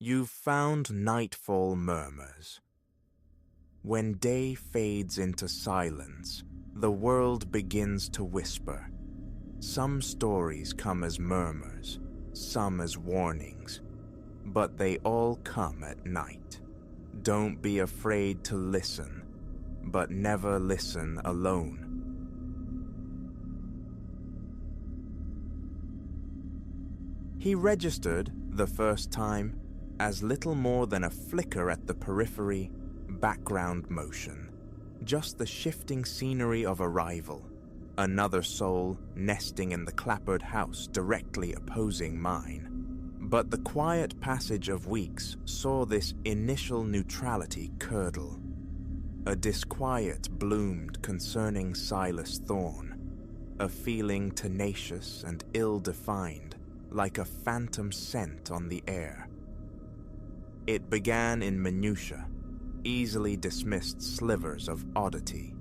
You've found nightfall murmurs. When day fades into silence, the world begins to whisper. Some stories come as murmurs, some as warnings, but they all come at night. Don't be afraid to listen, but never listen alone. He registered, the first time, as little more than a flicker at the periphery, background motion. Just the shifting scenery of arrival. Another soul nesting in the clapboard house directly opposing mine. But the quiet passage of weeks saw this initial neutrality curdle. A disquiet bloomed concerning Silas Thorne, a feeling tenacious and ill-defined, like a phantom scent on the air. It began in minutiae, easily dismissed slivers of oddity.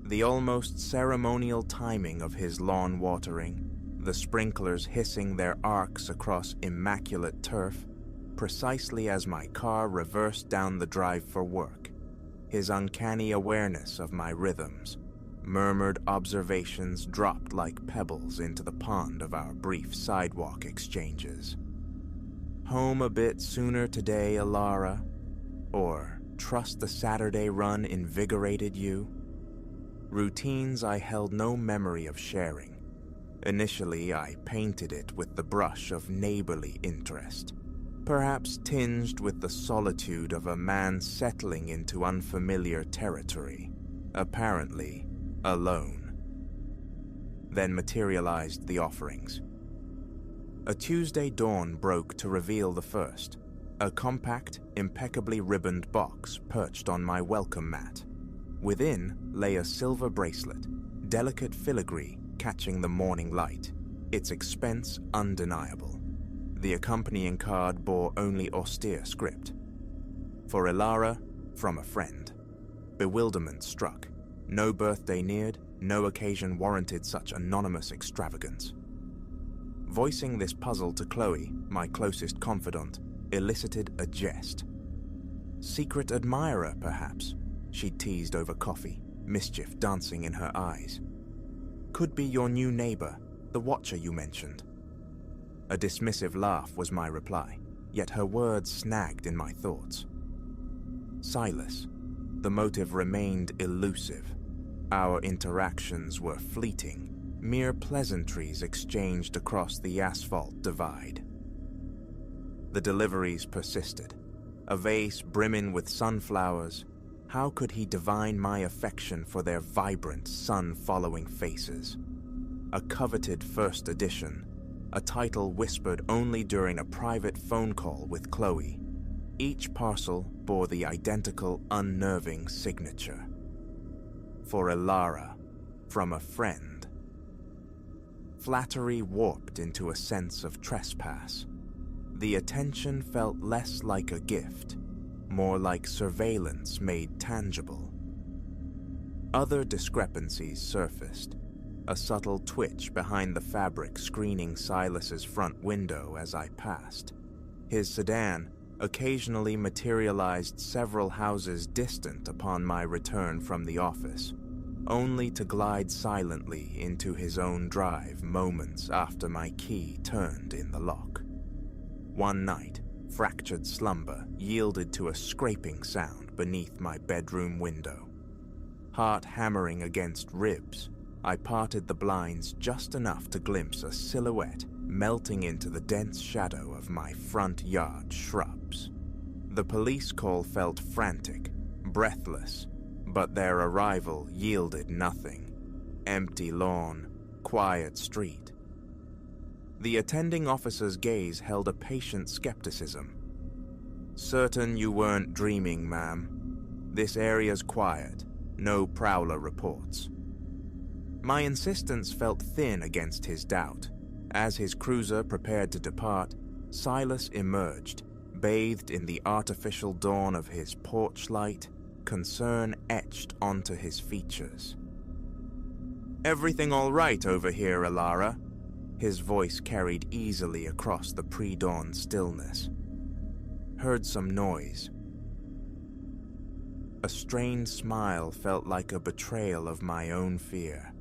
The almost ceremonial timing of his lawn watering, the sprinklers hissing their arcs across immaculate turf, precisely as my car reversed down the drive for work, his uncanny awareness of my rhythms, murmured observations dropped like pebbles into the pond of our brief sidewalk exchanges. Home a bit sooner today, Alara? Or trust the Saturday run invigorated you? Routines I held no memory of sharing. Initially, I painted it with the brush of neighborly interest, perhaps tinged with the solitude of a man settling into unfamiliar territory, apparently alone. Then materialized the offerings. A Tuesday dawn broke to reveal the first, a compact, impeccably ribboned box perched on my welcome mat. Within lay a silver bracelet, delicate filigree catching the morning light, its expense undeniable. The accompanying card bore only austere script. For Ilara, from a friend. Bewilderment struck. No birthday neared, no occasion warranted such anonymous extravagance. Voicing this puzzle to Chloe, my closest confidant, elicited a jest. Secret admirer, perhaps, she teased over coffee, mischief dancing in her eyes. Could be your new neighbor, the watcher you mentioned. A dismissive laugh was my reply, yet her words snagged in my thoughts. Silas. The motive remained elusive. Our interactions were fleeting, mere pleasantries exchanged across the asphalt divide. The deliveries persisted. A vase brimming with sunflowers. How could he divine my affection for their vibrant, sun-following faces? A coveted first edition, a title whispered only during a private phone call with Chloe. Each parcel bore the identical, unnerving signature. For Ilara, from a friend. Flattery warped into a sense of trespass. The attention felt less like a gift, more like surveillance made tangible. Other discrepancies surfaced, a subtle twitch behind the fabric screening Silas's front window as I passed. His sedan occasionally materialized several houses distant upon my return from the office, only to glide silently into his own drive moments after my key turned in the lock. One night, fractured slumber yielded to a scraping sound beneath my bedroom window. Heart hammering against ribs, I parted the blinds just enough to glimpse a silhouette melting into the dense shadow of my front yard shrubs. The police call felt frantic, breathless, but their arrival yielded nothing. Empty lawn, quiet street. The attending officer's gaze held a patient skepticism. Certain you weren't dreaming, ma'am. This area's quiet, no prowler reports. My insistence felt thin against his doubt. As his cruiser prepared to depart, Silas emerged, bathed in the artificial dawn of his porch light, concern etched onto his features. "Everything all right over here, Ilara?" His voice carried easily across the pre-dawn stillness. heard some noise. A strained smile felt like a betrayal of my own fear.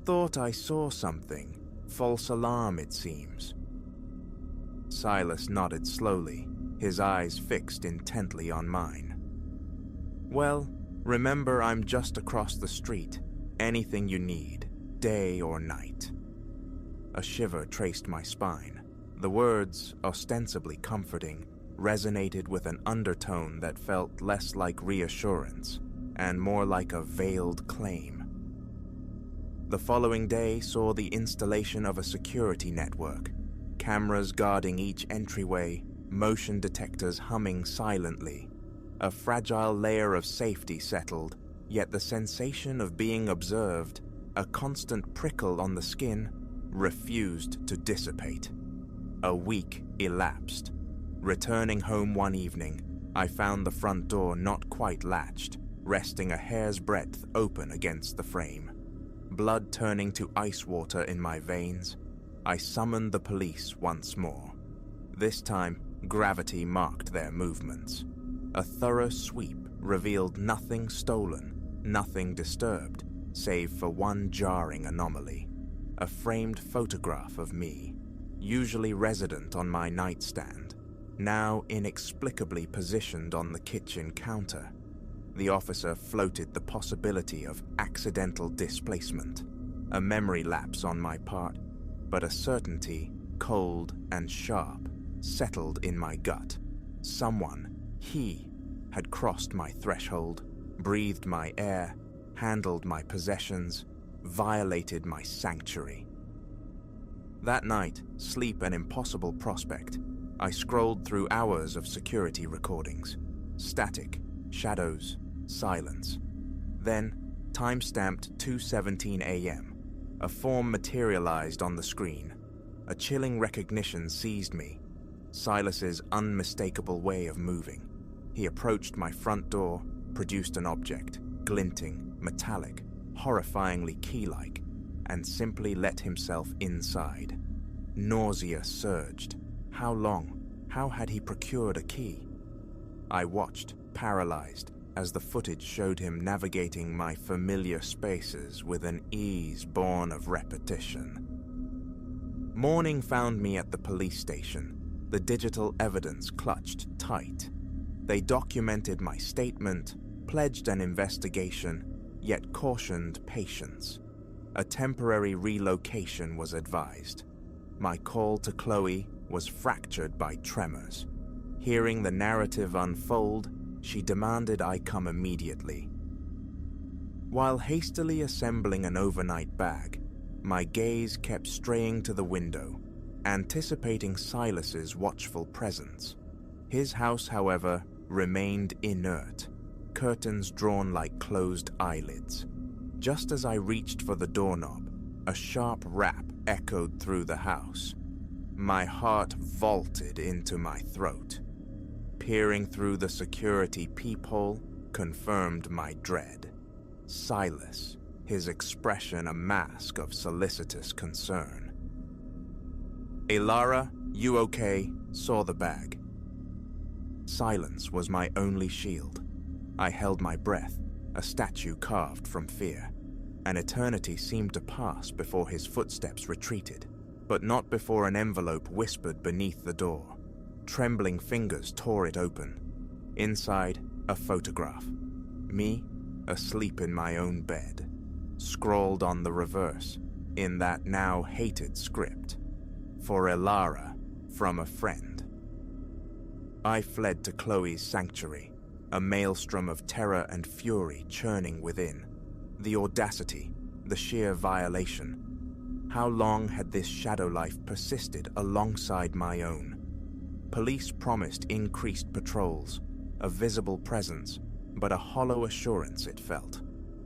Thought I saw something. False alarm, it seems. Silas nodded slowly, his eyes fixed intently on mine. Well, remember I'm just across the street. Anything you need, day or night. A shiver traced my spine. The words, ostensibly comforting, resonated with an undertone that felt less like reassurance and more like a veiled claim. The following day saw the installation of a security network, cameras guarding each entryway, motion detectors humming silently. A fragile layer of safety settled, yet the sensation of being observed, a constant prickle on the skin, refused to dissipate. A week elapsed. Returning home one evening, I found the front door not quite latched, resting a hair's breadth open against the frame. Blood turning to ice water in my veins, I summoned the police once more. This time, gravity marked their movements. A thorough sweep revealed nothing stolen, nothing disturbed, save for one jarring anomaly. A framed photograph of me, usually resident on my nightstand, now inexplicably positioned on the kitchen counter. The officer floated the possibility of accidental displacement, a memory lapse on my part, but a certainty, cold and sharp, settled in my gut. Someone, he, had crossed my threshold, breathed my air, handled my possessions, violated my sanctuary. That night, sleep an impossible prospect. I scrolled through hours of security recordings. Static, shadows, silence. Then, time-stamped 2:17 a.m. A form materialized on the screen. A chilling recognition seized me. Silas's unmistakable way of moving. He approached my front door, produced an object, glinting, metallic, horrifyingly key-like, and simply let himself inside. Nausea surged. How long? How had he procured a key? I watched, paralyzed, as the footage showed him navigating my familiar spaces with an ease born of repetition. Morning found me at the police station, the digital evidence clutched tight. They documented my statement, pledged an investigation, yet cautioned patience. A temporary relocation was advised. My call to Chloe was fractured by tremors. Hearing the narrative unfold, she demanded I come immediately. While hastily assembling an overnight bag, my gaze kept straying to the window, anticipating Silas's watchful presence. His house, however, remained inert, curtains drawn like closed eyelids. Just as I reached for the doorknob, a sharp rap echoed through the house. My heart vaulted into my throat. Peering through the security peephole confirmed my dread. Silas, his expression a mask of solicitous concern. "Hey, Lara, you okay?" Saw the bag. Silence was my only shield. I held my breath, a statue carved from fear. An eternity seemed to pass before his footsteps retreated, but not before an envelope whispered beneath the door. Trembling fingers tore it open. Inside, a photograph. Me, asleep in my own bed. Scrawled on the reverse, in that now hated script. For Elara, from a friend. I fled to Chloe's sanctuary, a maelstrom of terror and fury churning within. The audacity, the sheer violation. How long had this shadow life persisted alongside my own? Police promised increased patrols, a visible presence, but a hollow assurance it felt.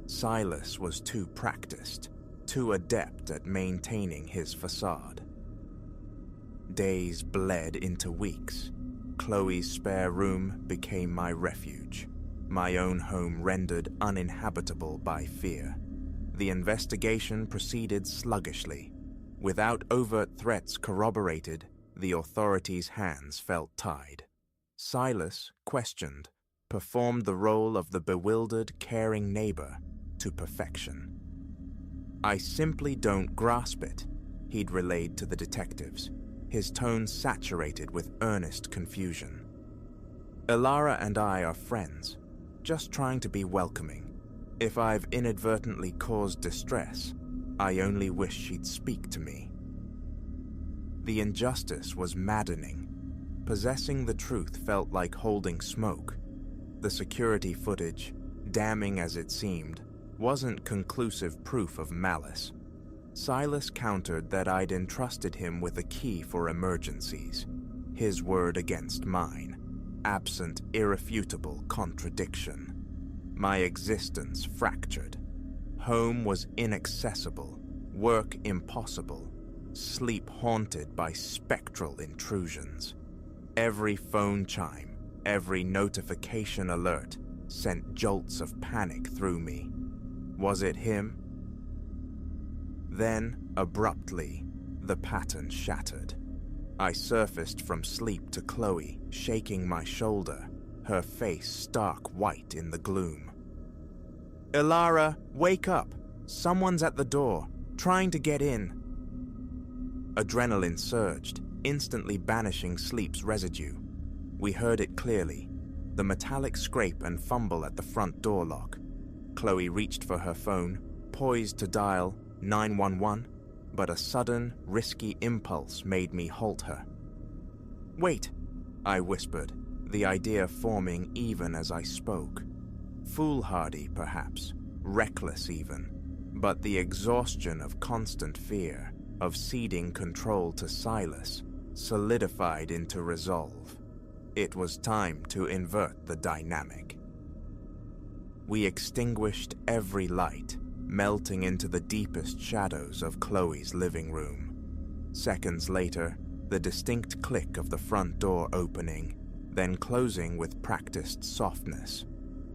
Silas was too practiced, too adept at maintaining his facade. Days bled into weeks. Chloe's spare room became my refuge, my own home rendered uninhabitable by fear. The investigation proceeded sluggishly. Without overt threats corroborated, the authorities' hands felt tied. Silas, questioned, performed the role of the bewildered, caring neighbor to perfection. "I simply don't grasp it," he'd relayed to the detectives, his tone saturated with earnest confusion. "Ilara and I are friends, just trying to be welcoming. If I've inadvertently caused distress, I only wish she'd speak to me." The injustice was maddening. Possessing the truth felt like holding smoke. The security footage, damning as it seemed, wasn't conclusive proof of malice. Silas countered that I'd entrusted him with a key for emergencies, his word against mine, absent irrefutable contradiction. My existence fractured. Home was inaccessible, work impossible, sleep haunted by spectral intrusions. Every phone chime, every notification alert sent jolts of panic through me. Was it him? Then, abruptly, the pattern shattered. I surfaced from sleep to Chloe, shaking my shoulder, her face stark white in the gloom. "Ilara, wake up! Someone's at the door, trying to get in." Adrenaline surged, instantly banishing sleep's residue. We heard it clearly, the metallic scrape and fumble at the front door lock. Chloe reached for her phone, poised to dial 911, but a sudden, risky impulse made me halt her. "Wait," I whispered, the idea forming even as I spoke. Foolhardy, perhaps, reckless even, but the exhaustion of constant fear, of ceding control to Silas, solidified into resolve. It was time to invert the dynamic. We extinguished every light, melting into the deepest shadows of Chloe's living room. Seconds later, the distinct click of the front door opening, then closing with practiced softness.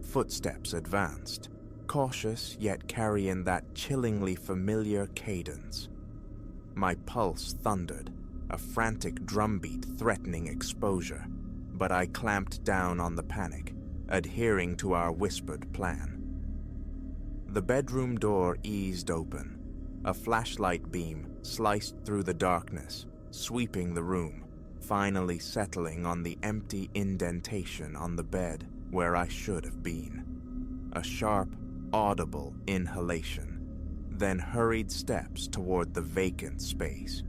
Footsteps advanced, cautious yet carrying that chillingly familiar cadence. My pulse thundered, a frantic drumbeat threatening exposure, but I clamped down on the panic, adhering to our whispered plan. The bedroom door eased open. A flashlight beam sliced through the darkness, sweeping the room, finally settling on the empty indentation on the bed where I should have been. A sharp, audible inhalation, then hurried steps toward the vacant space.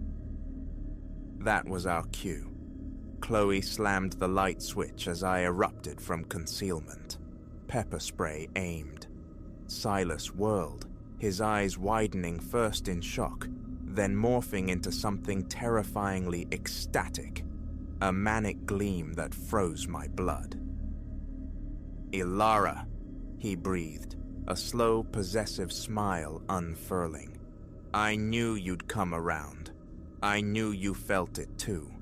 That was our cue. Chloe slammed the light switch as I erupted from concealment. Pepper spray aimed. Silas whirled, his eyes widening first in shock, then morphing into something terrifyingly ecstatic, a manic gleam that froze my blood. "Ilara," he breathed, a slow, possessive smile unfurling. "I knew you'd come around. I knew you felt it too."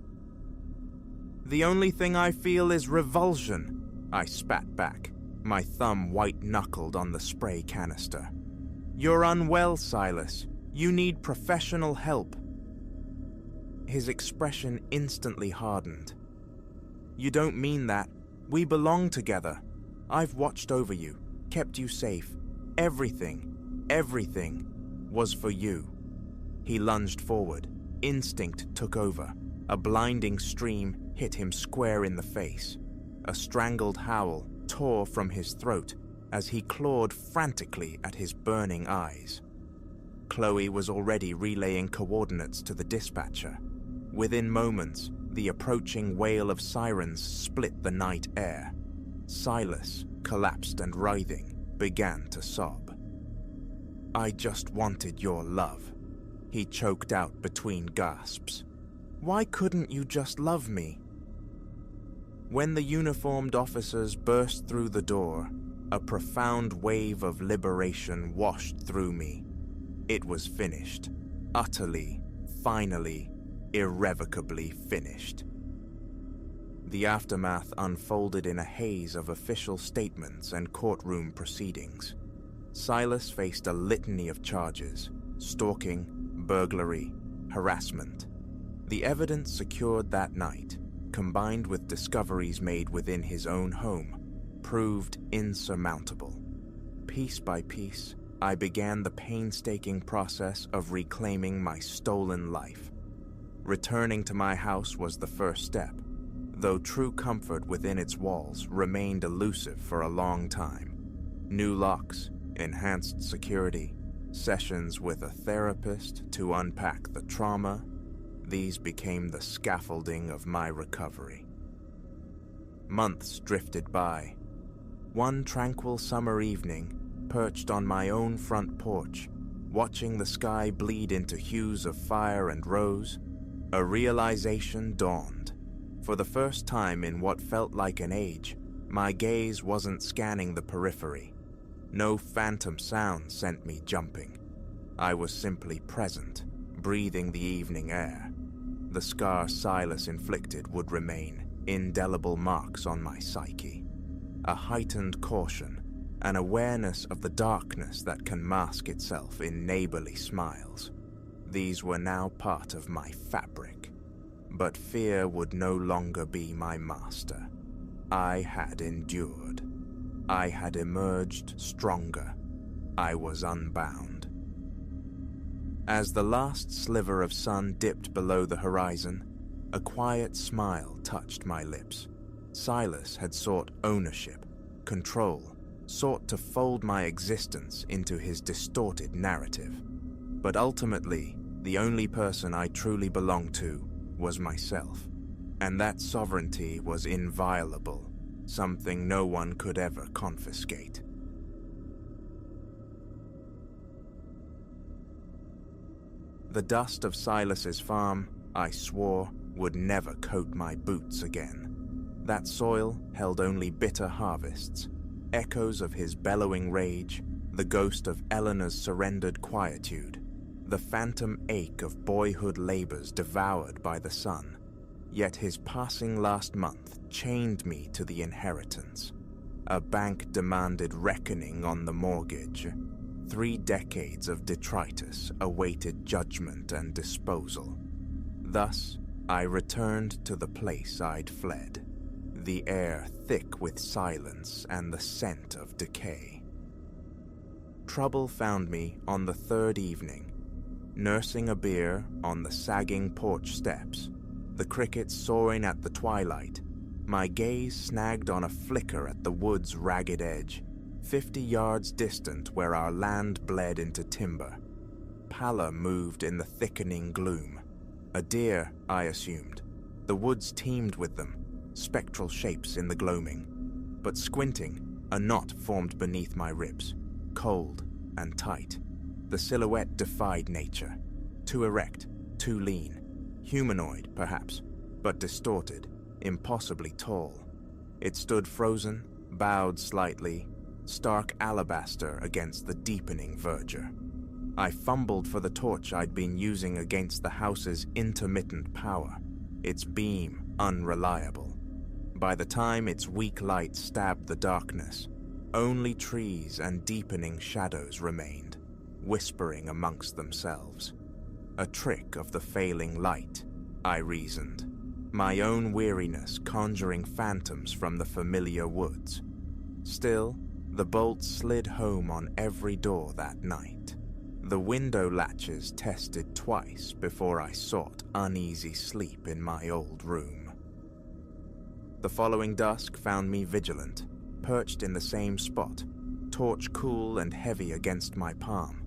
"The only thing I feel is revulsion," I spat back, my thumb white-knuckled on the spray canister. "You're unwell, Silas. You need professional help." His expression instantly hardened. "You don't mean that. We belong together. I've watched over you, kept you safe. Everything was for you." He lunged forward. Instinct took over. A blinding stream hit him square in the face. A strangled howl tore from his throat as he clawed frantically at his burning eyes. Chloe was already relaying coordinates to the dispatcher. Within moments, the approaching wail of sirens split the night air. Silas, collapsed and writhing, began to sob. "I just wanted your love," he choked out between gasps. "Why couldn't you just love me?" When the uniformed officers burst through the door, a profound wave of liberation washed through me. It was finished. Utterly, finally, irrevocably finished. The aftermath unfolded in a haze of official statements and courtroom proceedings. Silas faced a litany of charges: stalking, burglary, harassment. The evidence secured that night, combined with discoveries made within his own home, proved insurmountable. Piece by piece, I began the painstaking process of reclaiming my stolen life. Returning to my house was the first step, though true comfort within its walls remained elusive for a long time. New locks, enhanced security, sessions with a therapist to unpack the trauma, these became the scaffolding of my recovery. Months drifted by. One tranquil summer evening, perched on my own front porch, watching the sky bleed into hues of fire and rose, a realization dawned. For the first time in what felt like an age, my gaze wasn't scanning the periphery. No phantom sound sent me jumping. I was simply present, breathing the evening air. The scar Silas inflicted would remain, indelible marks on my psyche. A heightened caution, an awareness of the darkness that can mask itself in neighborly smiles. These were now part of my fabric. But fear would no longer be my master. I had endured. I had emerged stronger. I was unbound. As the last sliver of sun dipped below the horizon, a quiet smile touched my lips. Silas had sought ownership, control, sought to fold my existence into his distorted narrative. But ultimately, the only person I truly belonged to was myself, and that sovereignty was inviolable, something no one could ever confiscate. The dust of Silas's farm, I swore, would never coat my boots again. That soil held only bitter harvests, echoes of his bellowing rage, the ghost of Eleanor's surrendered quietude, the phantom ache of boyhood labors devoured by the sun. Yet his passing last month chained me to the inheritance. A bank demanded reckoning on the mortgage. 3 decades of detritus awaited judgment and disposal. Thus, I returned to the place I'd fled, the air thick with silence and the scent of decay. Trouble found me on the 3rd evening, nursing a beer on the sagging porch steps, the crickets soaring at the twilight, my gaze snagged on a flicker at the wood's ragged edge, 50 yards distant where our land bled into timber. Pallor moved in the thickening gloom. A deer, I assumed. The woods teemed with them, spectral shapes in the gloaming. But squinting, a knot formed beneath my ribs, cold and tight. The silhouette defied nature. Too erect, too lean. Humanoid, perhaps, but distorted, impossibly tall. It stood frozen, bowed slightly, stark alabaster against the deepening verdure. I fumbled for the torch I'd been using against the house's intermittent power, its beam unreliable. By the time its weak light stabbed the darkness, only trees and deepening shadows remained, whispering amongst themselves. A trick of the failing light, I reasoned, my own weariness conjuring phantoms from the familiar woods. Still, the bolt slid home on every door that night. The window latches tested twice before I sought uneasy sleep in my old room. The following dusk found me vigilant, perched in the same spot, torch cool and heavy against my palm,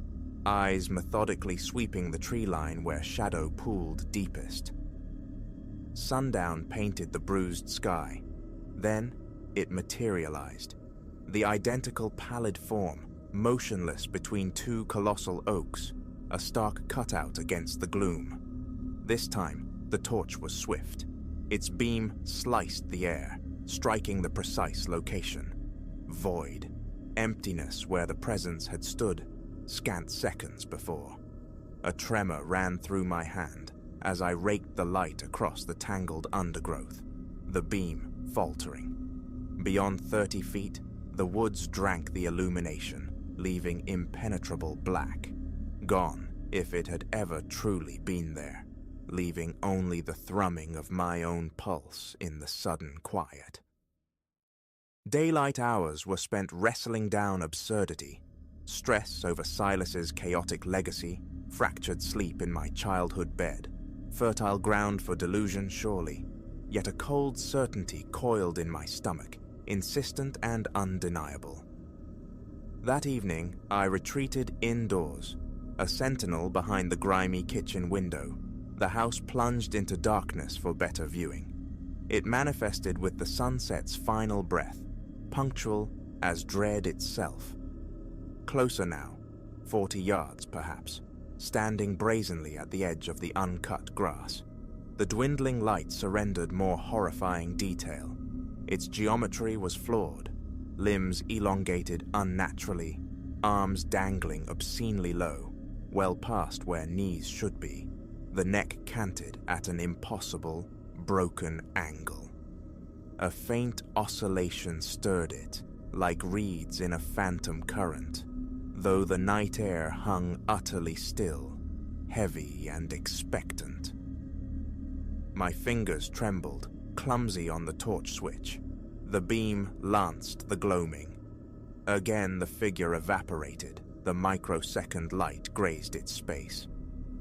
eyes methodically sweeping the tree line where shadow pooled deepest. Sundown painted the bruised sky. Then it materialized. The identical pallid form, motionless between 2 colossal oaks, a stark cutout against the gloom. This time, the torch was swift. Its beam sliced the air, striking the precise location. Void. Emptiness where the presence had stood, scant seconds before. A tremor ran through my hand as I raked the light across the tangled undergrowth, the beam faltering. Beyond 30 feet, the woods drank the illumination, leaving impenetrable black. Gone, if it had ever truly been there. leaving only the thrumming of my own pulse in the sudden quiet. Daylight hours were spent wrestling down absurdity, stress over Silas's chaotic legacy, fractured sleep in my childhood bed, fertile ground for delusion surely, yet a cold certainty coiled in my stomach, insistent and undeniable. That evening, I retreated indoors, a sentinel behind the grimy kitchen window. The house plunged into darkness for better viewing. It manifested with the sunset's final breath, punctual as dread itself. Closer now, 40 yards perhaps, standing brazenly at the edge of the uncut grass. The dwindling light surrendered more horrifying detail. Its geometry was flawed, limbs elongated unnaturally, arms dangling obscenely low, well past where knees should be, the neck canted at an impossible, broken angle. A faint oscillation stirred it, like reeds in a phantom current, though the night air hung utterly still, heavy and expectant. My fingers trembled, clumsy on the torch switch. The beam lanced the gloaming. Again the figure evaporated, the microsecond light grazed its space.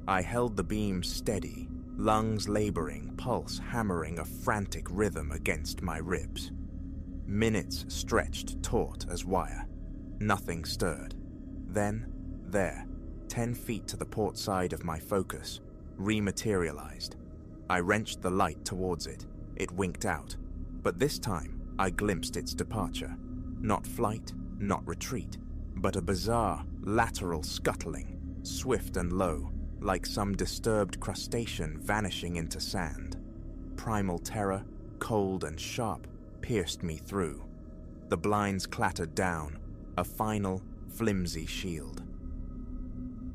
I held the beam steady, lungs laboring, pulse hammering a frantic rhythm against my ribs. Minutes stretched taut as wire. Nothing stirred. Then, there, 10 feet to the port side of my focus, rematerialized. I wrenched the light towards it. It winked out. But this time, I glimpsed its departure. Not flight, not retreat, but a bizarre, lateral scuttling, swift and low, like some disturbed crustacean vanishing into sand. Primal terror, cold and sharp, pierced me through. The blinds clattered down, a final, flimsy shield.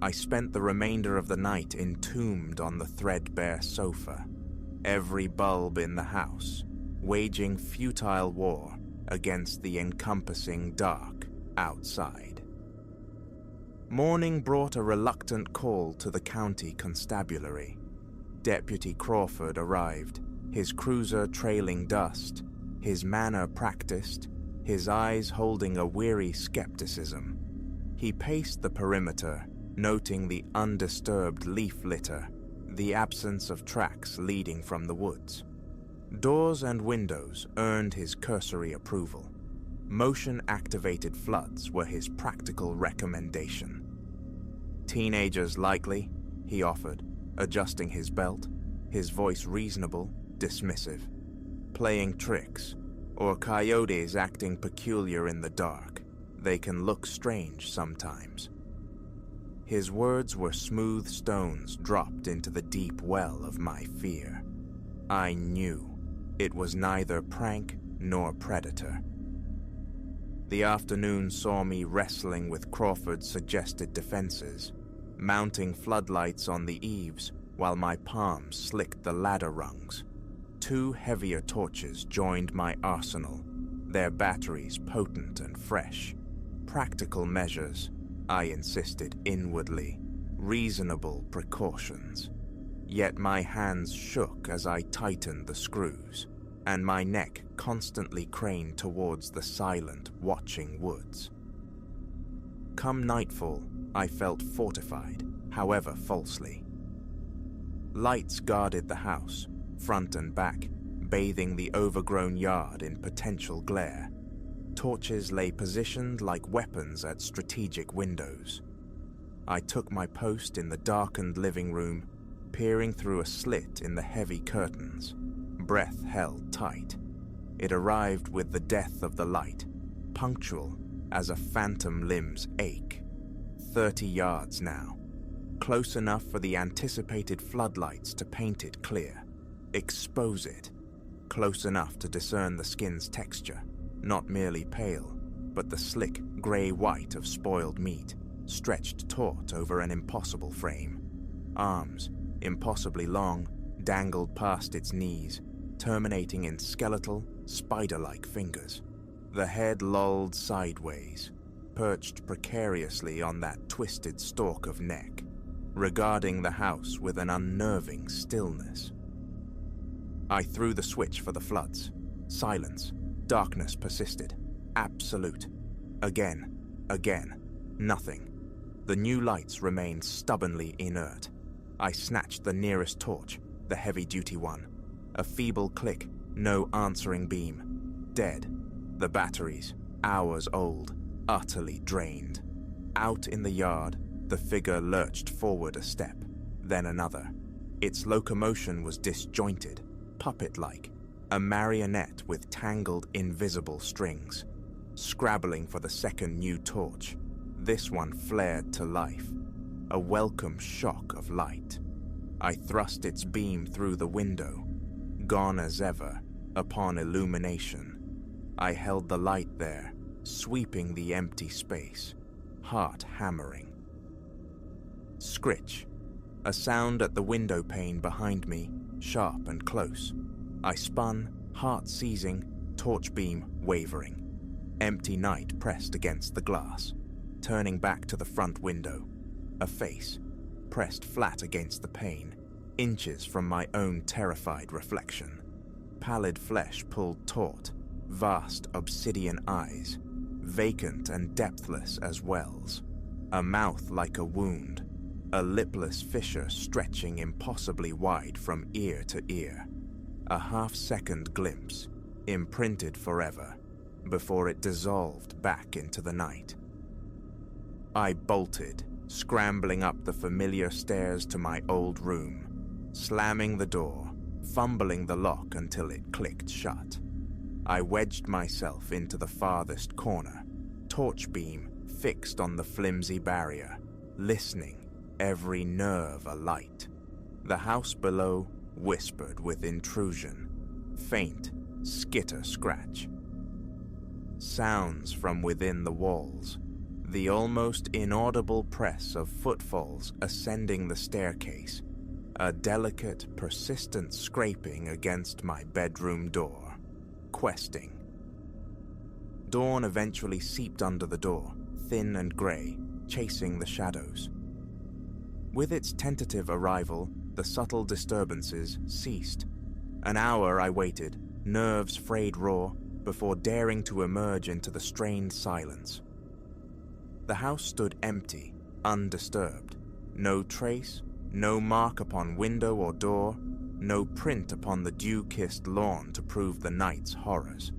I spent the remainder of the night entombed on the threadbare sofa, every bulb in the house, waging futile war against the encompassing dark outside. Morning brought a reluctant call to the county constabulary. Deputy Crawford arrived, his cruiser trailing dust, his manner practiced, his eyes holding a weary skepticism. He paced the perimeter, noting the undisturbed leaf litter, the absence of tracks leading from the woods. Doors and windows earned his cursory approval. Motion-activated floods were his practical recommendation. Teenagers likely, he offered, adjusting his belt, his voice reasonable, dismissive. Playing tricks, or coyotes acting peculiar in the dark. They can look strange sometimes. His words were smooth stones dropped into the deep well of my fear. I knew it was neither prank nor predator. The afternoon saw me wrestling with Crawford's suggested defenses, mounting floodlights on the eaves while my palms slicked the ladder rungs. 2 heavier torches joined my arsenal, their batteries potent and fresh. Practical measures, I insisted inwardly, reasonable precautions. Yet my hands shook as I tightened the screws, and my neck constantly craned towards the silent, watching woods. Come nightfall, I felt fortified, however falsely. Lights guarded the house, front and back, bathing the overgrown yard in potential glare. Torches lay positioned like weapons at strategic windows. I took my post in the darkened living room, peering through a slit in the heavy curtains, breath held tight. It arrived with the death of the light, punctual as a phantom limb's ache. 30 yards now, close enough for the anticipated floodlights to paint it clear, expose it, close enough to discern the skin's texture, not merely pale, but the slick grey-white of spoiled meat, stretched taut over an impossible frame. Arms, impossibly long, dangled past its knees, terminating in skeletal, spider-like fingers. The head lolled sideways, perched precariously on that twisted stalk of neck. regarding the house with an unnerving stillness. I threw the switch for the floods. Silence. Darkness persisted. Absolute. Again. Nothing. The new lights remained stubbornly inert. I snatched the nearest torch, the heavy-duty one. A feeble click, no answering beam. Dead. The batteries, hours old, utterly drained. Out in the yard, the figure lurched forward a step, then another. Its locomotion was disjointed, puppet-like, a marionette with tangled invisible strings. Scrabbling for the second new torch, this one flared to life, a welcome shock of light. I thrust its beam through the window, gone as ever, upon illumination. I held the light there, sweeping the empty space, heart hammering. Scritch. A sound at the window pane behind me, sharp and close. I spun, heart seizing, torch beam wavering. Empty night pressed against the glass, turning back to the front window. A face, pressed flat against the pane, inches from my own terrified reflection. Pallid flesh pulled taut, vast obsidian eyes, vacant and depthless as wells. A mouth like a wound, a lipless fissure stretching impossibly wide from ear to ear. A half-second glimpse, imprinted forever, before it dissolved back into the night. I bolted, scrambling up the familiar stairs to my old room, slamming the door, fumbling the lock until it clicked shut. I wedged myself into the farthest corner, torch beam fixed on the flimsy barrier, listening, every nerve alight. The house below whispered with intrusion, faint, skitter-scratch. Sounds from within the walls, the almost inaudible press of footfalls ascending the staircase, a delicate, persistent scraping against my bedroom door, questing. Dawn eventually seeped under the door, thin and grey, chasing the shadows. With its tentative arrival, the subtle disturbances ceased. An hour I waited, nerves frayed raw, before daring to emerge into the strained silence. The house stood empty, undisturbed. No trace, no mark upon window or door, no print upon the dew-kissed lawn to prove the night's horrors.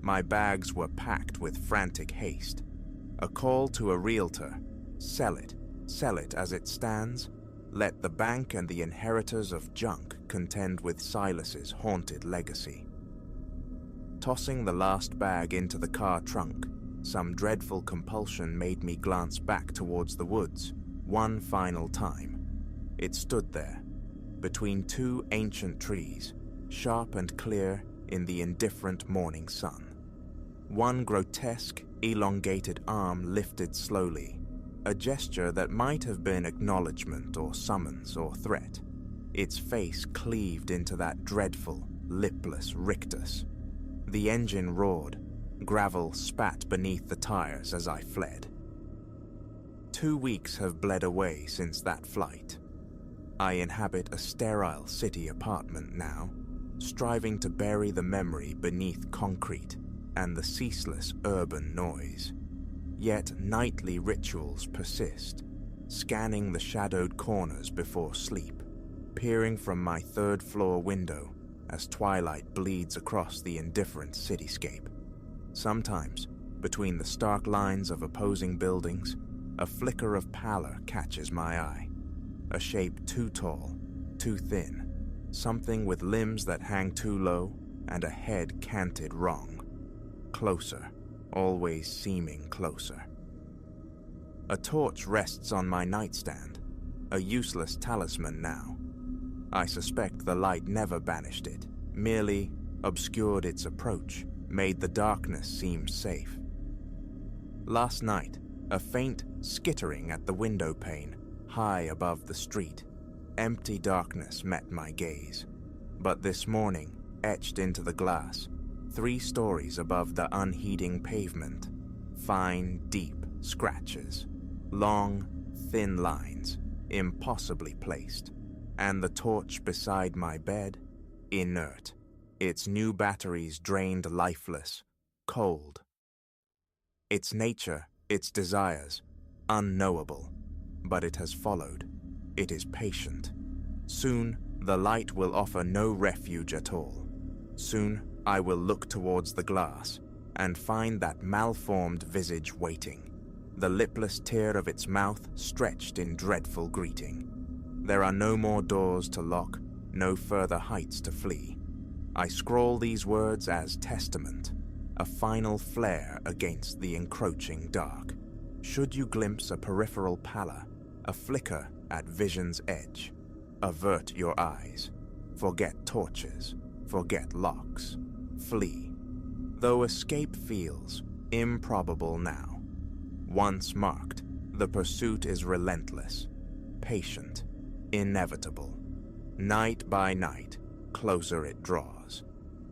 My bags were packed with frantic haste. A call to a realtor. Sell it as it stands. Let the bank and the inheritors of junk contend with Silas's haunted legacy. Tossing the last bag into the car trunk, some dreadful compulsion made me glance back towards the woods, one final time. It stood there, between two ancient trees, sharp and clear in the indifferent morning sun. One grotesque, elongated arm lifted slowly, a gesture that might have been acknowledgement or summons or threat. Its face cleaved into that dreadful, lipless rictus. The engine roared. Gravel spat beneath the tires as I fled. 2 weeks have bled away since that flight. I inhabit a sterile city apartment now, striving to bury the memory beneath concrete and the ceaseless urban noise. Yet nightly rituals persist, scanning the shadowed corners before sleep, peering from my third-floor window as twilight bleeds across the indifferent cityscape. Sometimes, between the stark lines of opposing buildings, a flicker of pallor catches my eye. A shape too tall, too thin, something with limbs that hang too low and a head canted wrong. Closer, always seeming closer. A torch rests on my nightstand, a useless talisman now. I suspect the light never banished it, merely obscured its approach, made the darkness seem safe. Last night, a faint skittering at the window pane, high above the street. Empty darkness met my gaze. But this morning, etched into the glass, 3 stories above the unheeding pavement, fine, deep scratches, long, thin lines, impossibly placed, and the torch beside my bed, inert, its new batteries drained lifeless, cold. Its nature, its desires, unknowable, but it has followed. It is patient. Soon, the light will offer no refuge at all. Soon, I will look towards the glass and find that malformed visage waiting, the lipless tear of its mouth stretched in dreadful greeting. There are no more doors to lock, no further heights to flee. I scrawl these words as testament, a final flare against the encroaching dark. Should you glimpse a peripheral pallor, a flicker at vision's edge, avert your eyes. Forget torches, forget locks, flee. Though escape feels improbable now, once marked, the pursuit is relentless, patient, inevitable. Night by night, closer it draws,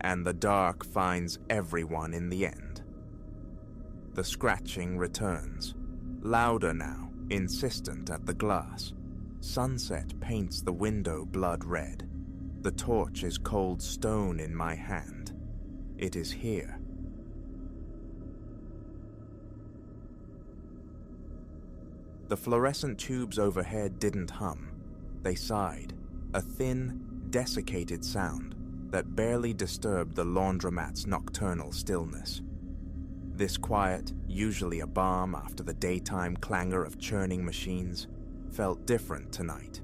and the dark finds everyone in the end. The scratching returns, louder now, insistent at the glass. Sunset paints the window blood red. The torch is cold stone in my hand. It is here. The fluorescent tubes overhead didn't hum. They sighed, a thin, desiccated sound that barely disturbed the laundromat's nocturnal stillness. This quiet, usually a balm after the daytime clangor of churning machines, felt different tonight.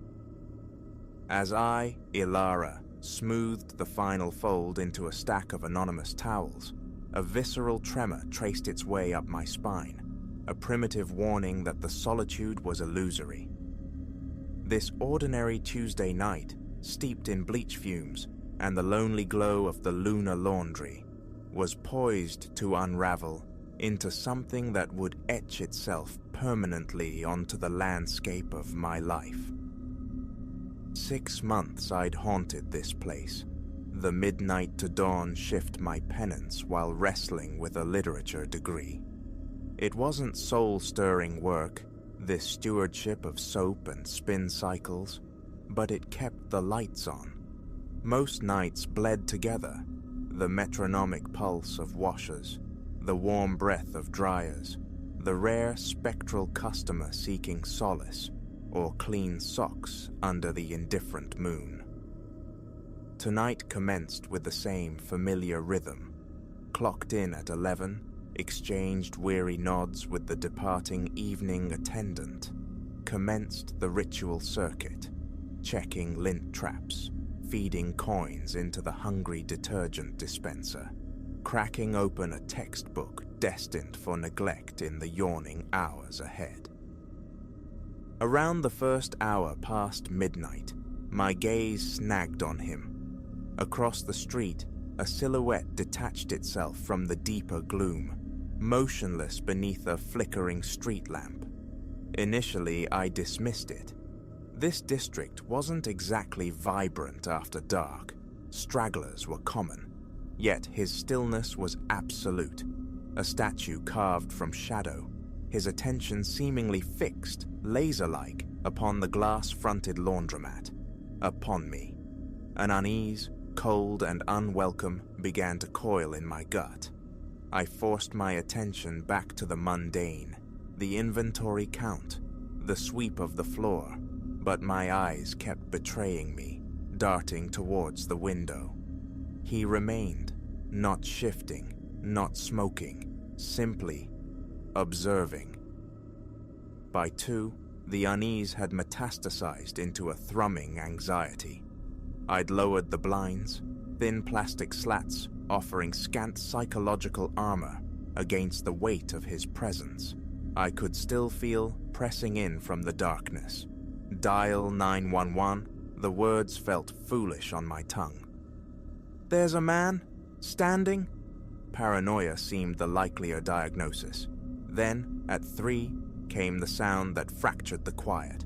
As I, Ilara, smoothed the final fold into a stack of anonymous towels, a visceral tremor traced its way up my spine, a primitive warning that the solitude was illusory. This ordinary Tuesday night, steeped in bleach fumes and the lonely glow of the lunar laundry, was poised to unravel into something that would etch itself permanently onto the landscape of my life. 6 months I'd haunted this place, the midnight to dawn shift my penance while wrestling with a literature degree. It wasn't soul-stirring work, this stewardship of soap and spin cycles, but it kept the lights on. Most nights bled together, the metronomic pulse of washers, the warm breath of dryers, the rare spectral customer seeking solace or clean socks under the indifferent moon. Tonight commenced with the same familiar rhythm. Clocked in at 11, exchanged weary nods with the departing evening attendant, commenced the ritual circuit, checking lint traps, feeding coins into the hungry detergent dispenser, cracking open a textbook destined for neglect in the yawning hours ahead. Around the first hour past midnight, my gaze snagged on him. Across the street, a silhouette detached itself from the deeper gloom, motionless beneath a flickering street lamp. Initially, I dismissed it. This district wasn't exactly vibrant after dark. Stragglers were common. Yet his stillness was absolute. A statue carved from shadow, his attention seemingly fixed, laser-like, upon the glass-fronted laundromat, upon me. An unease, cold and unwelcome, began to coil in my gut. I forced my attention back to the mundane, the inventory count, the sweep of the floor, but my eyes kept betraying me, darting towards the window. He remained, not shifting, not smoking, simply observing. By 2, the unease had metastasized into a thrumming anxiety. I'd lowered the blinds, thin plastic slats offering scant psychological armor against the weight of his presence. I could still feel pressing in from the darkness. Dial 911, the words felt foolish on my tongue. There's a man, standing? Paranoia seemed the likelier diagnosis. Then, at 3, came the sound that fractured the quiet.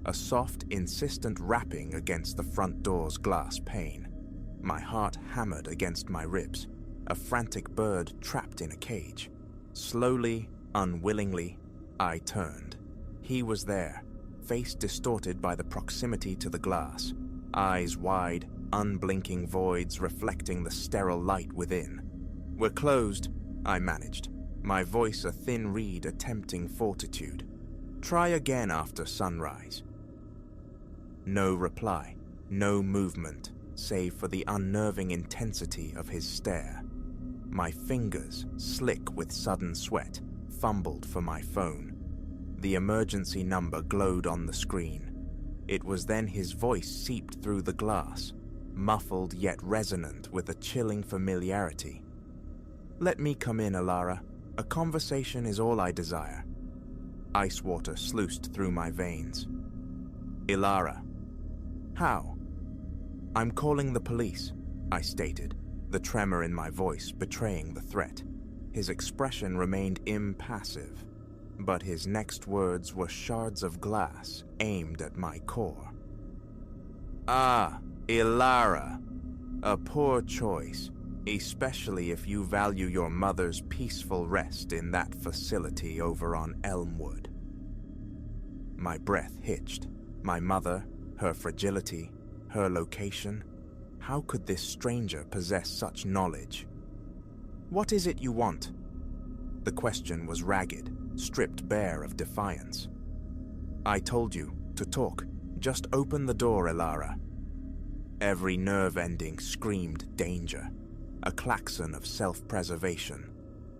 A soft, insistent rapping against the front door's glass pane. My heart hammered against my ribs, a frantic bird trapped in a cage. Slowly, unwillingly, I turned. He was there, face distorted by the proximity to the glass, eyes wide, unblinking voids reflecting the sterile light within. "We're closed," I managed, my voice a thin reed attempting fortitude. "Try again after sunrise." No reply, no movement, save for the unnerving intensity of his stare. My fingers, slick with sudden sweat, fumbled for my phone. The emergency number glowed on the screen. It was then his voice seeped through the glass, muffled yet resonant with a chilling familiarity. "Let me come in, Ilara. A conversation is all I desire." Ice water sluiced through my veins. "Ilara." "How?" "I'm calling the police," I stated, the tremor in my voice betraying the threat. His expression remained impassive, but his next words were shards of glass aimed at my core. "Ah, Ilara. A poor choice, especially if you value your mother's peaceful rest in that facility over on Elmwood." My breath hitched. My mother, her fragility, her location. How could this stranger possess such knowledge? "What is it you want?" The question was ragged, stripped bare of defiance. "I told you to talk. Just open the door, Ilara." Every nerve ending screamed danger, a klaxon of self-preservation,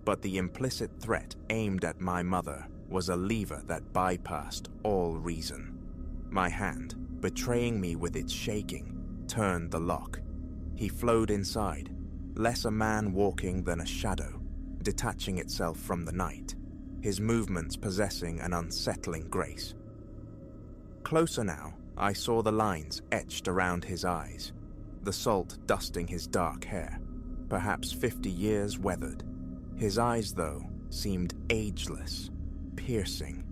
but the implicit threat aimed at my mother was a lever that bypassed all reason. My hand, betraying me with its shaking, turned the lock. He flowed inside, less a man walking than a shadow, detaching itself from the night, his movements possessing an unsettling grace. Closer now, I saw the lines etched around his eyes, the salt dusting his dark hair, perhaps 50 years weathered. His eyes, though, seemed ageless, piercing.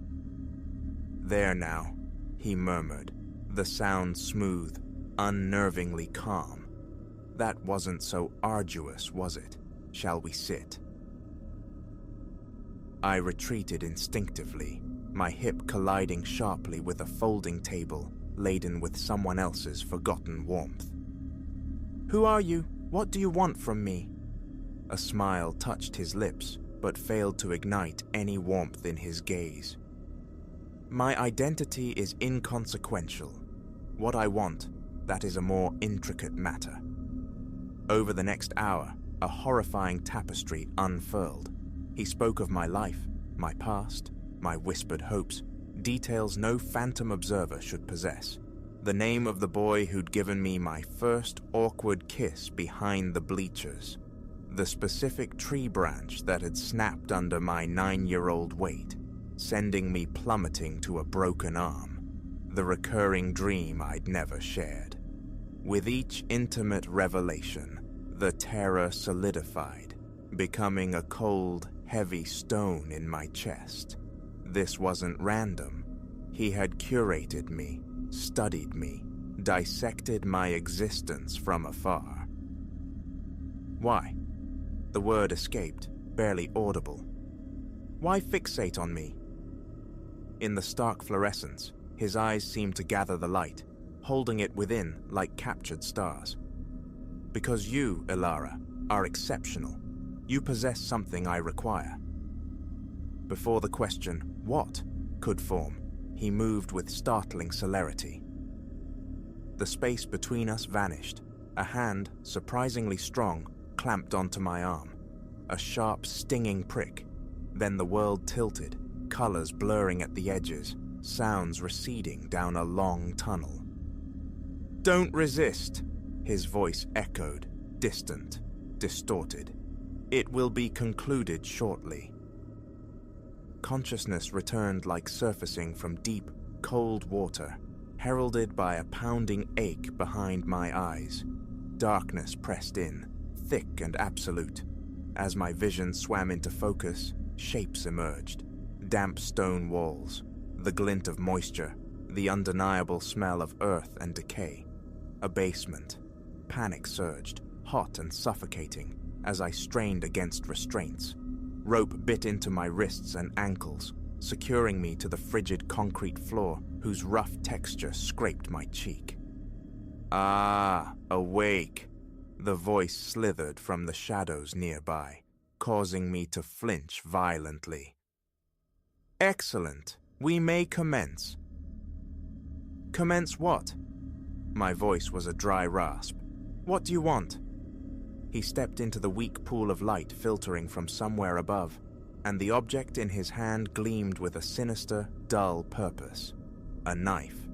"There now," he murmured, the sound smooth, unnervingly calm. "That wasn't so arduous, was it? Shall we sit?" I retreated instinctively, my hip colliding sharply with a folding table laden with someone else's forgotten warmth. "Who are you? What do you want from me?" A smile touched his lips, but failed to ignite any warmth in his gaze. "My identity is inconsequential. What I want, that is a more intricate matter." Over the next hour, a horrifying tapestry unfurled. He spoke of my life, my past, my whispered hopes, details no phantom observer should possess. The name of the boy who'd given me my first awkward kiss behind the bleachers. The specific tree branch that had snapped under my 9-year-old weight, sending me plummeting to a broken arm. The recurring dream I'd never shared. With each intimate revelation, the terror solidified, becoming a cold, heavy stone in my chest. This wasn't random. He had curated me, studied me, dissected my existence from afar. "Why?" The word escaped, barely audible. "Why fixate on me?" In the stark fluorescence, his eyes seemed to gather the light, holding it within like captured stars. "Because you, Ilara, are exceptional. You possess something I require." Before the question, "What?" could form, he moved with startling celerity. The space between us vanished. A hand, surprisingly strong, clamped onto my arm. A sharp, stinging prick. Then the world tilted, colors blurring at the edges, sounds receding down a long tunnel. "Don't resist," his voice echoed, distant, distorted. "It will be concluded shortly." Consciousness returned like surfacing from deep, cold water, heralded by a pounding ache behind my eyes. Darkness pressed in, thick and absolute. As my vision swam into focus, shapes emerged. Damp stone walls, the glint of moisture, the undeniable smell of earth and decay. A basement. Panic surged, hot and suffocating, as I strained against restraints. Rope bit into my wrists and ankles, securing me to the frigid concrete floor whose rough texture scraped my cheek. "Ah, awake!" The voice slithered from the shadows nearby, causing me to flinch violently. "Excellent. We may commence." "Commence what?" My voice was a dry rasp. "What do you want?" He stepped into the weak pool of light filtering from somewhere above, and the object in his hand gleamed with a sinister, dull purpose. A knife.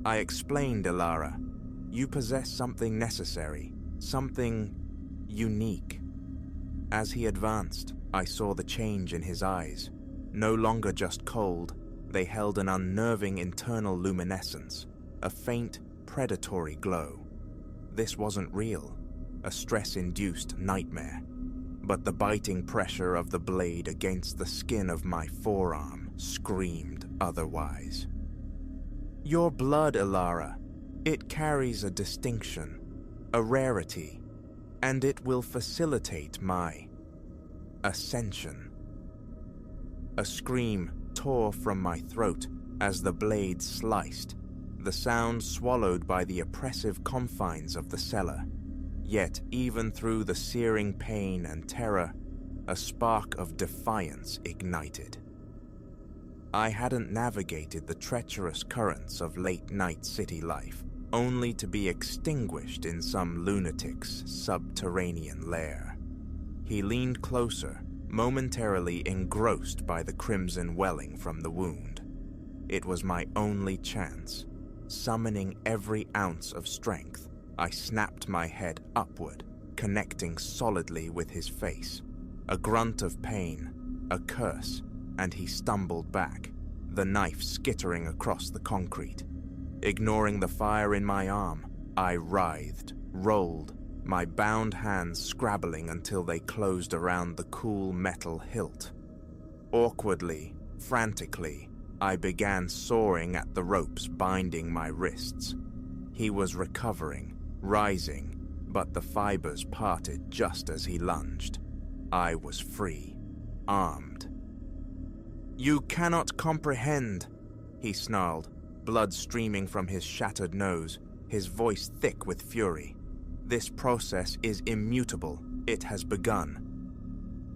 I explained, Ilara. You possess something necessary, something unique. As he advanced, I saw the change in his eyes. No longer just cold, they held an unnerving internal luminescence, a faint, predatory glow. This wasn't real, a stress-induced nightmare, but the biting pressure of the blade against the skin of my forearm screamed otherwise. "Your blood, Ilara. It carries a distinction, a rarity, and it will facilitate my ascension." A scream tore from my throat as the blade sliced, the sound swallowed by the oppressive confines of the cellar. Yet, even through the searing pain and terror, a spark of defiance ignited. I hadn't navigated the treacherous currents of late-night city life, only to be extinguished in some lunatic's subterranean lair. He leaned closer, momentarily engrossed by the crimson welling from the wound. It was my only chance. Summoning every ounce of strength, I snapped my head upward, connecting solidly with his face. A grunt of pain, a curse, and he stumbled back, the knife skittering across the concrete. Ignoring the fire in my arm, I writhed, rolled, my bound hands scrabbling until they closed around the cool metal hilt. Awkwardly, frantically, I began sawing at the ropes binding my wrists. He was recovering, rising, but the fibers parted just as he lunged. I was free, armed. "You cannot comprehend," he snarled, blood streaming from his shattered nose, his voice thick with fury. "This process is immutable. It has begun."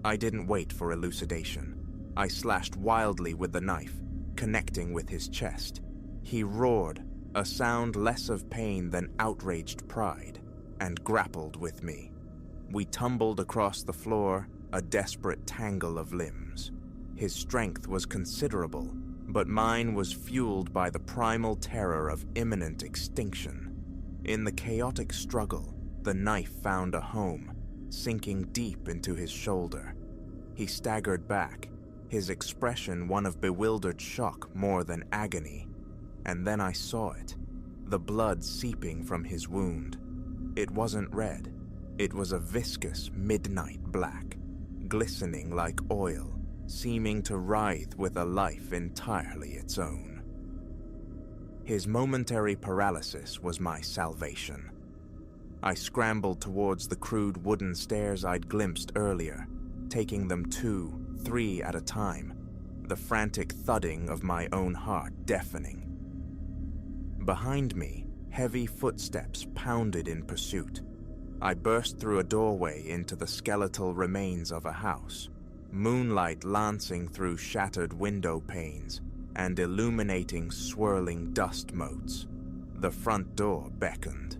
I didn't wait for elucidation. I slashed wildly with the knife, connecting with his chest. He roared, a sound less of pain than outraged pride, and grappled with me. We tumbled across the floor, a desperate tangle of limbs. His strength was considerable, but mine was fueled by the primal terror of imminent extinction. In the chaotic struggle, the knife found a home, sinking deep into his shoulder. He staggered back, his expression one of bewildered shock more than agony. And then I saw it, the blood seeping from his wound. It wasn't red, it was a viscous midnight black, glistening like oil, seeming to writhe with a life entirely its own. His momentary paralysis was my salvation. I scrambled towards the crude wooden stairs I'd glimpsed earlier, taking them 2, 3 at a time, the frantic thudding of my own heart deafening. Behind me, heavy footsteps pounded in pursuit. I burst through a doorway into the skeletal remains of a house, moonlight lancing through shattered window panes and illuminating swirling dust motes. The front door beckoned.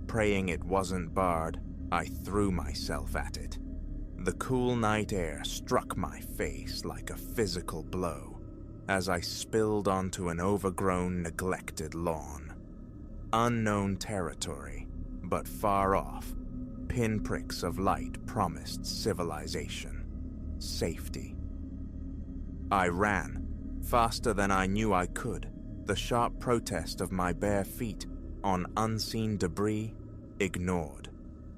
Praying it wasn't barred, I threw myself at it. The cool night air struck my face like a physical blow as I spilled onto an overgrown, neglected lawn. Unknown territory, but far off, pinpricks of light promised civilization, safety. I ran, faster than I knew I could, the sharp protest of my bare feet on unseen debris ignored.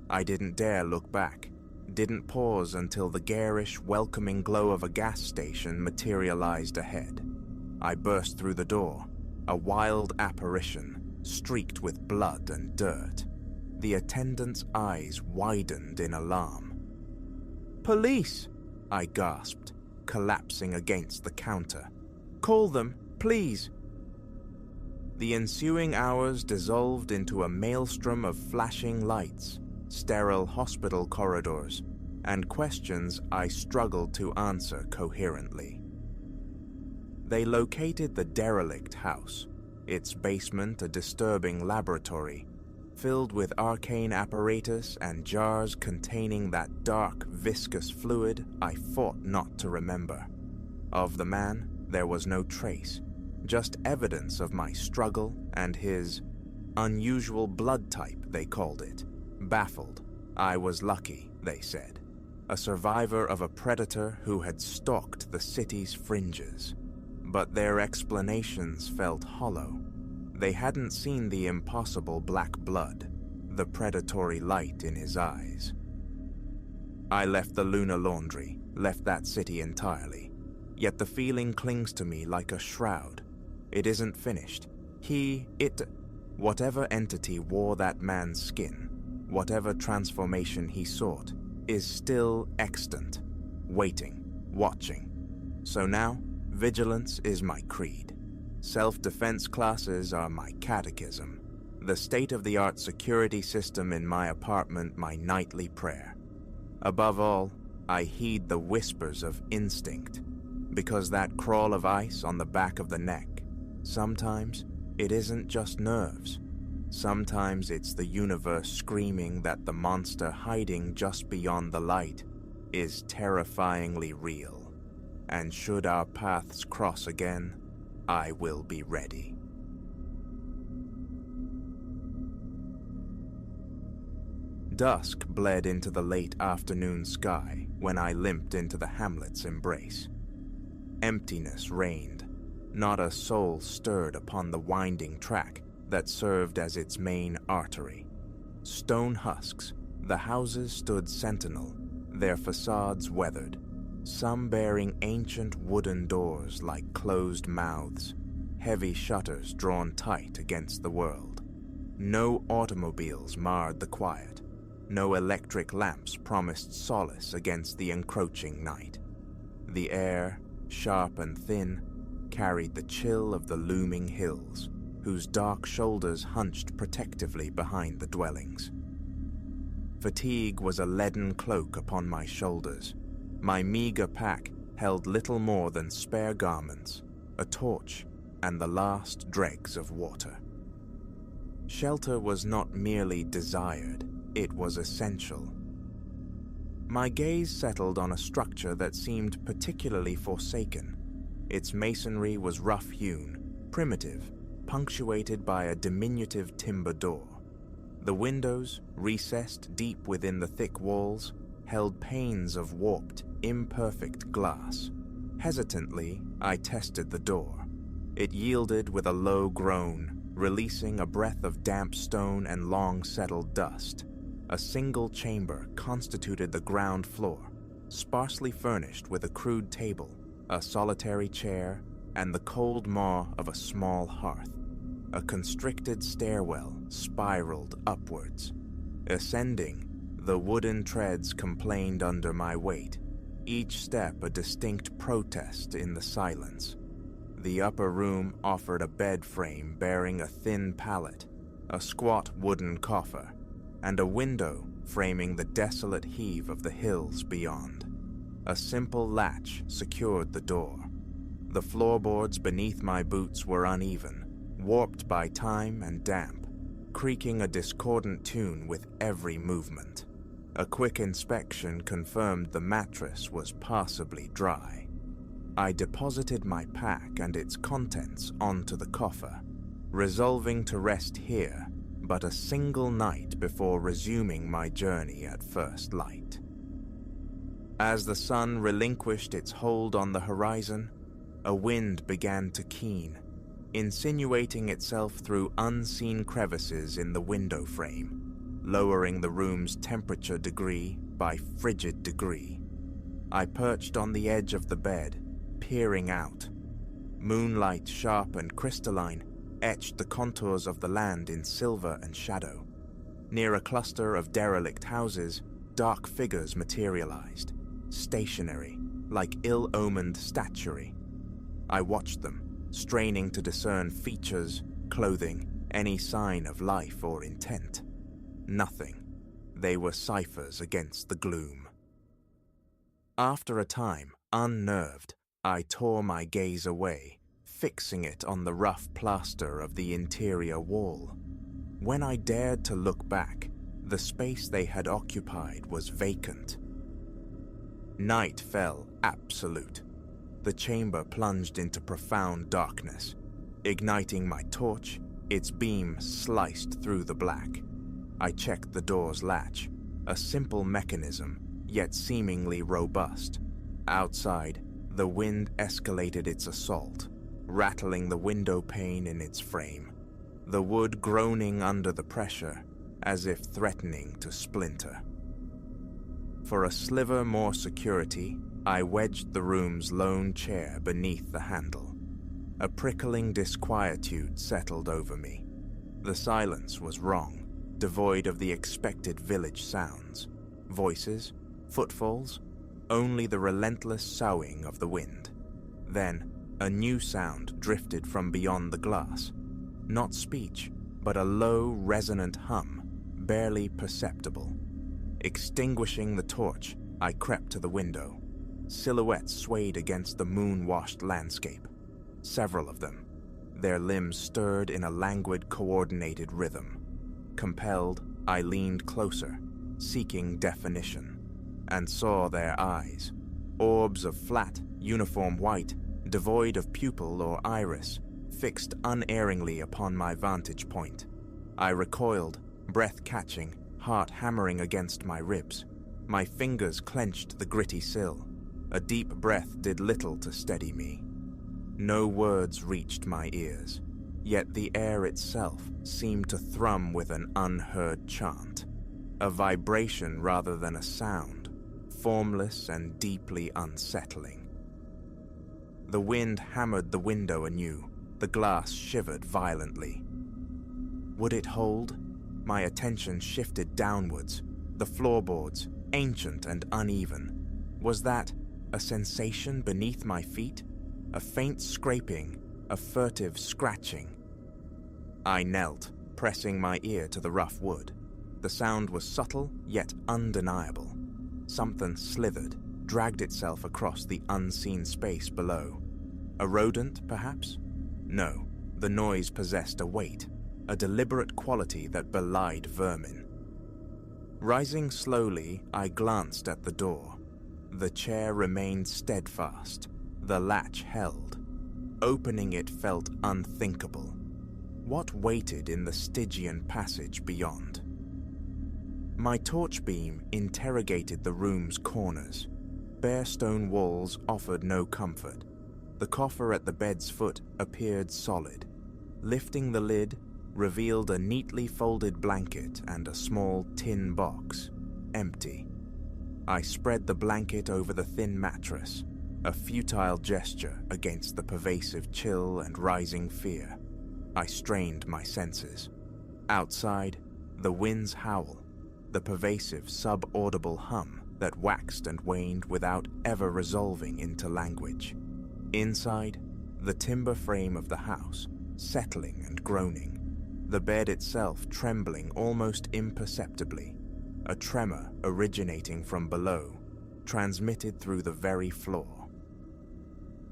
I didn't dare look back, didn't pause until the garish, welcoming glow of a gas station materialized ahead. I burst through the door, a wild apparition, streaked with blood and dirt. The attendant's eyes widened in alarm. "Police!" I gasped, collapsing against the counter. "Call them, please." The ensuing hours dissolved into a maelstrom of flashing lights, sterile hospital corridors, and questions I struggled to answer coherently. They located the derelict house, its basement a disturbing laboratory, filled with arcane apparatus and jars containing that dark, viscous fluid I fought not to remember. Of the man, there was no trace, just evidence of my struggle and his unusual blood type, they called it. Baffled, I was lucky, they said. A survivor of a predator who had stalked the city's fringes. But their explanations felt hollow. They hadn't seen the impossible black blood, the predatory light in his eyes. I left the lunar laundry, left that city entirely. Yet the feeling clings to me like a shroud. It isn't finished. Whatever entity wore that man's skin, whatever transformation he sought, is still extant, waiting, watching. So now, vigilance is my creed. Self-defense classes are my catechism. The state-of-the-art security system in my apartment my nightly prayer. Above all, I heed the whispers of instinct, because that crawl of ice on the back of the neck, sometimes it isn't just nerves. Sometimes it's the universe screaming that the monster hiding just beyond the light is terrifyingly real. And should our paths cross again, I will be ready. Dusk bled into the late afternoon sky when I limped into the hamlet's embrace. Emptiness reigned. Not a soul stirred upon the winding track that served as its main artery. Stone husks, the houses stood sentinel, their facades weathered, some bearing ancient wooden doors like closed mouths, heavy shutters drawn tight against the world. No automobiles marred the quiet. No electric lamps promised solace against the encroaching night. The air, sharp and thin, carried the chill of the looming hills, whose dark shoulders hunched protectively behind the dwellings. Fatigue was a leaden cloak upon my shoulders. My meager pack held little more than spare garments, a torch, and the last dregs of water. Shelter was not merely desired, it was essential. My gaze settled on a structure that seemed particularly forsaken. Its masonry was rough-hewn, primitive, punctuated by a diminutive timber door. The windows, recessed deep within the thick walls, held panes of warped, imperfect glass. Hesitantly, I tested the door. It yielded with a low groan, releasing a breath of damp stone and long-settled dust. A single chamber constituted the ground floor, sparsely furnished with a crude table, a solitary chair, and the cold maw of a small hearth. A constricted stairwell spiraled upwards. Ascending, the wooden treads complained under my weight, each step a distinct protest in the silence. The upper room offered a bed frame bearing a thin pallet, a squat wooden coffer, and a window framing the desolate heave of the hills beyond. A simple latch secured the door. The floorboards beneath my boots were uneven, warped by time and damp, creaking a discordant tune with every movement. A quick inspection confirmed the mattress was passably dry. I deposited my pack and its contents onto the coffer, resolving to rest here but a single night before resuming my journey at first light. As the sun relinquished its hold on the horizon, a wind began to keen, insinuating itself through unseen crevices in the window frame, lowering the room's temperature degree by frigid degree. I perched on the edge of the bed, peering out. Moonlight, sharp and crystalline, etched the contours of the land in silver and shadow. Near a cluster of derelict houses, dark figures materialized, stationary, like ill-omened statuary. I watched them, straining to discern features, clothing, any sign of life or intent. Nothing. They were ciphers against the gloom. After a time, unnerved, I tore my gaze away, fixing it on the rough plaster of the interior wall. When I dared to look back, the space they had occupied was vacant. Night fell absolute. The chamber plunged into profound darkness. Igniting my torch, its beam sliced through the black. I checked the door's latch, a simple mechanism, yet seemingly robust. Outside, the wind escalated its assault, rattling the window pane in its frame, the wood groaning under the pressure, as if threatening to splinter. For a sliver more security, I wedged the room's lone chair beneath the handle. A prickling disquietude settled over me. The silence was wrong, devoid of the expected village sounds. Voices, footfalls, only the relentless soughing of the wind. Then, a new sound drifted from beyond the glass. Not speech, but a low, resonant hum, barely perceptible. Extinguishing the torch, I crept to the window. Silhouettes swayed against the moon-washed landscape. Several of them. Their limbs stirred in a languid, coordinated rhythm. Compelled, I leaned closer, seeking definition, and saw their eyes. Orbs of flat, uniform white, devoid of pupil or iris, fixed unerringly upon my vantage point. I recoiled, breath catching, heart hammering against my ribs. My fingers clenched the gritty sill. A deep breath did little to steady me. No words reached my ears, yet the air itself seemed to thrum with an unheard chant, a vibration rather than a sound, formless and deeply unsettling. The wind hammered the window anew. The glass shivered violently. Would it hold? My attention shifted downwards. The floorboards, ancient and uneven. Was that a sensation beneath my feet? A faint scraping, a furtive scratching. I knelt, pressing my ear to the rough wood. The sound was subtle, yet undeniable. Something slithered, dragged itself across the unseen space below. A rodent, perhaps? No, the noise possessed a weight, a deliberate quality that belied vermin. Rising slowly, I glanced at the door. The chair remained steadfast. The latch held. Opening it felt unthinkable. What waited in the Stygian passage beyond? My torch beam interrogated the room's corners. Bare stone walls offered no comfort. The coffer at the bed's foot appeared solid. Lifting the lid, revealed a neatly folded blanket and a small tin box, empty. I spread the blanket over the thin mattress, a futile gesture against the pervasive chill and rising fear. I strained my senses. Outside, the wind's howl, the pervasive sub-audible hum that waxed and waned without ever resolving into language. Inside, the timber frame of the house, settling and groaning, the bed itself trembling almost imperceptibly, a tremor originating from below, transmitted through the very floor.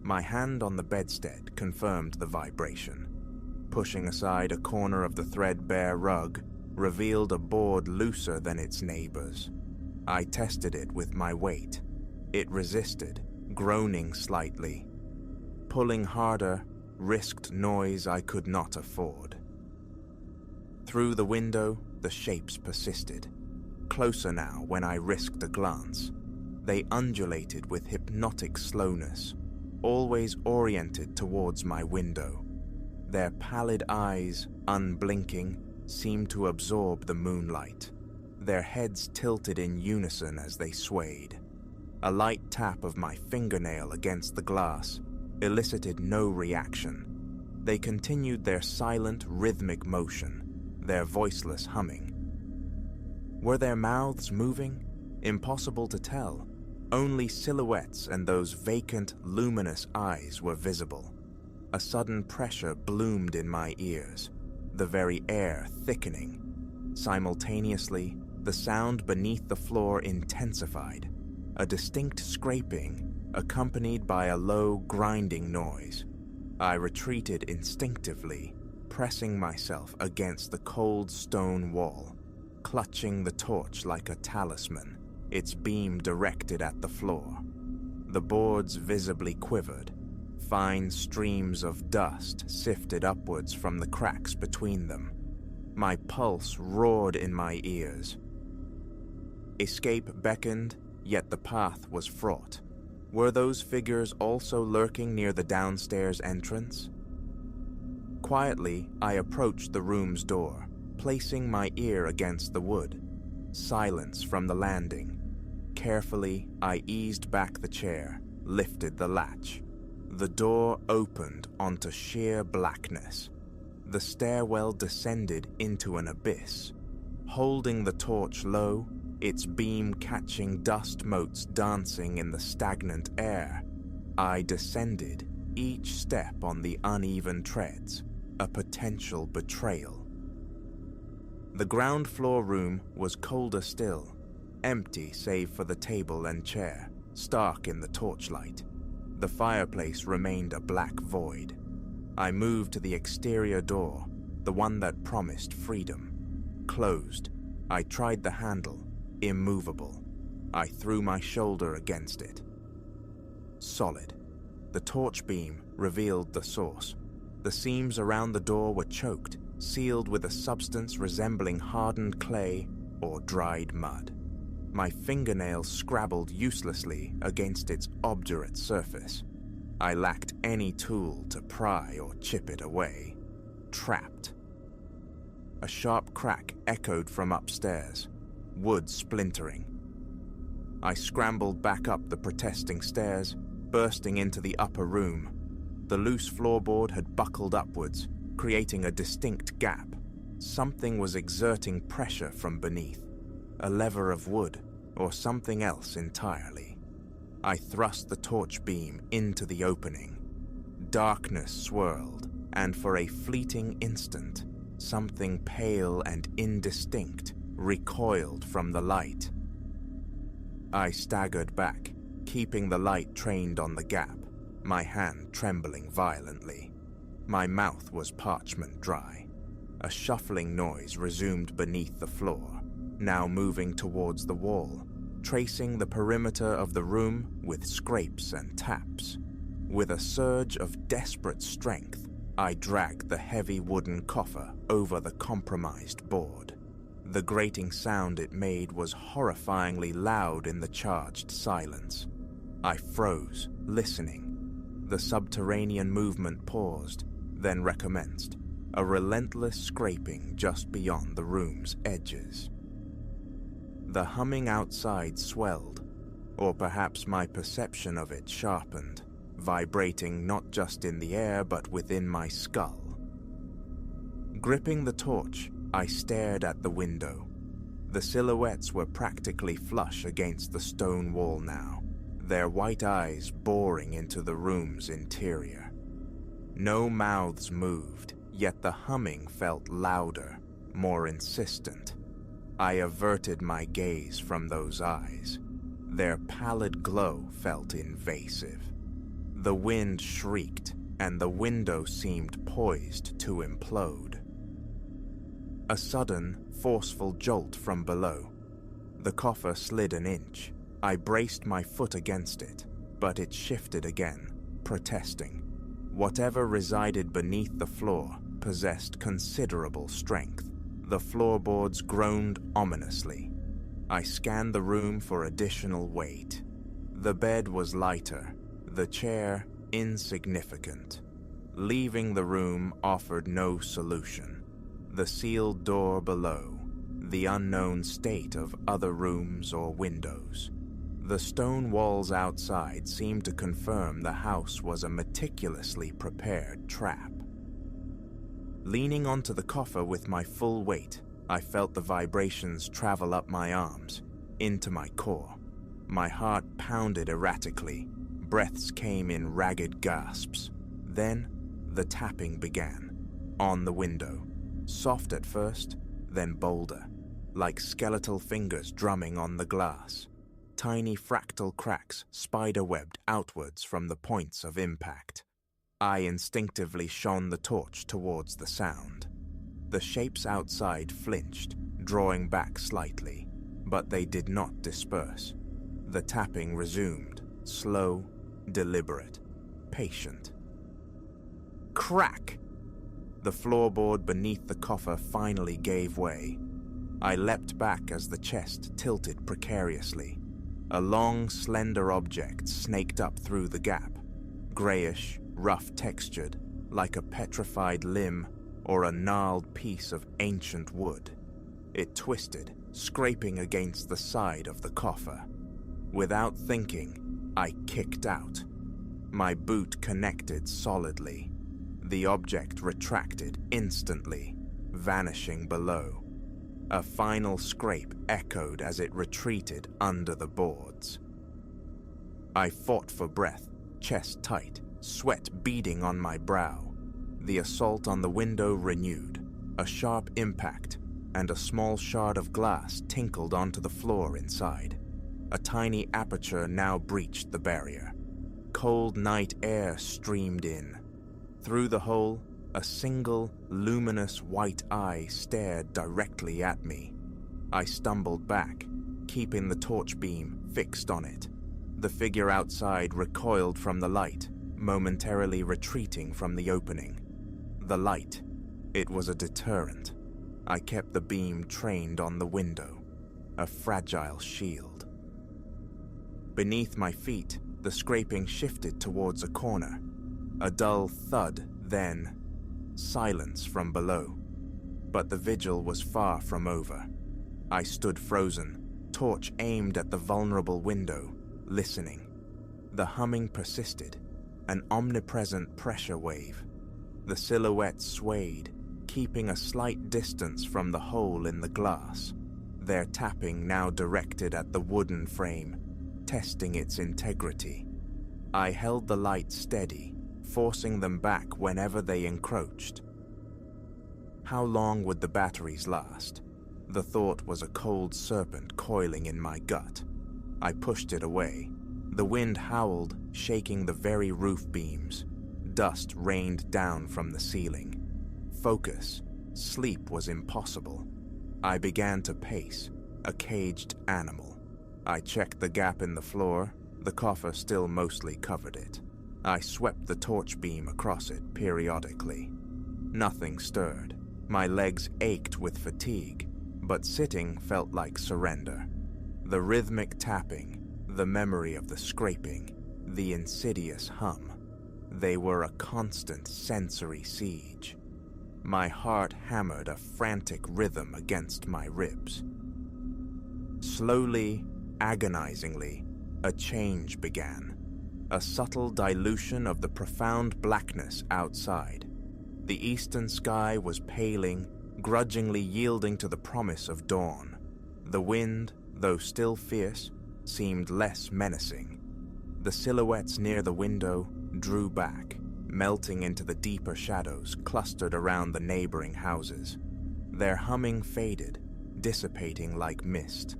My hand on the bedstead confirmed the vibration. Pushing aside a corner of the threadbare rug, revealed a board looser than its neighbors. I tested it with my weight. It resisted, groaning slightly. Pulling harder, risked noise I could not afford. Through the window, the shapes persisted. Closer now when I risked a glance. They undulated with hypnotic slowness, always oriented towards my window. Their pallid eyes, unblinking, seemed to absorb the moonlight. Their heads tilted in unison as they swayed. A light tap of my fingernail against the glass elicited no reaction. They continued their silent, rhythmic motion, their voiceless humming. Were their mouths moving? Impossible to tell. Only silhouettes and those vacant, luminous eyes were visible. A sudden pressure bloomed in my ears, the very air thickening. Simultaneously, the sound beneath the floor intensified, a distinct scraping accompanied by a low, grinding noise. I retreated instinctively, pressing myself against the cold stone wall, clutching the torch like a talisman, its beam directed at the floor. The boards visibly quivered. Fine streams of dust sifted upwards from the cracks between them. My pulse roared in my ears. Escape beckoned, yet the path was fraught. Were those figures also lurking near the downstairs entrance? Quietly, I approached the room's door, placing my ear against the wood. Silence from the landing. Carefully, I eased back the chair, lifted the latch. The door opened onto sheer blackness. The stairwell descended into an abyss. Holding the torch low, its beam catching dust motes dancing in the stagnant air, I descended, each step on the uneven treads, a potential betrayal. The ground floor room was colder still, empty save for the table and chair, stark in the torchlight. The fireplace remained a black void. I moved to the exterior door, the one that promised freedom. Closed. I tried the handle, immovable. I threw my shoulder against it. Solid. The torch beam revealed the source. The seams around the door were choked, sealed with a substance resembling hardened clay or dried mud. My fingernails scrabbled uselessly against its obdurate surface. I lacked any tool to pry or chip it away. Trapped. A sharp crack echoed from upstairs, wood splintering. I scrambled back up the protesting stairs, bursting into the upper room. The loose floorboard had buckled upwards, creating a distinct gap. Something was exerting pressure from beneath. A lever of wood, or something else entirely. I thrust the torch beam into the opening. Darkness swirled, and for a fleeting instant, something pale and indistinct recoiled from the light. I staggered back, keeping the light trained on the gap, my hand trembling violently. My mouth was parchment dry. A shuffling noise resumed beneath the floor, now moving towards the wall, tracing the perimeter of the room with scrapes and taps. With a surge of desperate strength, I dragged the heavy wooden coffer over the compromised board. The grating sound it made was horrifyingly loud in the charged silence. I froze, listening. The subterranean movement paused, then recommenced, a relentless scraping just beyond the room's edges. The humming outside swelled, or perhaps my perception of it sharpened, vibrating not just in the air but within my skull. Gripping the torch, I stared at the window. The silhouettes were practically flush against the stone wall now, their white eyes boring into the room's interior. No mouths moved, yet the humming felt louder, more insistent. I averted my gaze from those eyes. Their pallid glow felt invasive. The wind shrieked, and the window seemed poised to implode. A sudden, forceful jolt from below. The coffer slid an inch. I braced my foot against it, but it shifted again, protesting. Whatever resided beneath the floor possessed considerable strength. The floorboards groaned ominously. I scanned the room for additional weight. The bed was lighter, the chair insignificant. Leaving the room offered no solution. The sealed door below, the unknown state of other rooms or windows. The stone walls outside seemed to confirm the house was a meticulously prepared trap. Leaning onto the coffer with my full weight, I felt the vibrations travel up my arms, into my core. My heart pounded erratically. Breaths came in ragged gasps. Then, the tapping began. On the window. Soft at first, then bolder. Like skeletal fingers drumming on the glass. Tiny fractal cracks spider-webbed outwards from the points of impact. I instinctively shone the torch towards the sound. The shapes outside flinched, drawing back slightly, but they did not disperse. The tapping resumed, slow, deliberate, patient. Crack! The floorboard beneath the coffer finally gave way. I leapt back as the chest tilted precariously. A long, slender object snaked up through the gap, grayish, rough-textured, like a petrified limb or a gnarled piece of ancient wood. It twisted, scraping against the side of the coffer. Without thinking, I kicked out. My boot connected solidly. The object retracted instantly, vanishing below. A final scrape echoed as it retreated under the boards. I fought for breath, chest tight, sweat beading on my brow. The assault on the window renewed. A sharp impact, and a small shard of glass tinkled onto the floor inside. A tiny aperture now breached the barrier. Cold night air streamed in. Through the hole, a single, luminous white eye stared directly at me. I stumbled back, keeping the torch beam fixed on it. The figure outside recoiled from the light, momentarily retreating from the opening. The light. It was a deterrent. I kept the beam trained on the window, a fragile shield. Beneath my feet, the scraping shifted towards a corner. A dull thud, then silence from below. But the vigil was far from over. I stood frozen, torch aimed at the vulnerable window, listening. The humming persisted, an omnipresent pressure wave. The silhouette swayed, keeping a slight distance from the hole in the glass, their tapping now directed at the wooden frame, testing its integrity. I held the light steady, forcing them back whenever they encroached. How long would the batteries last? The thought was a cold serpent coiling in my gut. I pushed it away. The wind howled, shaking the very roof beams. Dust rained down from the ceiling. Focus. Sleep was impossible. I began to pace, a caged animal. I checked the gap in the floor. The coffer still mostly covered it. I swept the torch beam across it periodically. Nothing stirred. My legs ached with fatigue, but sitting felt like surrender. The rhythmic tapping, the memory of the scraping, the insidious hum. They were a constant sensory siege. My heart hammered a frantic rhythm against my ribs. Slowly, agonizingly, a change began. A subtle dilution of the profound blackness outside. The eastern sky was paling, grudgingly yielding to the promise of dawn. The wind, though still fierce, seemed less menacing. The silhouettes near the window drew back, melting into the deeper shadows clustered around the neighboring houses. Their humming faded, dissipating like mist.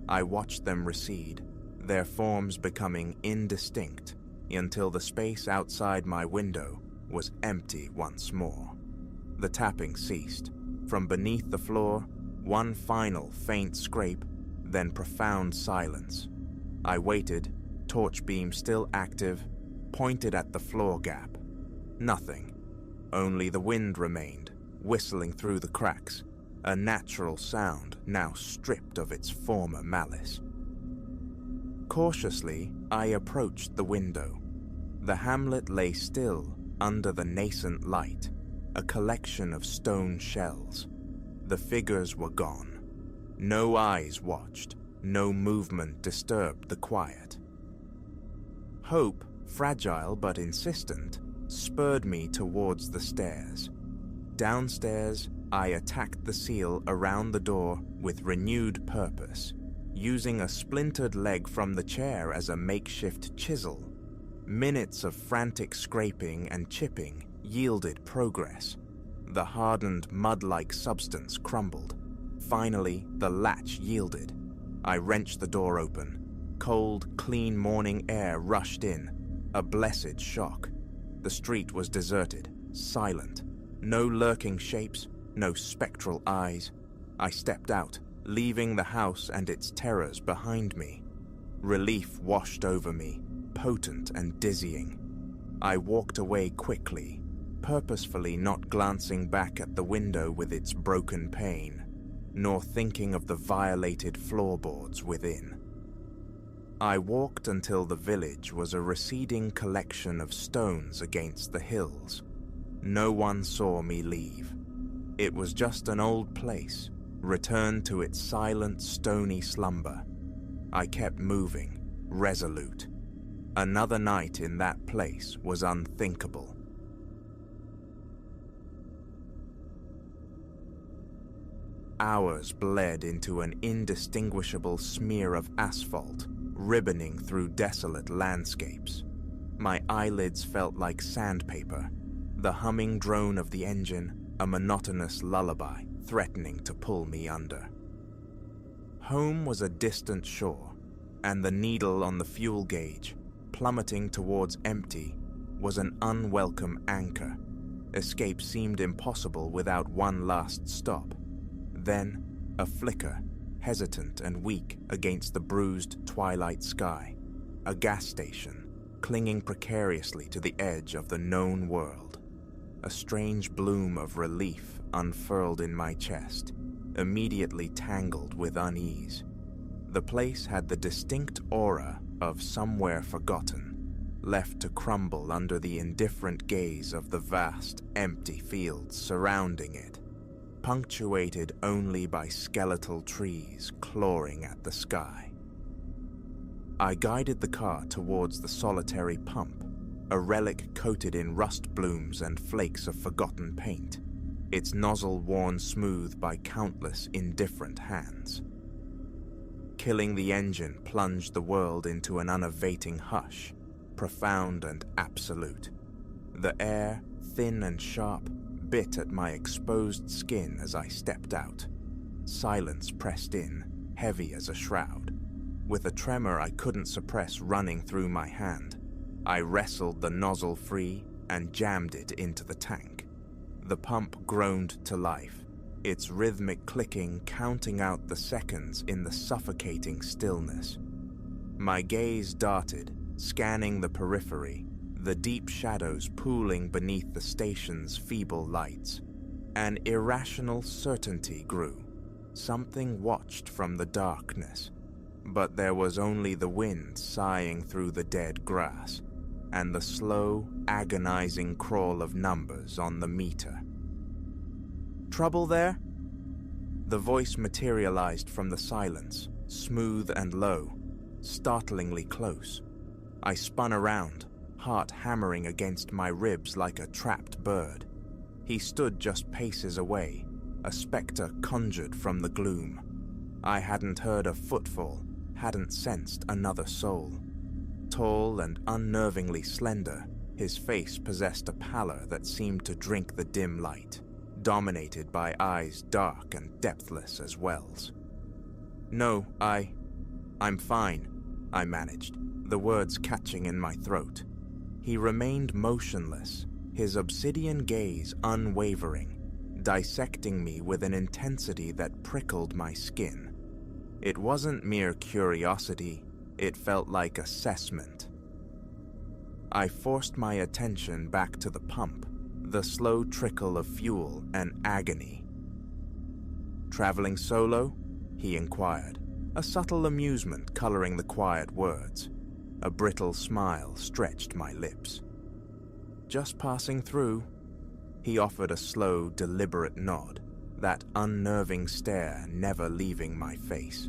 I watched them recede, their forms becoming indistinct, until the space outside my window was empty once more. The tapping ceased. From beneath the floor, one final faint scrape, then profound silence. I waited, torch beam still active, pointed at the floor gap. Nothing. Only the wind remained, whistling through the cracks, a natural sound now stripped of its former malice. Cautiously, I approached the window. The hamlet lay still under the nascent light, a collection of stone shells. The figures were gone. No eyes watched, no movement disturbed the quiet. Hope, fragile but insistent, spurred me towards the stairs. Downstairs, I attacked the seal around the door with renewed purpose. using a splintered leg from the chair as a makeshift chisel. Minutes of frantic scraping and chipping yielded progress. The hardened, mud-like substance crumbled. Finally, the latch yielded. I wrenched the door open. Cold, clean morning air rushed in. A blessed shock. The street was deserted, silent. No lurking shapes, no spectral eyes. I stepped out, leaving the house and its terrors behind me. Relief washed over me, potent and dizzying. I walked away quickly, purposefully not glancing back at the window with its broken pane, nor thinking of the violated floorboards within. I walked until the village was a receding collection of stones against the hills. No one saw me leave. It was just an old place, returned to its silent, stony slumber. I kept moving, resolute. Another night in that place was unthinkable. Hours bled into an indistinguishable smear of asphalt, ribboning through desolate landscapes. My eyelids felt like sandpaper, the humming drone of the engine a monotonous lullaby threatening to pull me under. Home was a distant shore, and the needle on the fuel gauge, plummeting towards empty, was an unwelcome anchor. Escape seemed impossible without one last stop. Then, a flicker, hesitant and weak against the bruised twilight sky. A gas station, clinging precariously to the edge of the known world. A strange bloom of relief unfurled in my chest, immediately tangled with unease. The place had the distinct aura of somewhere forgotten, left to crumble under the indifferent gaze of the vast, empty fields surrounding it, punctuated only by skeletal trees clawing at the sky. I guided the car towards the solitary pump, a relic coated in rust blooms and flakes of forgotten paint, its nozzle worn smooth by countless indifferent hands. Killing the engine plunged the world into an unabating hush, profound and absolute. The air, thin and sharp, bit at my exposed skin as I stepped out. Silence pressed in, heavy as a shroud. With a tremor I couldn't suppress running through my hand, I wrestled the nozzle free and jammed it into the tank. The pump groaned to life, its rhythmic clicking counting out the seconds in the suffocating stillness. My gaze darted, scanning the periphery, the deep shadows pooling beneath the station's feeble lights. An irrational certainty grew. Something watched from the darkness, but there was only the wind sighing through the dead grass, and the slow, agonizing crawl of numbers on the meter. "Trouble there?" The voice materialized from the silence, smooth and low, startlingly close. I spun around, heart hammering against my ribs like a trapped bird. He stood just paces away, a specter conjured from the gloom. I hadn't heard a footfall, hadn't sensed another soul. Tall and unnervingly slender, his face possessed a pallor that seemed to drink the dim light, dominated by eyes dark and depthless as wells. "No, I'm fine," I managed, the words catching in my throat. He remained motionless, his obsidian gaze unwavering, dissecting me with an intensity that prickled my skin. It wasn't mere curiosity, it felt like assessment. I forced my attention back to the pump, the slow trickle of fuel and agony. "Traveling solo?" he inquired, a subtle amusement coloring the quiet words. A brittle smile stretched my lips. "Just passing through." He offered a slow, deliberate nod, that unnerving stare never leaving my face.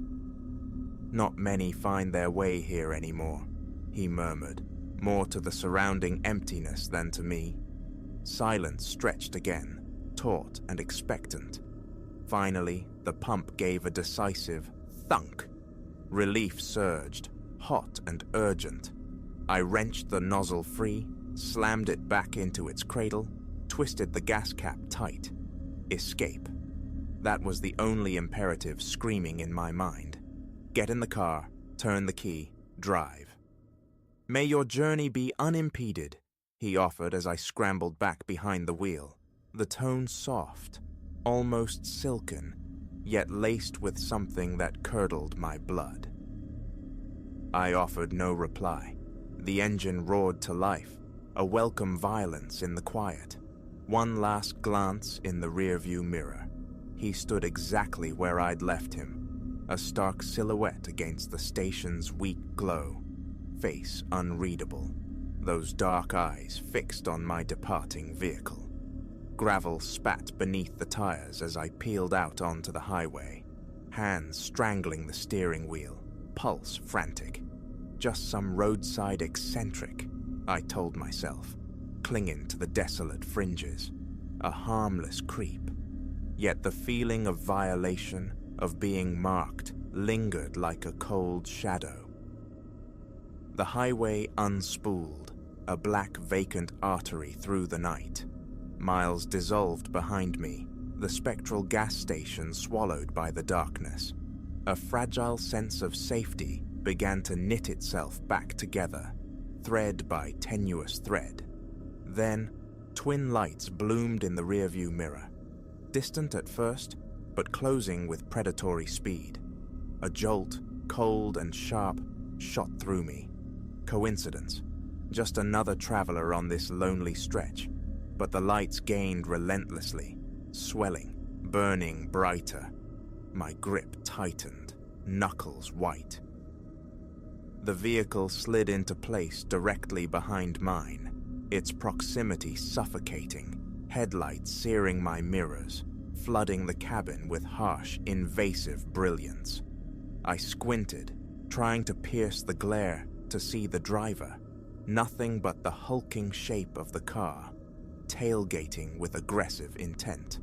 "Not many find their way here anymore," he murmured, more to the surrounding emptiness than to me. Silence stretched again, taut and expectant. Finally, the pump gave a decisive thunk. Relief surged, hot and urgent. I wrenched the nozzle free, slammed it back into its cradle, twisted the gas cap tight. Escape. That was the only imperative screaming in my mind. Get in the car, turn the key, drive. May your journey be unimpeded, he offered as I scrambled back behind the wheel, the tone soft, almost silken, yet laced with something that curdled my blood. I offered no reply. The engine roared to life, a welcome violence in the quiet. One last glance in the rearview mirror. He stood exactly where I'd left him, a stark silhouette against the station's weak glow, face unreadable, those dark eyes fixed on my departing vehicle. Gravel spat beneath the tires as I peeled out onto the highway, hands strangling the steering wheel, pulse frantic. Just some roadside eccentric, I told myself, clinging to the desolate fringes, a harmless creep. Yet the feeling of violation, of being marked, lingered like a cold shadow. The highway unspooled, a black vacant artery through the night. Miles dissolved behind me, the spectral gas station swallowed by the darkness. A fragile sense of safety began to knit itself back together, thread by tenuous thread. Then, twin lights bloomed in the rearview mirror, distant at first, but closing with predatory speed. A jolt, cold and sharp, shot through me. Coincidence. Just another traveler on this lonely stretch, but the lights gained relentlessly, swelling, burning brighter. My grip tightened, knuckles white. The vehicle slid into place directly behind mine, its proximity suffocating, headlights searing my mirrors, flooding the cabin with harsh, invasive brilliance. I squinted, trying to pierce the glare to see the driver, nothing but the hulking shape of the car, tailgating with aggressive intent.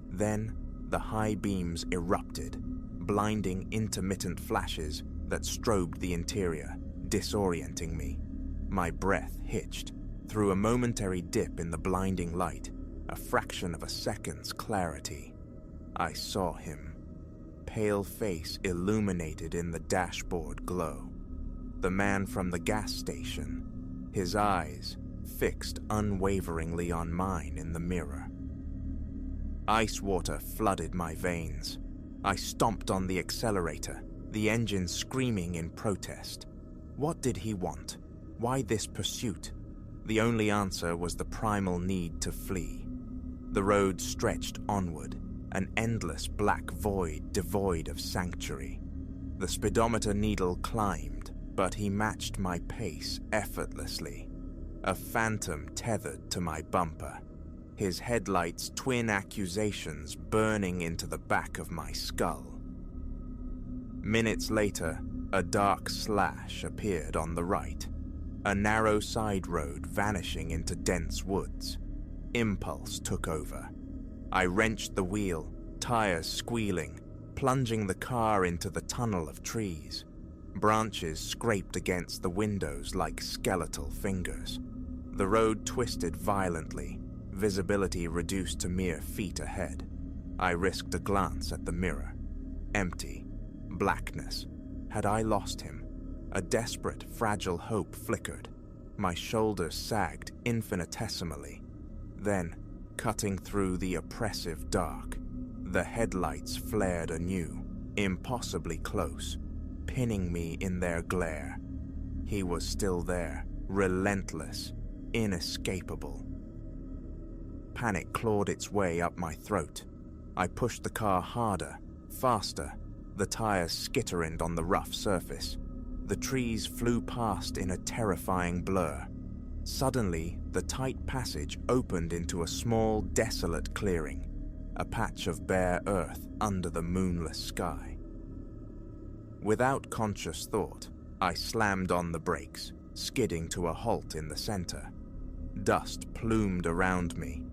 Then, the high beams erupted, blinding intermittent flashes that strobed the interior, disorienting me. My breath hitched. Through a momentary dip in the blinding light, a fraction of a second's clarity, I saw him. Pale face illuminated in the dashboard glow. The man from the gas station, his eyes fixed unwaveringly on mine in the mirror. Ice water flooded my veins. I stomped on the accelerator, the engine screaming in protest. What did he want? Why this pursuit? The only answer was the primal need to flee. The road stretched onward, an endless black void devoid of sanctuary. The speedometer needle climbed, but he matched my pace effortlessly. A phantom tethered to my bumper, his headlights' twin accusations burning into the back of my skull. Minutes later, a dark slash appeared on the right, a narrow side road vanishing into dense woods. Impulse took over. I wrenched the wheel, tires squealing, plunging the car into the tunnel of trees. Branches scraped against the windows like skeletal fingers. The road twisted violently, visibility reduced to mere feet ahead. I risked a glance at the mirror. Empty. Blackness. Had I lost him? A desperate, fragile hope flickered. My shoulders sagged infinitesimally. Then, cutting through the oppressive dark, the headlights flared anew, impossibly close, pinning me in their glare. He was still there, relentless, inescapable. Panic clawed its way up my throat. I pushed the car harder, faster, the tires skittering on the rough surface. The trees flew past in a terrifying blur. Suddenly, the tight passage opened into a small, desolate clearing, a patch of bare earth under the moonless sky. Without conscious thought, I slammed on the brakes, skidding to a halt in the center. Dust plumed around me.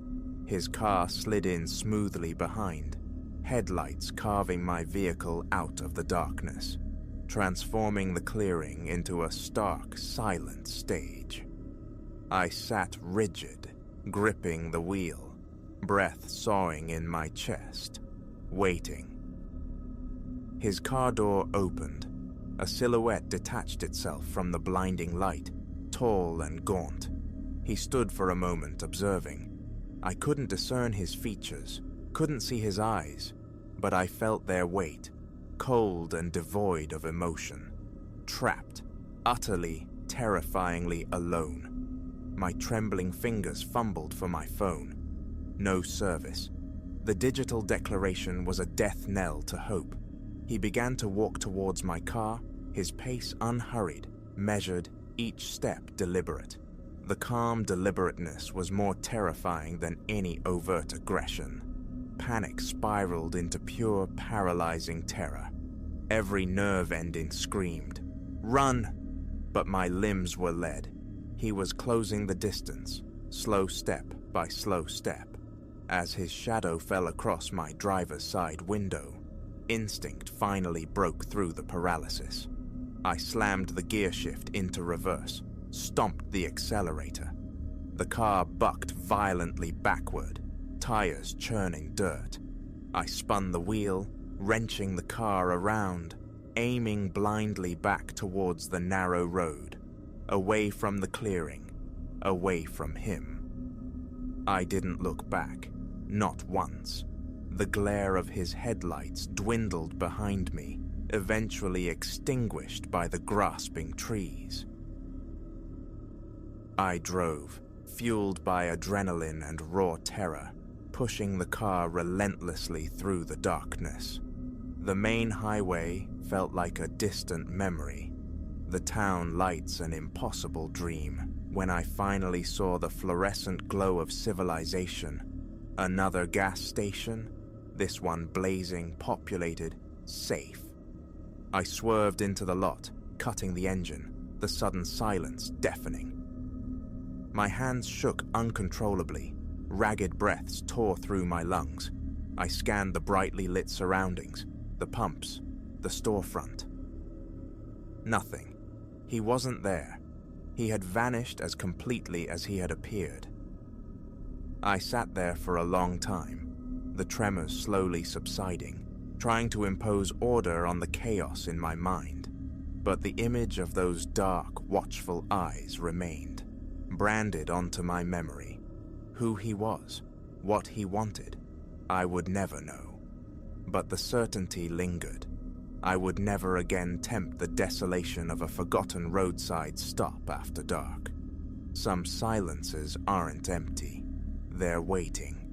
His car slid in smoothly behind, headlights carving my vehicle out of the darkness. transforming the clearing into a stark, silent stage. I sat rigid, gripping the wheel, breath sawing in my chest, waiting. His car door opened. A silhouette detached itself from the blinding light, tall and gaunt. He stood for a moment observing. I couldn't discern his features, couldn't see his eyes, but I felt their weight, cold and devoid of emotion. Trapped, utterly, terrifyingly alone. My trembling fingers fumbled for my phone. No service. The digital declaration was a death knell to hope. He began to walk towards my car, his pace unhurried, measured, each step deliberate. The calm deliberateness was more terrifying than any overt aggression. Panic spiraled into pure, paralyzing terror. Every nerve ending screamed, "Run!" But my limbs were led. He was closing the distance, slow step by slow step. As his shadow fell across my driver's side window, instinct finally broke through the paralysis. I slammed the gear shift into reverse, stomped the accelerator. The car bucked violently backward, tires churning dirt. I spun the wheel, wrenching the car around, aiming blindly back towards the narrow road, away from the clearing, away from him. I didn't look back, not once. The glare of his headlights dwindled behind me, eventually extinguished by the grasping trees. I drove, fueled by adrenaline and raw terror, pushing the car relentlessly through the darkness. The main highway felt like a distant memory, the town lights an impossible dream. When I finally saw the fluorescent glow of civilization, another gas station, this one blazing, populated, safe. I swerved into the lot, cutting the engine, the sudden silence deafening. My hands shook uncontrollably, ragged breaths tore through my lungs. I scanned the brightly lit surroundings, the pumps, the storefront. Nothing. He wasn't there. He had vanished as completely as he had appeared. I sat there for a long time, the tremors slowly subsiding, trying to impose order on the chaos in my mind. But the image of those dark, watchful eyes remained, branded onto my memory. Who he was, what he wanted, I would never know. But the certainty lingered. I would never again tempt the desolation of a forgotten roadside stop after dark. Some silences aren't empty. They're waiting.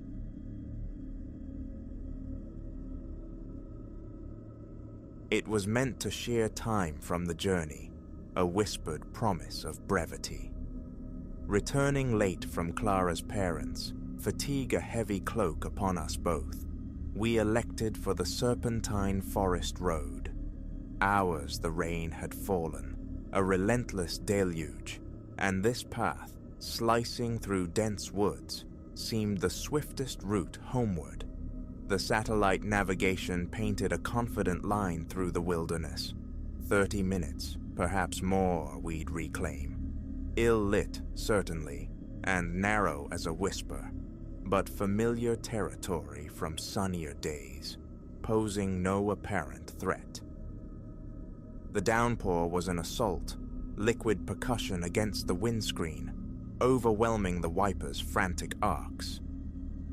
It was meant to shear time from the journey, a whispered promise of brevity. Returning late from Clara's parents, fatigue a heavy cloak upon us both, we elected for the serpentine forest road. Hours the rain had fallen, a relentless deluge, and this path, slicing through dense woods, seemed the swiftest route homeward. The satellite navigation painted a confident line through the wilderness. 30 minutes, perhaps more, we'd reclaim. Ill-lit, certainly, and narrow as a whisper, but familiar territory from sunnier days, posing no apparent threat. The downpour was an assault, liquid percussion against the windscreen, overwhelming the wiper's frantic arcs.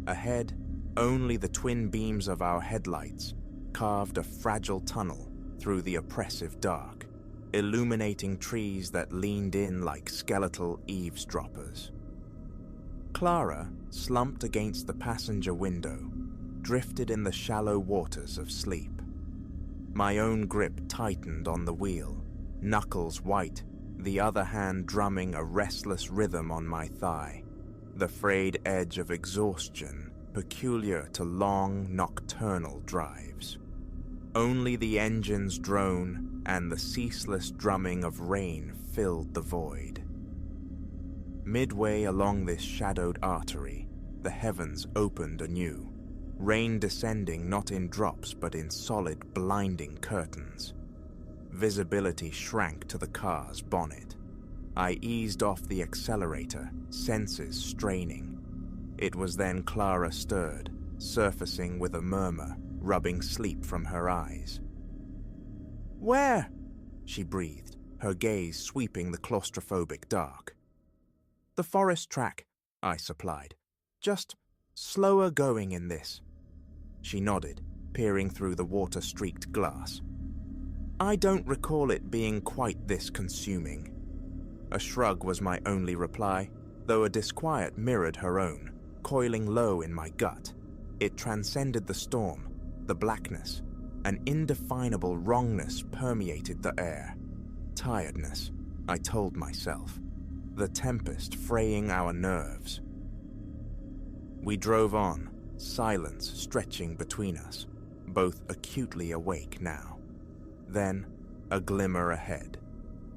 Ahead, only the twin beams of our headlights carved a fragile tunnel through the oppressive dark, illuminating trees that leaned in like skeletal eavesdroppers. Clara, slumped against the passenger window, drifted in the shallow waters of sleep. My own grip tightened on the wheel, knuckles white, the other hand drumming a restless rhythm on my thigh, the frayed edge of exhaustion peculiar to long nocturnal drives. Only the engine's drone and the ceaseless drumming of rain filled the void. Midway along this shadowed artery, the heavens opened anew, rain descending not in drops but in solid, blinding curtains. Visibility shrank to the car's bonnet. I eased off the accelerator, senses straining. It was then Clara stirred, surfacing with a murmur, rubbing sleep from her eyes. "Where?" she breathed, her gaze sweeping the claustrophobic dark. "The forest track," I supplied. "Just slower going in this." She nodded, peering through the water-streaked glass. "I don't recall it being quite this consuming." A shrug was my only reply, though a disquiet mirrored her own, coiling low in my gut. It transcended the storm, the blackness. An indefinable wrongness permeated the air. Tiredness, I told myself. The tempest fraying our nerves. We drove on, silence stretching between us, both acutely awake now. Then, a glimmer ahead.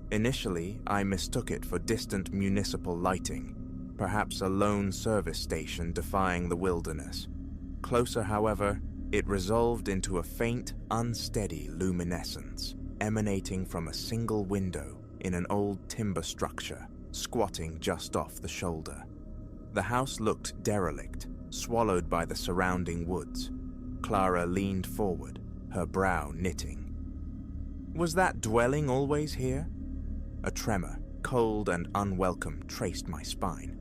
Initially, I mistook it for distant municipal lighting, perhaps a lone service station defying the wilderness. Closer, however, it resolved into a faint, unsteady luminescence, emanating from a single window in an old timber structure, squatting just off the shoulder. The house looked derelict, swallowed by the surrounding woods. Clara leaned forward, her brow knitting. Was that dwelling always here? A tremor, cold and unwelcome, traced my spine.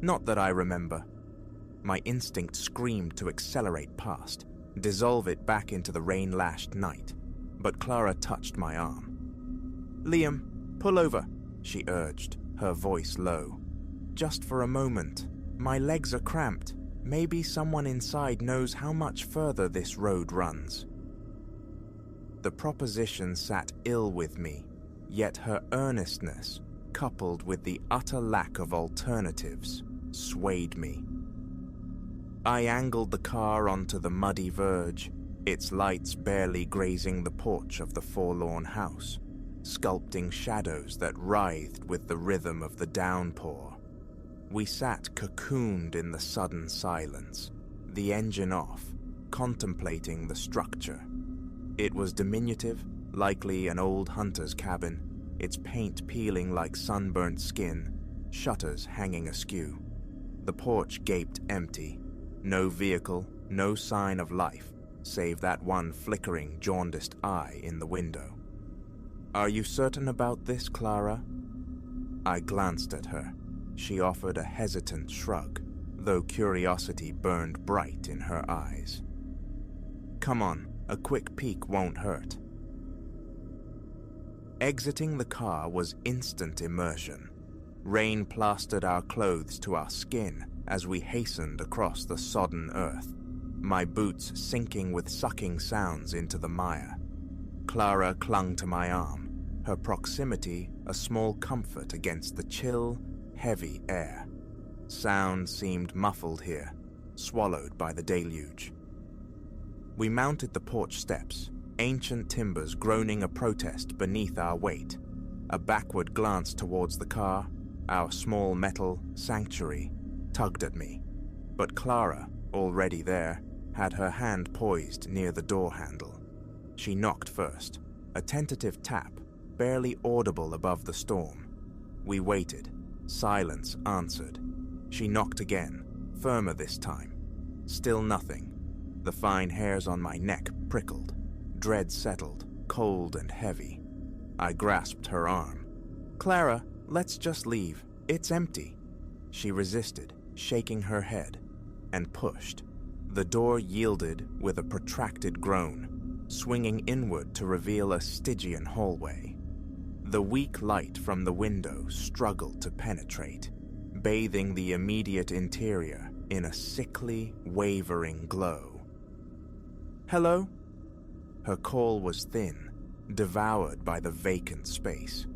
Not that I remember. My instinct screamed to accelerate past, dissolve it back into the rain-lashed night, but Clara touched my arm. "Liam, pull over," she urged, her voice low. "Just for a moment. My legs are cramped. Maybe someone inside knows how much further this road runs." The proposition sat ill with me, yet her earnestness, coupled with the utter lack of alternatives, swayed me. I angled the car onto the muddy verge, its lights barely grazing the porch of the forlorn house, sculpting shadows that writhed with the rhythm of the downpour. We sat cocooned in the sudden silence, the engine off, contemplating the structure. It was diminutive, likely an old hunter's cabin, its paint peeling like sunburnt skin, shutters hanging askew. The porch gaped empty. No vehicle, no sign of life, save that one flickering, jaundiced eye in the window. "Are you certain about this, Clara?" I glanced at her. She offered a hesitant shrug, though curiosity burned bright in her eyes. "Come on, a quick peek won't hurt." Exiting the car was instant immersion. Rain plastered our clothes to our skin as we hastened across the sodden earth, my boots sinking with sucking sounds into the mire. Clara clung to my arm, her proximity a small comfort against the chill, heavy air. Sound seemed muffled here, swallowed by the deluge. We mounted the porch steps, ancient timbers groaning a protest beneath our weight. A backward glance towards the car, our small metal sanctuary, tugged at me, but Clara, already there, had her hand poised near the door handle. She knocked first, a tentative tap, barely audible above the storm. We waited. Silence answered. She knocked again, firmer this time. Still nothing. The fine hairs on my neck prickled. Dread settled, cold and heavy. I grasped her arm. "Clara, let's just leave. It's empty." She resisted, shaking her head, and pushed. The door yielded with a protracted groan, swinging inward to reveal a Stygian hallway. The weak light from the window struggled to penetrate, bathing the immediate interior in a sickly, wavering glow. "Hello?" Her call was thin, devoured by the vacant space.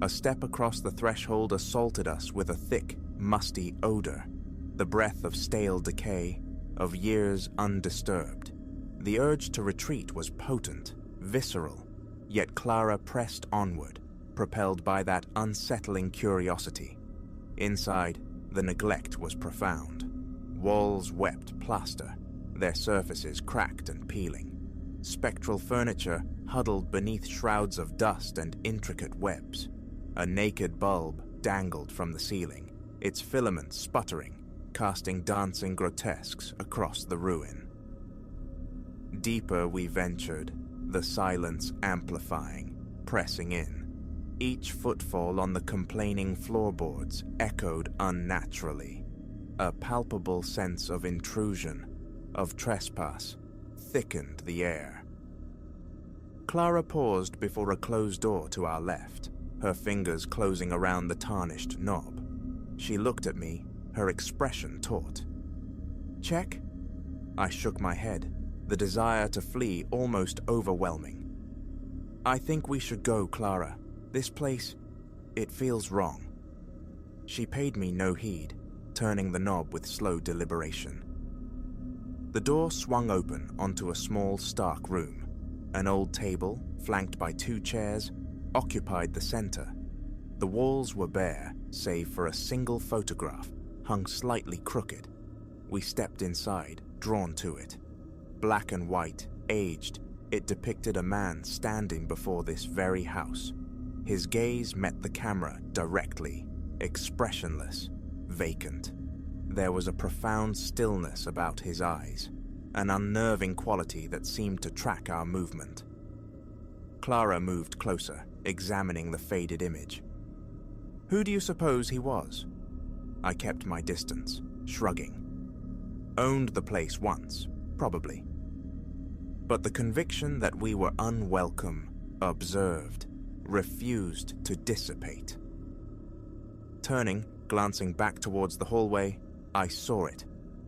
A step across the threshold assaulted us with a thick, musty odor, the breath of stale decay, of years undisturbed. The urge to retreat was potent, visceral, yet Clara pressed onward, propelled by that unsettling curiosity. Inside, the neglect was profound. Walls wept plaster, their surfaces cracked and peeling. spectral furniture huddled beneath shrouds of dust and intricate webs. A naked bulb dangled from the ceiling, its filaments sputtering, casting dancing grotesques across the ruin. Deeper we ventured, the silence amplifying, pressing in. Each footfall on the complaining floorboards echoed unnaturally. A palpable sense of intrusion, of trespass, thickened the air. Clara paused before a closed door to our left, her fingers closing around the tarnished knob. She looked at me, her expression taut. "Check?" I shook my head, the desire to flee almost overwhelming. "I think we should go, Clara. This place, it feels wrong." She paid me no heed, turning the knob with slow deliberation. The door swung open onto a small, stark room. An old table, flanked by 2 chairs, occupied the center. The walls were bare, save for a single photograph, hung slightly crooked. We stepped inside, drawn to it. Black and white, aged, it depicted a man standing before this very house. His gaze met the camera directly, expressionless, vacant. There was a profound stillness about his eyes, an unnerving quality that seemed to track our movement. Clara moved closer, examining the faded image. "Who do you suppose he was?" I kept my distance, shrugging. "Owned the place once, probably." But the conviction that we were unwelcome, observed, refused to dissipate. Turning, glancing back towards the hallway, I saw it,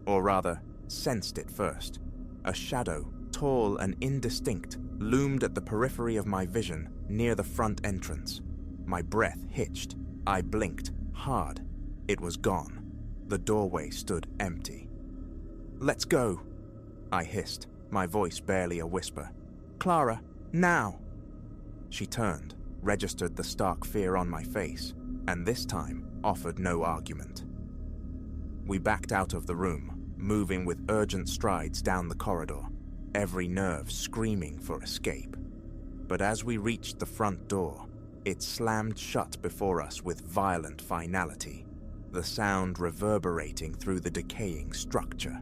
or rather, sensed it first. A shadow, tall and indistinct, loomed at the periphery of my vision near the front entrance. My breath hitched. I blinked, hard. It was gone. The doorway stood empty. "Let's go," I hissed, my voice barely a whisper. "Clara, now!" She turned, registered the stark fear on my face, and this time offered no argument. We backed out of the room, moving with urgent strides down the corridor, every nerve screaming for escape. But as we reached the front door, it slammed shut before us with violent finality, the sound reverberating through the decaying structure.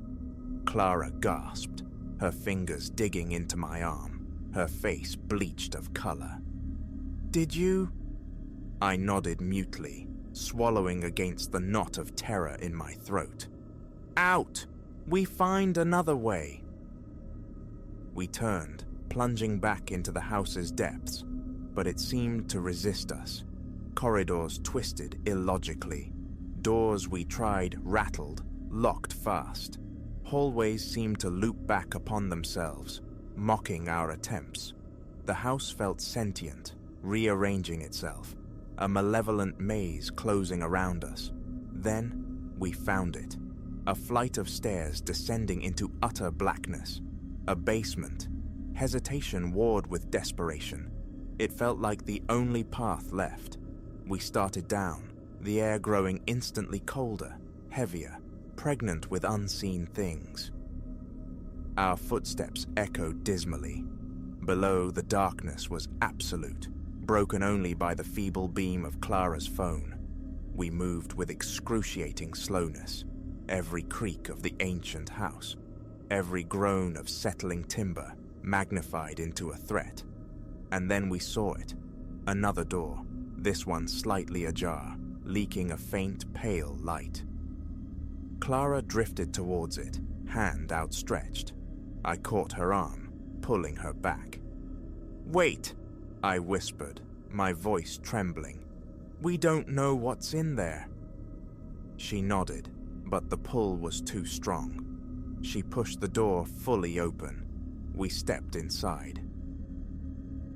Clara gasped, her fingers digging into my arm, her face bleached of color. "Did you?" I nodded mutely, swallowing against the knot of terror in my throat. "Out! We find another way." We turned, plunging back into the house's depths, but it seemed to resist us. Corridors twisted illogically. Doors we tried rattled, locked fast. Hallways seemed to loop back upon themselves, mocking our attempts. The house felt sentient, rearranging itself, a malevolent maze closing around us. Then we found it. A flight of stairs descending into utter blackness. A basement. Hesitation warred with desperation. It felt like the only path left. We started down, the air growing instantly colder, heavier, pregnant with unseen things. Our footsteps echoed dismally. Below, the darkness was absolute, broken only by the feeble beam of Clara's phone. We moved with excruciating slowness, every creak of the ancient house, every groan of settling timber magnified into a threat. And then we saw it, another door, this one slightly ajar, leaking a faint, pale light. Clara drifted towards it, hand outstretched. I caught her arm, pulling her back. "Wait," I whispered, my voice trembling. "We don't know what's in there." She nodded, but the pull was too strong. She pushed the door fully open. We stepped inside.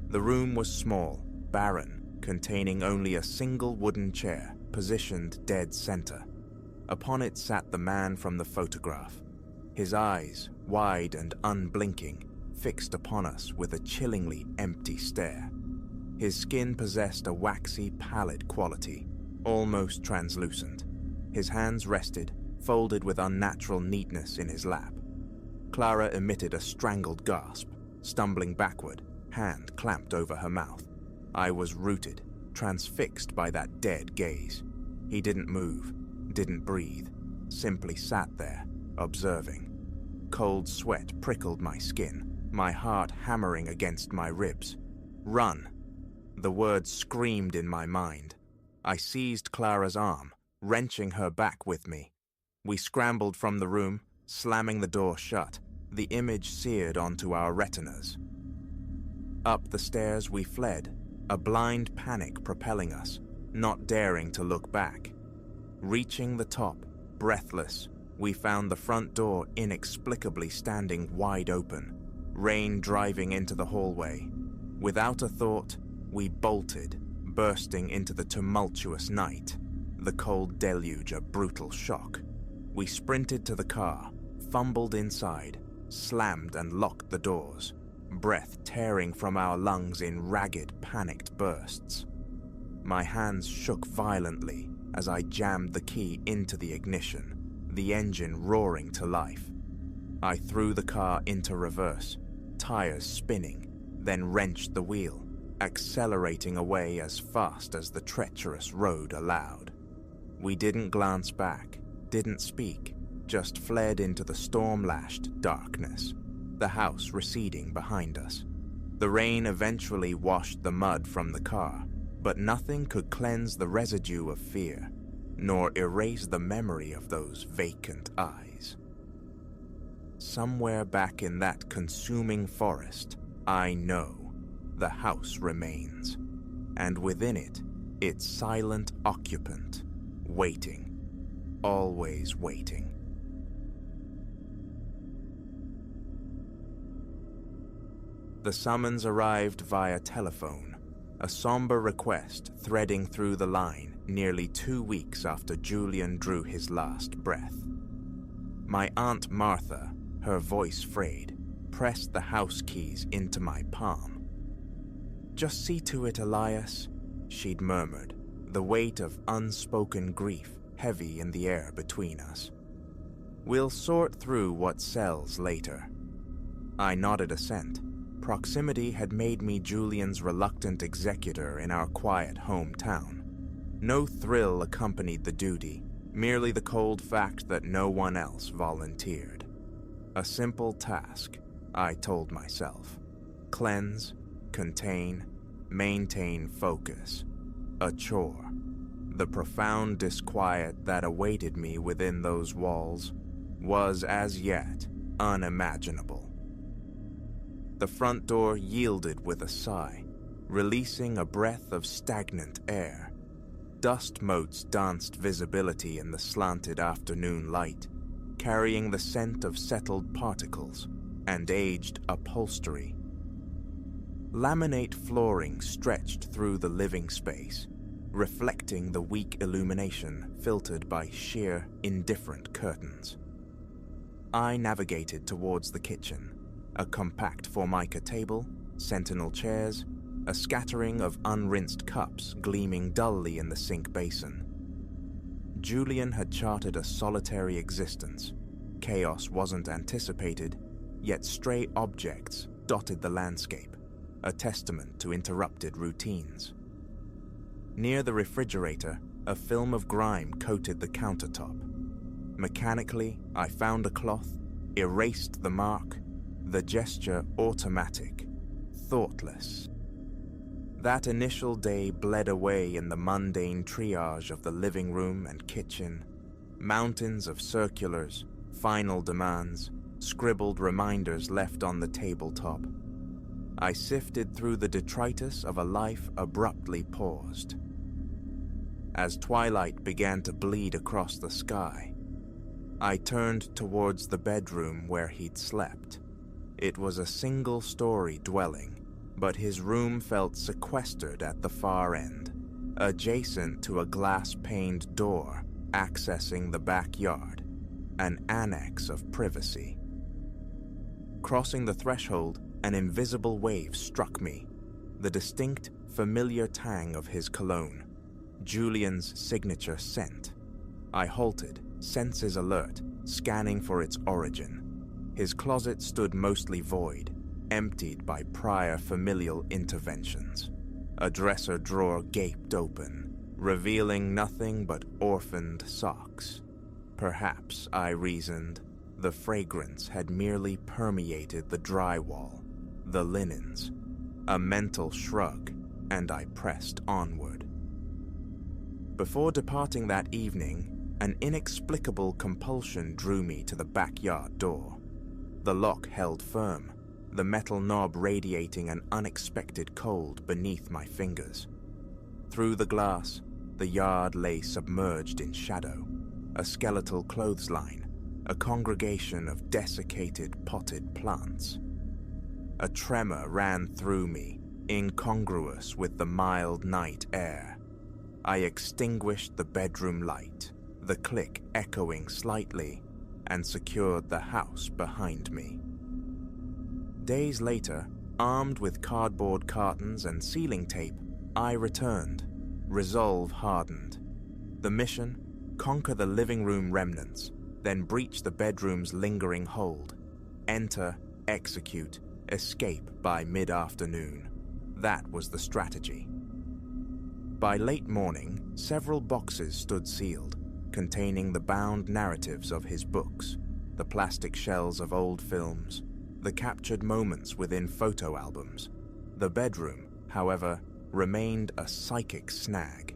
The room was small, barren, containing only a single wooden chair, positioned dead center. Upon it sat the man from the photograph, his eyes, wide and unblinking, fixed upon us with a chillingly empty stare. His skin possessed a waxy, pallid quality, almost translucent. His hands rested, folded with unnatural neatness in his lap. Clara emitted a strangled gasp, stumbling backward, hand clamped over her mouth. I was rooted, transfixed by that dead gaze. He didn't move, didn't breathe, simply sat there, observing. Cold sweat prickled my skin, my heart hammering against my ribs. Run! The words screamed in my mind. I seized Clara's arm, wrenching her back with me. We scrambled from the room, slamming the door shut, the image seared onto our retinas. Up the stairs we fled, a blind panic propelling us, not daring to look back. Reaching the top, breathless, we found the front door inexplicably standing wide open, rain driving into the hallway. Without a thought, we bolted, bursting into the tumultuous night, the cold deluge a brutal shock. We sprinted to the car, fumbled inside, slammed and locked the doors, breath tearing from our lungs in ragged, panicked bursts. My hands shook violently as I jammed the key into the ignition, the engine roaring to life. I threw the car into reverse, tires spinning, then wrenched the wheel, accelerating away as fast as the treacherous road allowed. We didn't glance back, didn't speak, just fled into the storm-lashed darkness, the house receding behind us. The rain eventually washed the mud from the car, but nothing could cleanse the residue of fear, nor erase the memory of those vacant eyes. Somewhere back in that consuming forest, I know, the house remains, and within it, its silent occupant, waiting, always waiting. The summons arrived via telephone, a somber request threading through the line nearly 2 weeks after Julian drew his last breath. My Aunt Martha, her voice frayed, pressed the house keys into my palm. "Just see to it, Elias," she'd murmured, the weight of unspoken grief heavy in the air between us. "We'll sort through what sells later." I nodded assent. Proximity had made me Julian's reluctant executor in our quiet hometown. No thrill accompanied the duty, merely the cold fact that no one else volunteered. A simple task, I told myself. Cleanse, contain, maintain focus. A chore. The profound disquiet that awaited me within those walls was as yet unimaginable. The front door yielded with a sigh, releasing a breath of stagnant air. Dust motes danced visibility in the slanted afternoon light, carrying the scent of settled particles and aged upholstery. Laminate flooring stretched through the living space, reflecting the weak illumination filtered by sheer, indifferent curtains. I navigated towards the kitchen, a compact formica table, sentinel chairs, a scattering of unrinsed cups gleaming dully in the sink basin. Julian had charted a solitary existence. Chaos wasn't anticipated, yet stray objects dotted the landscape, a testament to interrupted routines. Near the refrigerator, a film of grime coated the countertop. Mechanically, I found a cloth, erased the mark, the gesture automatic, thoughtless. That initial day bled away in the mundane triage of the living room and kitchen, mountains of circulars, final demands, scribbled reminders left on the tabletop. I sifted through the detritus of a life abruptly paused. As twilight began to bleed across the sky, I turned towards the bedroom where he'd slept. It was a single-story dwelling, but his room felt sequestered at the far end, adjacent to a glass-paned door accessing the backyard, an annex of privacy. Crossing the threshold, an invisible wave struck me, the distinct, familiar tang of his cologne, Julian's signature scent. I halted, senses alert, scanning for its origin. His closet stood mostly void, emptied by prior familial interventions. A dresser drawer gaped open, revealing nothing but orphaned socks. Perhaps, I reasoned, the fragrance had merely permeated the drywall, the linens. A mental shrug, and I pressed onward. Before departing that evening, an inexplicable compulsion drew me to the backyard door. The lock held firm, the metal knob radiating an unexpected cold beneath my fingers. Through the glass, the yard lay submerged in shadow, a skeletal clothesline, a congregation of desiccated potted plants. A tremor ran through me, incongruous with the mild night air. I extinguished the bedroom light, the click echoing slightly, and secured the house behind me. Days later, armed with cardboard cartons and sealing tape, I returned, resolve hardened. The mission? Conquer the living room remnants, then breach the bedroom's lingering hold. Enter, execute, escape by mid-afternoon. That was the strategy. By late morning, several boxes stood sealed, containing the bound narratives of his books, the plastic shells of old films, the captured moments within photo albums. The bedroom, however, remained a psychic snag.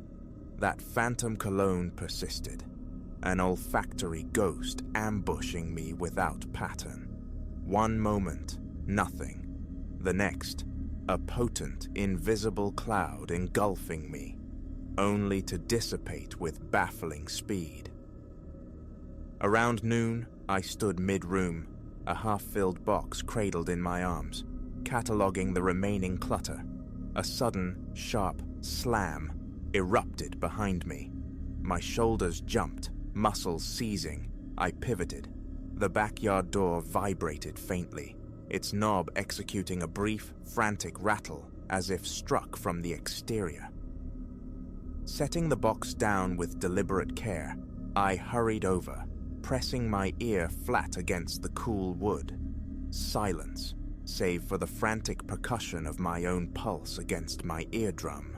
That phantom cologne persisted, an olfactory ghost ambushing me without pattern. One moment, nothing. The next, a potent, invisible cloud engulfing me, only to dissipate with baffling speed. Around noon, I stood mid-room, a half-filled box cradled in my arms, cataloging the remaining clutter. A sudden, sharp slam erupted behind me. My shoulders jumped, muscles seizing. I pivoted. The backyard door vibrated faintly, its knob executing a brief, frantic rattle as if struck from the exterior. Setting the box down with deliberate care, I hurried over, pressing my ear flat against the cool wood. Silence, save for the frantic percussion of my own pulse against my eardrum.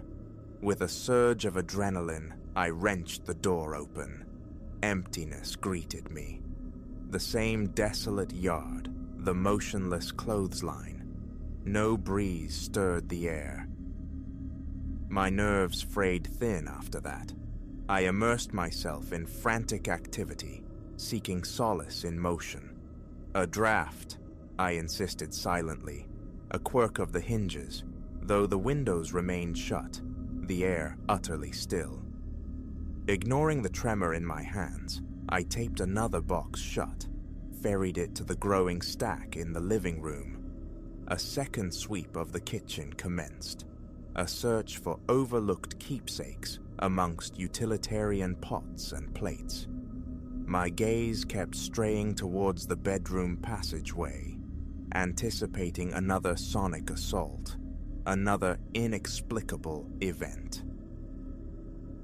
With a surge of adrenaline, I wrenched the door open. Emptiness greeted me. The same desolate yard, the motionless clothesline. No breeze stirred the air. My nerves frayed thin after that. I immersed myself in frantic activity, seeking solace in motion. A draft, I insisted silently, a quirk of the hinges, though the windows remained shut, the air utterly still. Ignoring the tremor in my hands, I taped another box shut, ferried it to the growing stack in the living room. A second sweep of the kitchen commenced, a search for overlooked keepsakes amongst utilitarian pots and plates. My gaze kept straying towards the bedroom passageway, anticipating another sonic assault, another inexplicable event.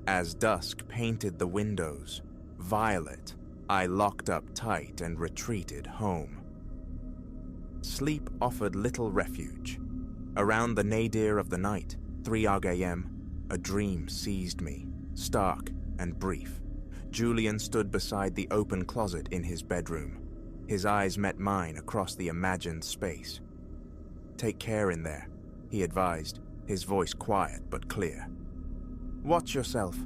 As dusk painted the windows violet, I locked up tight and retreated home. Sleep offered little refuge. Around the nadir of the night, 3 a.m., a dream seized me, stark and brief. Julian stood beside the open closet in his bedroom. His eyes met mine across the imagined space. "Take care in there," he advised, his voice quiet but clear. "Watch yourself."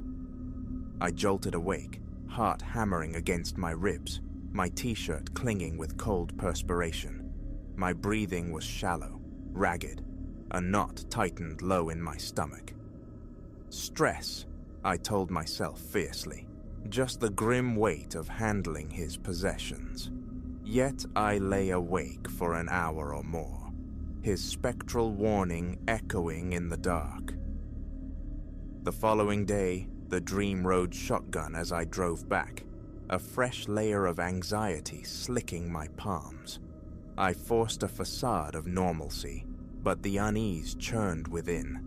I jolted awake, heart hammering against my ribs, my t-shirt clinging with cold perspiration. My breathing was shallow, ragged, a knot tightened low in my stomach. Stress, I told myself fiercely, just the grim weight of handling his possessions. Yet I lay awake for an hour or more, his spectral warning echoing in the dark. The following day, the dream rode shotgun as I drove back, a fresh layer of anxiety slicking my palms. I forced a facade of normalcy, but the unease churned within.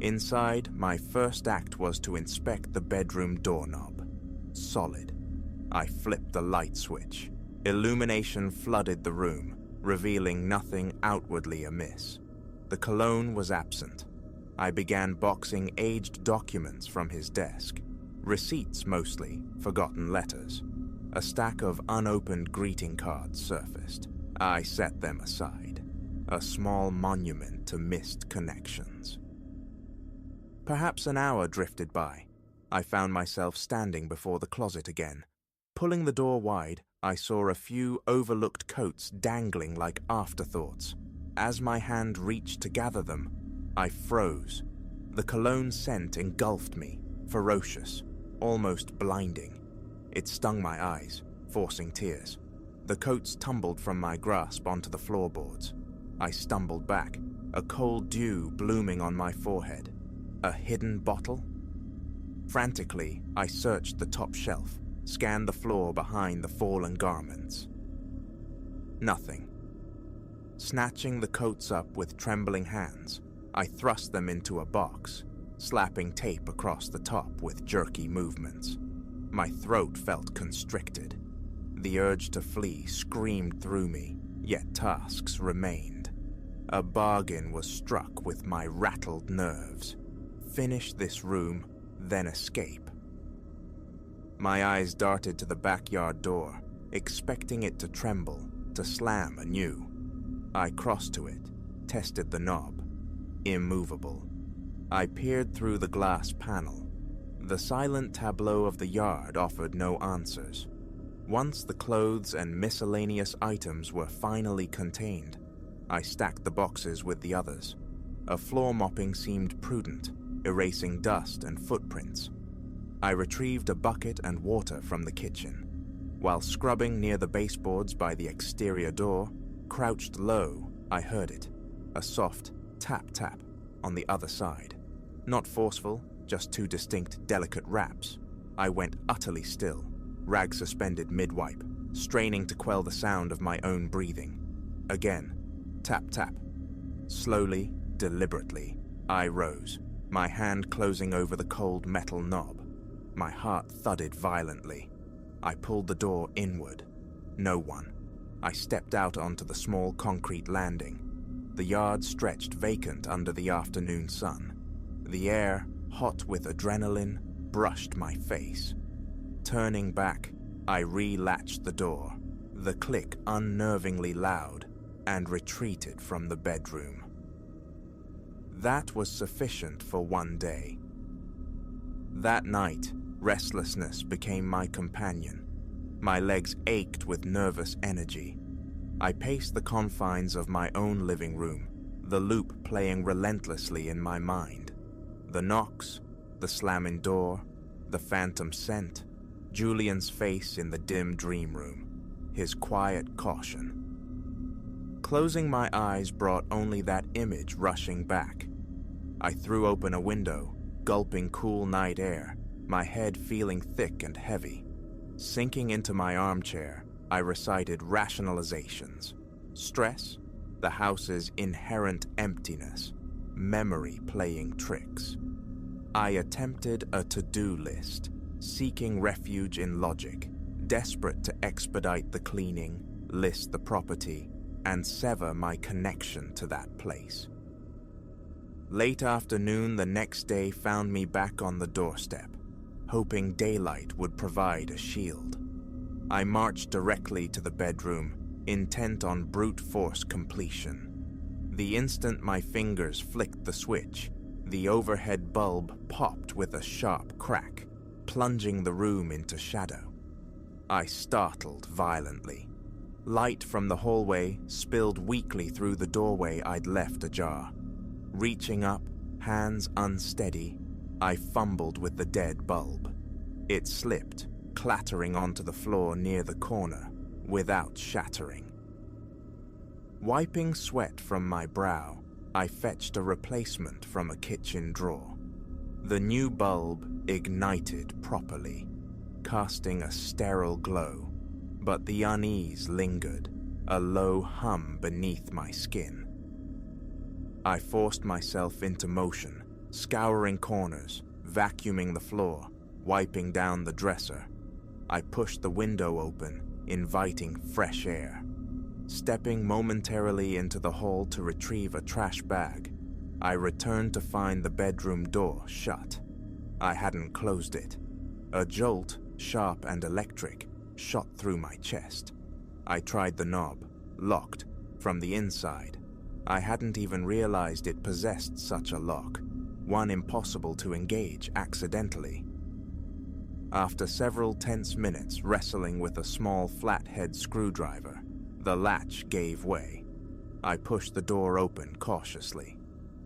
Inside, my first act was to inspect the bedroom doorknob. Solid. I flipped the light switch. Illumination flooded the room, revealing nothing outwardly amiss. The cologne was absent. I began boxing aged documents from his desk. Receipts mostly, forgotten letters. A stack of unopened greeting cards surfaced. I set them aside. A small monument to missed connections. Perhaps an hour drifted by. I found myself standing before the closet again. Pulling the door wide, I saw a few overlooked coats dangling like afterthoughts. As my hand reached to gather them, I froze. The cologne scent engulfed me, ferocious, almost blinding. It stung my eyes, forcing tears. The coats tumbled from my grasp onto the floorboards. I stumbled back, a cold dew blooming on my forehead. A hidden bottle? Frantically, I searched the top shelf, scanned the floor behind the fallen garments. Nothing. Snatching the coats up with trembling hands, I thrust them into a box, slapping tape across the top with jerky movements. My throat felt constricted. The urge to flee screamed through me, yet tasks remained. A bargain was struck with my rattled nerves. Finish this room, then escape. My eyes darted to the backyard door, expecting it to tremble, to slam anew. I crossed to it, tested the knob. Immovable. I peered through the glass panel. The silent tableau of the yard offered no answers. Once the clothes and miscellaneous items were finally contained, I stacked the boxes with the others. A floor mopping seemed prudent, erasing dust and footprints. I retrieved a bucket and water from the kitchen. While scrubbing near the baseboards by the exterior door, crouched low, I heard it. A soft tap-tap on the other side. Not forceful, just two distinct, delicate raps. I went utterly still, rag suspended mid-wipe, straining to quell the sound of my own breathing. Again, tap-tap. Slowly, deliberately, I rose, my hand closing over the cold metal knob. My heart thudded violently. I pulled the door inward. No one. I stepped out onto the small concrete landing. The yard stretched vacant under the afternoon sun. The air, hot with adrenaline, brushed my face. Turning back, I re-latched the door, the click unnervingly loud, and retreated from the bedroom. That was sufficient for one day. That night, restlessness became my companion. My legs ached with nervous energy. I paced the confines of my own living room, the loop playing relentlessly in my mind. The knocks, the slamming door, the phantom scent, Julian's face in the dim dream room, his quiet caution. Closing my eyes brought only that image rushing back. I threw open a window, gulping cool night air, my head feeling thick and heavy. Sinking into my armchair, I recited rationalizations. Stress, the house's inherent emptiness, memory playing tricks. I attempted a to-do list, seeking refuge in logic, desperate to expedite the cleaning, list the property, and sever my connection to that place. Late afternoon the next day found me back on the doorstep, hoping daylight would provide a shield. I marched directly to the bedroom, intent on brute force completion. The instant my fingers flicked the switch, the overhead bulb popped with a sharp crack, plunging the room into shadow. I startled violently. Light from the hallway spilled weakly through the doorway I'd left ajar. Reaching up, hands unsteady, I fumbled with the dead bulb. It slipped, clattering onto the floor near the corner, without shattering. Wiping sweat from my brow, I fetched a replacement from a kitchen drawer. The new bulb ignited properly, casting a sterile glow, but the unease lingered, a low hum beneath my skin. I forced myself into motion, scouring corners, vacuuming the floor, wiping down the dresser. I pushed the window open, inviting fresh air. Stepping momentarily into the hall to retrieve a trash bag, I returned to find the bedroom door shut. I hadn't closed it. A jolt, sharp and electric, shot through my chest. I tried the knob, locked, from the inside. I hadn't even realized it possessed such a lock, one impossible to engage accidentally. After several tense minutes wrestling with a small flathead screwdriver, the latch gave way. I pushed the door open cautiously.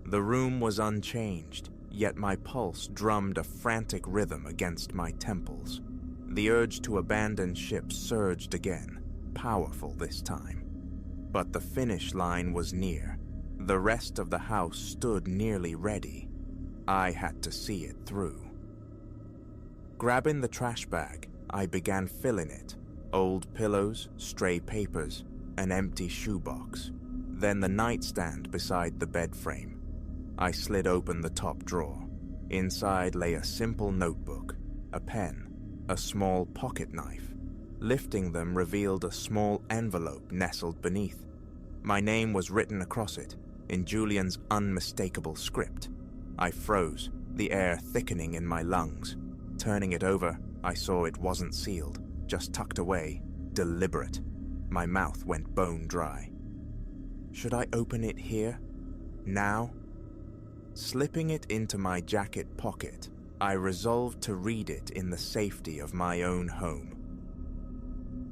The room was unchanged, yet my pulse drummed a frantic rhythm against my temples. The urge to abandon ship surged again, powerful this time. But the finish line was near. The rest of the house stood nearly ready. I had to see it through. Grabbing the trash bag, I began filling it. Old pillows, stray papers, an empty shoebox. Then the nightstand beside the bed frame. I slid open the top drawer. Inside lay a simple notebook, a pen, a small pocket knife. Lifting them revealed a small envelope nestled beneath. My name was written across it, in Julian's unmistakable script. I froze, the air thickening in my lungs. Turning it over, I saw it wasn't sealed, just tucked away, deliberate. My mouth went bone dry. Should I open it here? Now? Slipping it into my jacket pocket, I resolved to read it in the safety of my own home.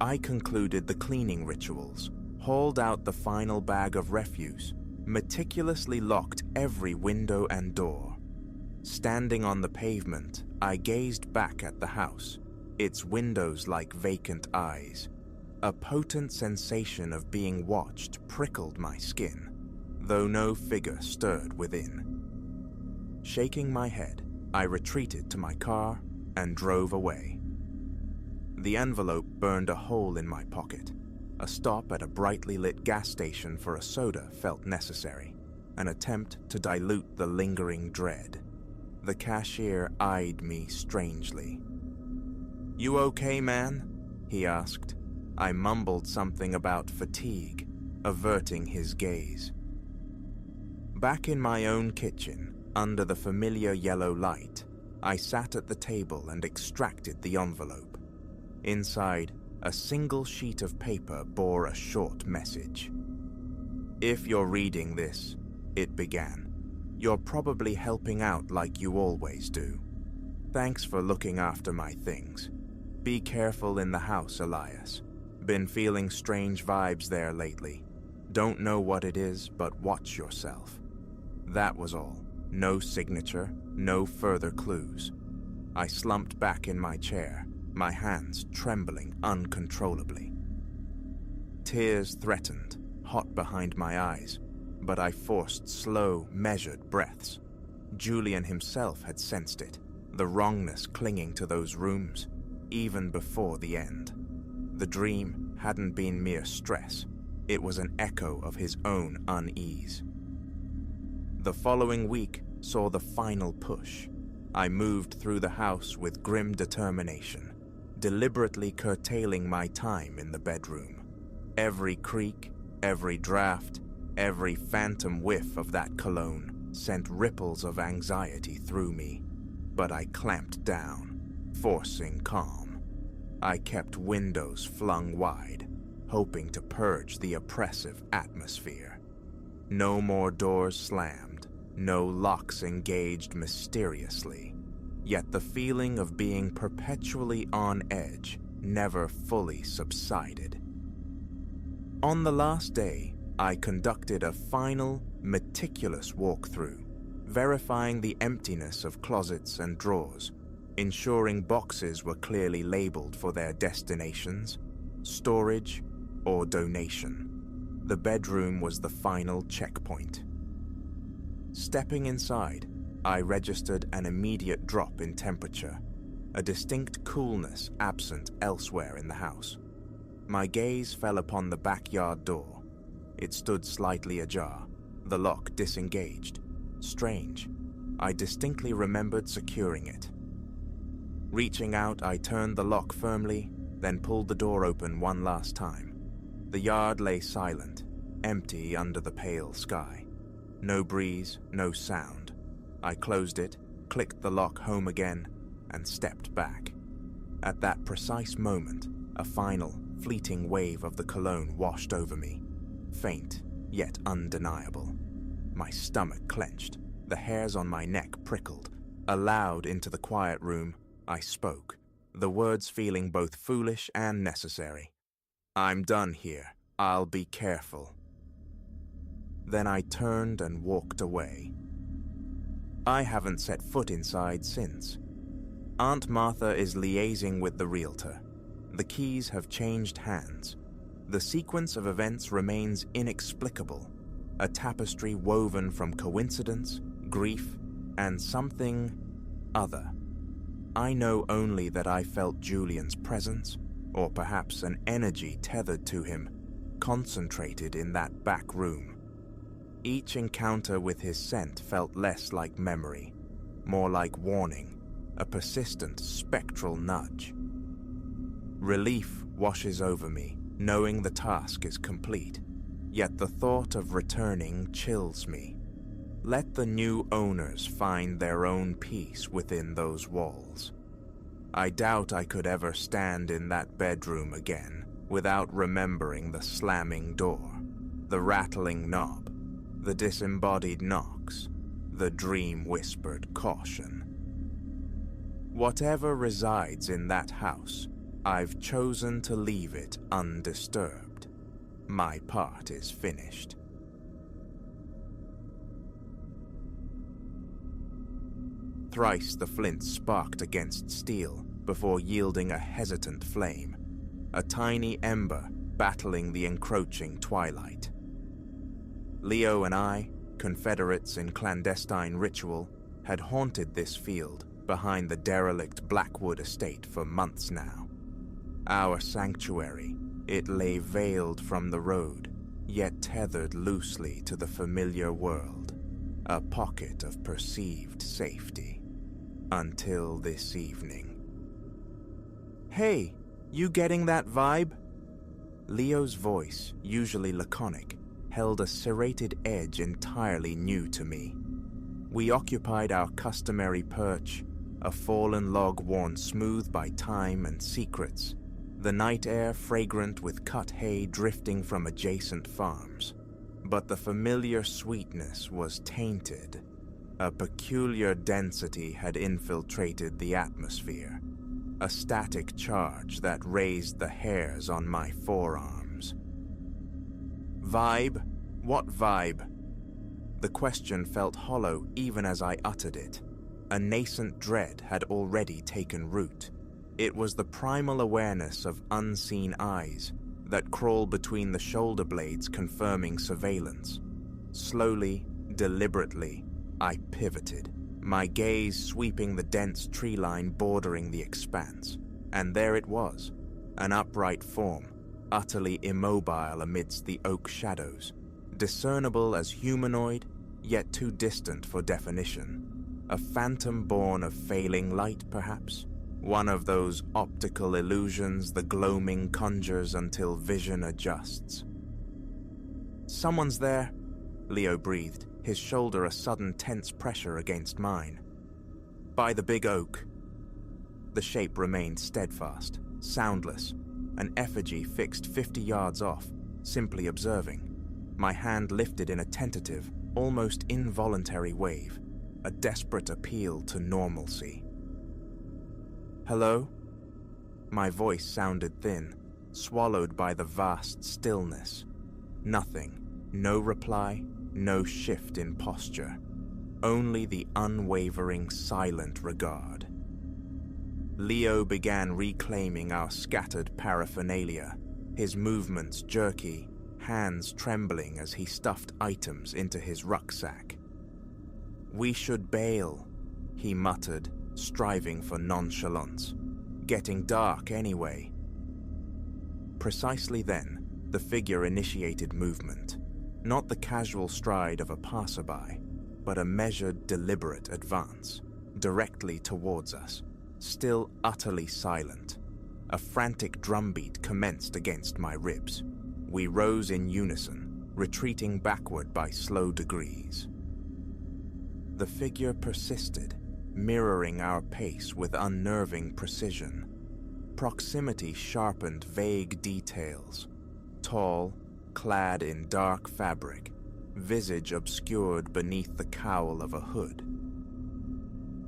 I concluded the cleaning rituals, hauled out the final bag of refuse, meticulously locked every window and door. Standing on the pavement, I gazed back at the house, its windows like vacant eyes. A potent sensation of being watched prickled my skin, though no figure stirred within. Shaking my head, I retreated to my car and drove away. The envelope burned a hole in my pocket. A stop at a brightly lit gas station for a soda felt necessary, an attempt to dilute the lingering dread. The cashier eyed me strangely. "You okay, man?" he asked. I mumbled something about fatigue, averting his gaze. Back in my own kitchen, under the familiar yellow light, I sat at the table and extracted the envelope. Inside, a single sheet of paper bore a short message. "If you're reading this," it began, "you're probably helping out like you always do. Thanks for looking after my things. Be careful in the house, Elias. Been feeling strange vibes there lately. Don't know what it is, but watch yourself." That was all. No signature, no further clues. I slumped back in my chair, my hands trembling uncontrollably. Tears threatened, hot behind my eyes, but I forced slow, measured breaths. Julian himself had sensed it, the wrongness clinging to those rooms, even before the end. The dream hadn't been mere stress, it was an echo of his own unease. The following week saw the final push. I moved through the house with grim determination, deliberately curtailing my time in the bedroom. Every creak, every draft, every phantom whiff of that cologne sent ripples of anxiety through me, but I clamped down, forcing calm. I kept windows flung wide, hoping to purge the oppressive atmosphere. No more doors slammed, no locks engaged mysteriously, yet the feeling of being perpetually on edge never fully subsided. On the last day, I conducted a final, meticulous walkthrough, verifying the emptiness of closets and drawers, ensuring boxes were clearly labeled for their destinations, storage, or donation. The bedroom was the final checkpoint. Stepping inside, I registered an immediate drop in temperature, a distinct coolness absent elsewhere in the house. My gaze fell upon the backyard door. It stood slightly ajar, the lock disengaged. Strange. I distinctly remembered securing it. Reaching out, I turned the lock firmly, then pulled the door open one last time. The yard lay silent, empty under the pale sky. No breeze, no sound. I closed it, clicked the lock home again, and stepped back. At that precise moment, a final, fleeting wave of the cologne washed over me. Faint, yet undeniable. My stomach clenched, the hairs on my neck prickled. Aloud into the quiet room, I spoke, the words feeling both foolish and necessary. "I'm done here. I'll be careful." Then I turned and walked away. I haven't set foot inside since. Aunt Martha is liaising with the realtor. The keys have changed hands. The sequence of events remains inexplicable, a tapestry woven from coincidence, grief, and something other. I know only that I felt Julian's presence, or perhaps an energy tethered to him, concentrated in that back room. Each encounter with his scent felt less like memory, more like warning, a persistent spectral nudge. Relief washes over me, knowing the task is complete, yet the thought of returning chills me. Let the new owners find their own peace within those walls. I doubt I could ever stand in that bedroom again without remembering the slamming door, the rattling knob, the disembodied knocks, the dream-whispered caution. Whatever resides in that house, I've chosen to leave it undisturbed. My part is finished. Thrice the flint sparked against steel before yielding a hesitant flame, a tiny ember battling the encroaching twilight. Leo and I, confederates in clandestine ritual, had haunted this field behind the derelict Blackwood estate for months now. Our sanctuary, it lay veiled from the road, yet tethered loosely to the familiar world, a pocket of perceived safety. Until this evening. "Hey, you getting that vibe?" Leo's voice, usually laconic, held a serrated edge entirely new to me. We occupied our customary perch, a fallen log worn smooth by time and secrets, the night air fragrant with cut hay drifting from adjacent farms. But the familiar sweetness was tainted. A peculiar density had infiltrated the atmosphere, a static charge that raised the hairs on my forearms. Vibe? What vibe? The question felt hollow even as I uttered it. A nascent dread had already taken root. It was the primal awareness of unseen eyes that crawled between the shoulder blades confirming surveillance. Slowly, deliberately, I pivoted, my gaze sweeping the dense tree line bordering the expanse. And there it was, an upright form, utterly immobile amidst the oak shadows, discernible as humanoid, yet too distant for definition. A phantom born of failing light, perhaps? One of those optical illusions the gloaming conjures until vision adjusts. "Someone's there," Leo breathed, his shoulder a sudden tense pressure against mine. "By the big oak." The shape remained steadfast, soundless, an effigy fixed 50 yards off, simply observing. My hand lifted in a tentative, almost involuntary wave, a desperate appeal to normalcy. "Hello?" My voice sounded thin, swallowed by the vast stillness. Nothing, no reply, no shift in posture, only the unwavering silent regard. Leo began reclaiming our scattered paraphernalia, his movements jerky, hands trembling as he stuffed items into his rucksack. "We should bail," he muttered, striving for nonchalance. "Getting dark anyway." Precisely then, the figure initiated movement, not the casual stride of a passerby, but a measured, deliberate advance, directly towards us, still utterly silent. A frantic drumbeat commenced against my ribs. We rose in unison, retreating backward by slow degrees. The figure persisted, mirroring our pace with unnerving precision. Proximity sharpened vague details. Tall, clad in dark fabric, visage obscured beneath the cowl of a hood.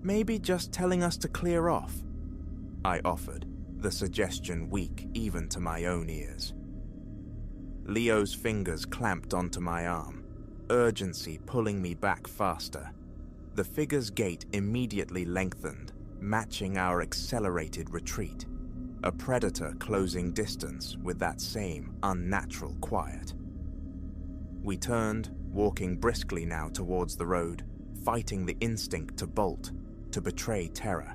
"Maybe just telling us to clear off," I offered, the suggestion weak even to my own ears. Leo's fingers clamped onto my arm, urgency pulling me back faster. The figure's gait immediately lengthened, matching our accelerated retreat, a predator closing distance with that same unnatural quiet. We turned, walking briskly now towards the road, fighting the instinct to bolt, to betray terror.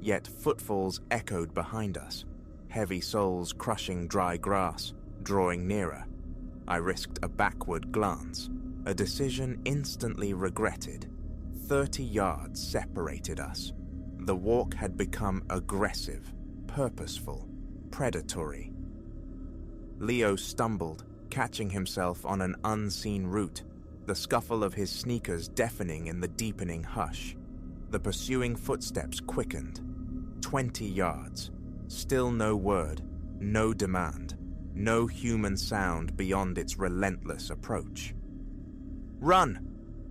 Yet footfalls echoed behind us, heavy soles crushing dry grass, drawing nearer. I risked a backward glance, a decision instantly regretted. 30 yards separated us. The walk had become aggressive, purposeful, predatory. Leo stumbled, catching himself on an unseen route, the scuffle of his sneakers deafening in the deepening hush. The pursuing footsteps quickened. 20 yards. Still no word, no demand, no human sound beyond its relentless approach. "Run!"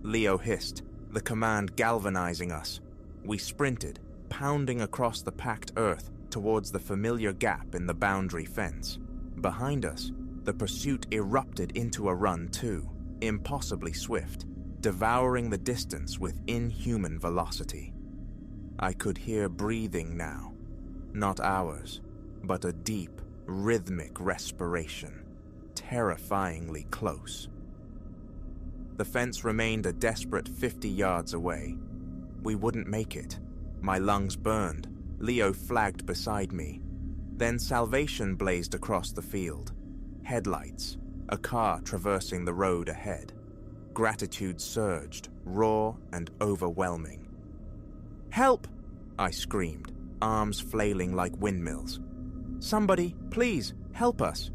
Leo hissed, the command galvanizing us. We sprinted, pounding across the packed earth towards the familiar gap in the boundary fence. Behind us, the pursuit erupted into a run too, impossibly swift, devouring the distance with inhuman velocity. I could hear breathing now, not ours, but a deep, rhythmic respiration, terrifyingly close. The fence remained a desperate 50 yards away. We wouldn't make it. My lungs burned. Leo flagged beside me. Then salvation blazed across the field. Headlights, a car traversing the road ahead. Gratitude surged, raw and overwhelming. "Help!" I screamed, arms flailing like windmills. "Somebody, please, help us!"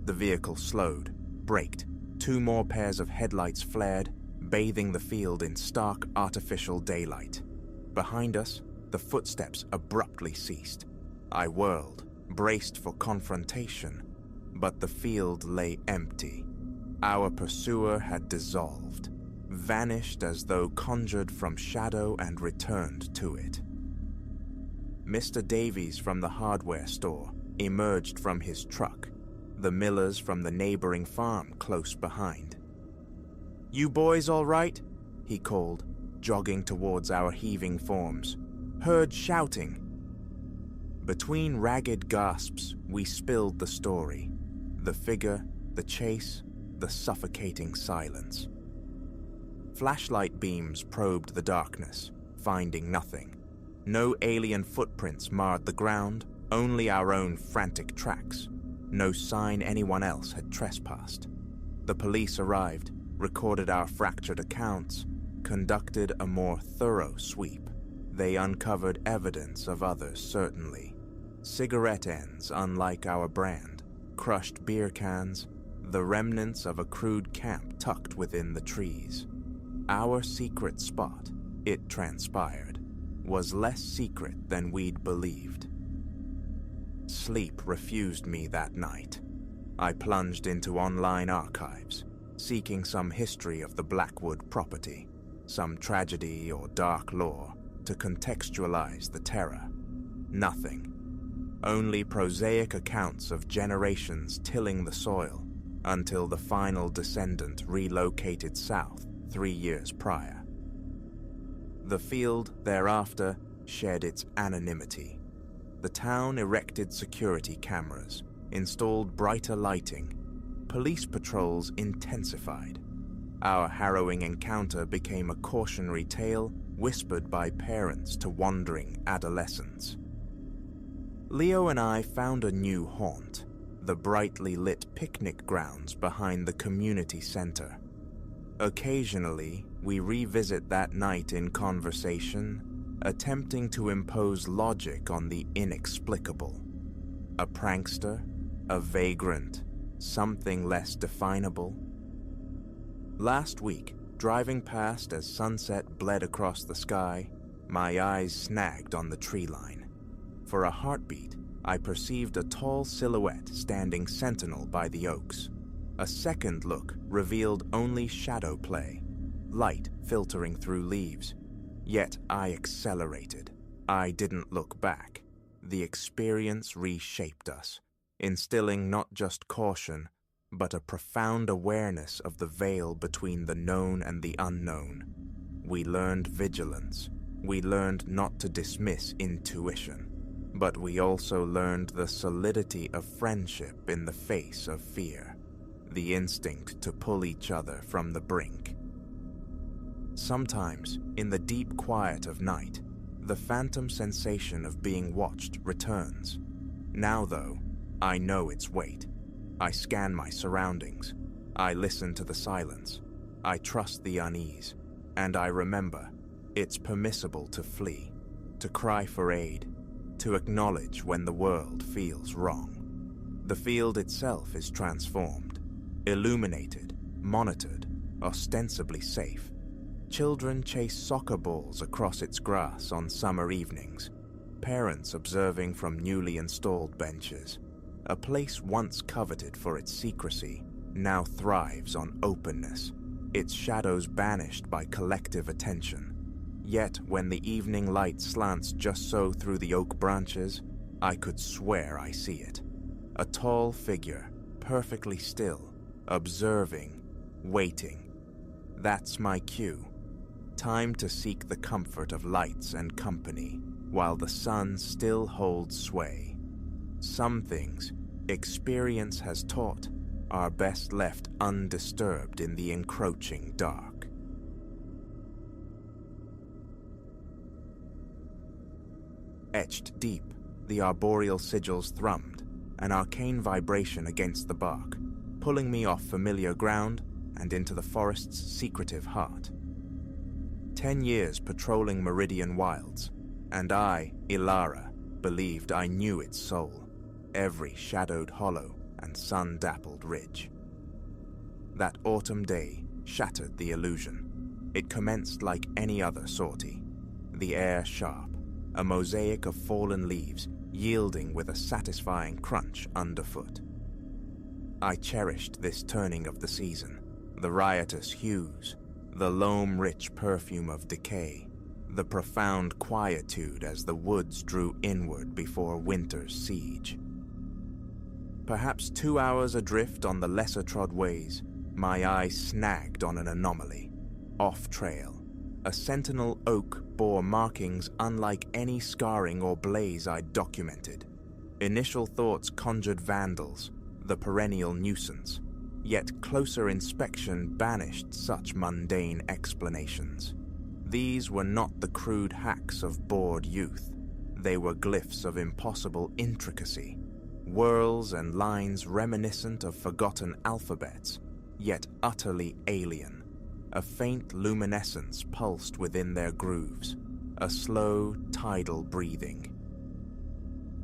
The vehicle slowed, braked. 2 more pairs of headlights flared, bathing the field in stark artificial daylight. Behind us, the footsteps abruptly ceased. I whirled, braced for confrontation, but the field lay empty. Our pursuer had dissolved, vanished as though conjured from shadow and returned to it. Mr. Davies from the hardware store emerged from his truck, the Millers from the neighboring farm close behind. "You boys all right?" he called, jogging towards our heaving forms. "Heard shouting." Between ragged gasps, we spilled the story. The figure, the chase, the suffocating silence. Flashlight beams probed the darkness, finding nothing. No alien footprints marred the ground, only our own frantic tracks. No sign anyone else had trespassed. The police arrived, recorded our fractured accounts, conducted a more thorough sweep. They uncovered evidence of others, certainly. Cigarette ends unlike our brand, crushed beer cans, the remnants of a crude camp tucked within the trees. Our secret spot, it transpired, was less secret than we'd believed. Sleep refused me that night. I plunged into online archives, seeking some history of the Blackwood property, some tragedy or dark lore to contextualize the terror. Nothing. Only prosaic accounts of generations tilling the soil until the final descendant relocated south 3 years prior. The field thereafter shed its anonymity. The town erected security cameras, installed brighter lighting. Police patrols intensified. Our harrowing encounter became a cautionary tale whispered by parents to wandering adolescents. Leo and I found a new haunt, the brightly lit picnic grounds behind the community center. Occasionally, we revisit that night in conversation, attempting to impose logic on the inexplicable. A prankster, a vagrant, something less definable. Last week, driving past as sunset bled across the sky, my eyes snagged on the tree line. For a heartbeat, I perceived a tall silhouette standing sentinel by the oaks. A second look revealed only shadow play, light filtering through leaves. Yet I accelerated. I didn't look back. The experience reshaped us, instilling not just caution, but a profound awareness of the veil between the known and the unknown. We learned vigilance. We learned not to dismiss intuition, but we also learned the solidity of friendship in the face of fear, the instinct to pull each other from the brink. Sometimes, in the deep quiet of night, the phantom sensation of being watched returns. Now, though, I know its weight. I scan my surroundings. I listen to the silence. I trust the unease. And I remember, it's permissible to flee, to cry for aid, to acknowledge when the world feels wrong. The field itself is transformed, illuminated, monitored, ostensibly safe. Children chase soccer balls across its grass on summer evenings, parents observing from newly installed benches. A place once coveted for its secrecy now thrives on openness, its shadows banished by collective attention. Yet when the evening light slants just so through the oak branches, I could swear I see it. A tall figure, perfectly still, observing, waiting. That's my cue. Time to seek the comfort of lights and company, while the sun still holds sway. Some things, experience has taught, are best left undisturbed in the encroaching dark. Etched deep, the arboreal sigils thrummed, an arcane vibration against the bark, pulling me off familiar ground and into the forest's secretive heart. 10 years patrolling Meridian wilds, and I, Ilara, believed I knew its soul, every shadowed hollow and sun-dappled ridge. That autumn day shattered the illusion. It commenced like any other sortie, the air sharp, a mosaic of fallen leaves yielding with a satisfying crunch underfoot. I cherished this turning of the season, the riotous hues, the loam-rich perfume of decay, the profound quietude as the woods drew inward before winter's siege. Perhaps 2 hours adrift on the lesser-trod ways, my eye snagged on an anomaly. Off-trail, a sentinel oak bore markings unlike any scarring or blaze I'd documented. Initial thoughts conjured vandals, the perennial nuisance, yet closer inspection banished such mundane explanations. These were not the crude hacks of bored youth. They were glyphs of impossible intricacy, whorls and lines reminiscent of forgotten alphabets, yet utterly alien. A faint luminescence pulsed within their grooves, a slow, tidal breathing.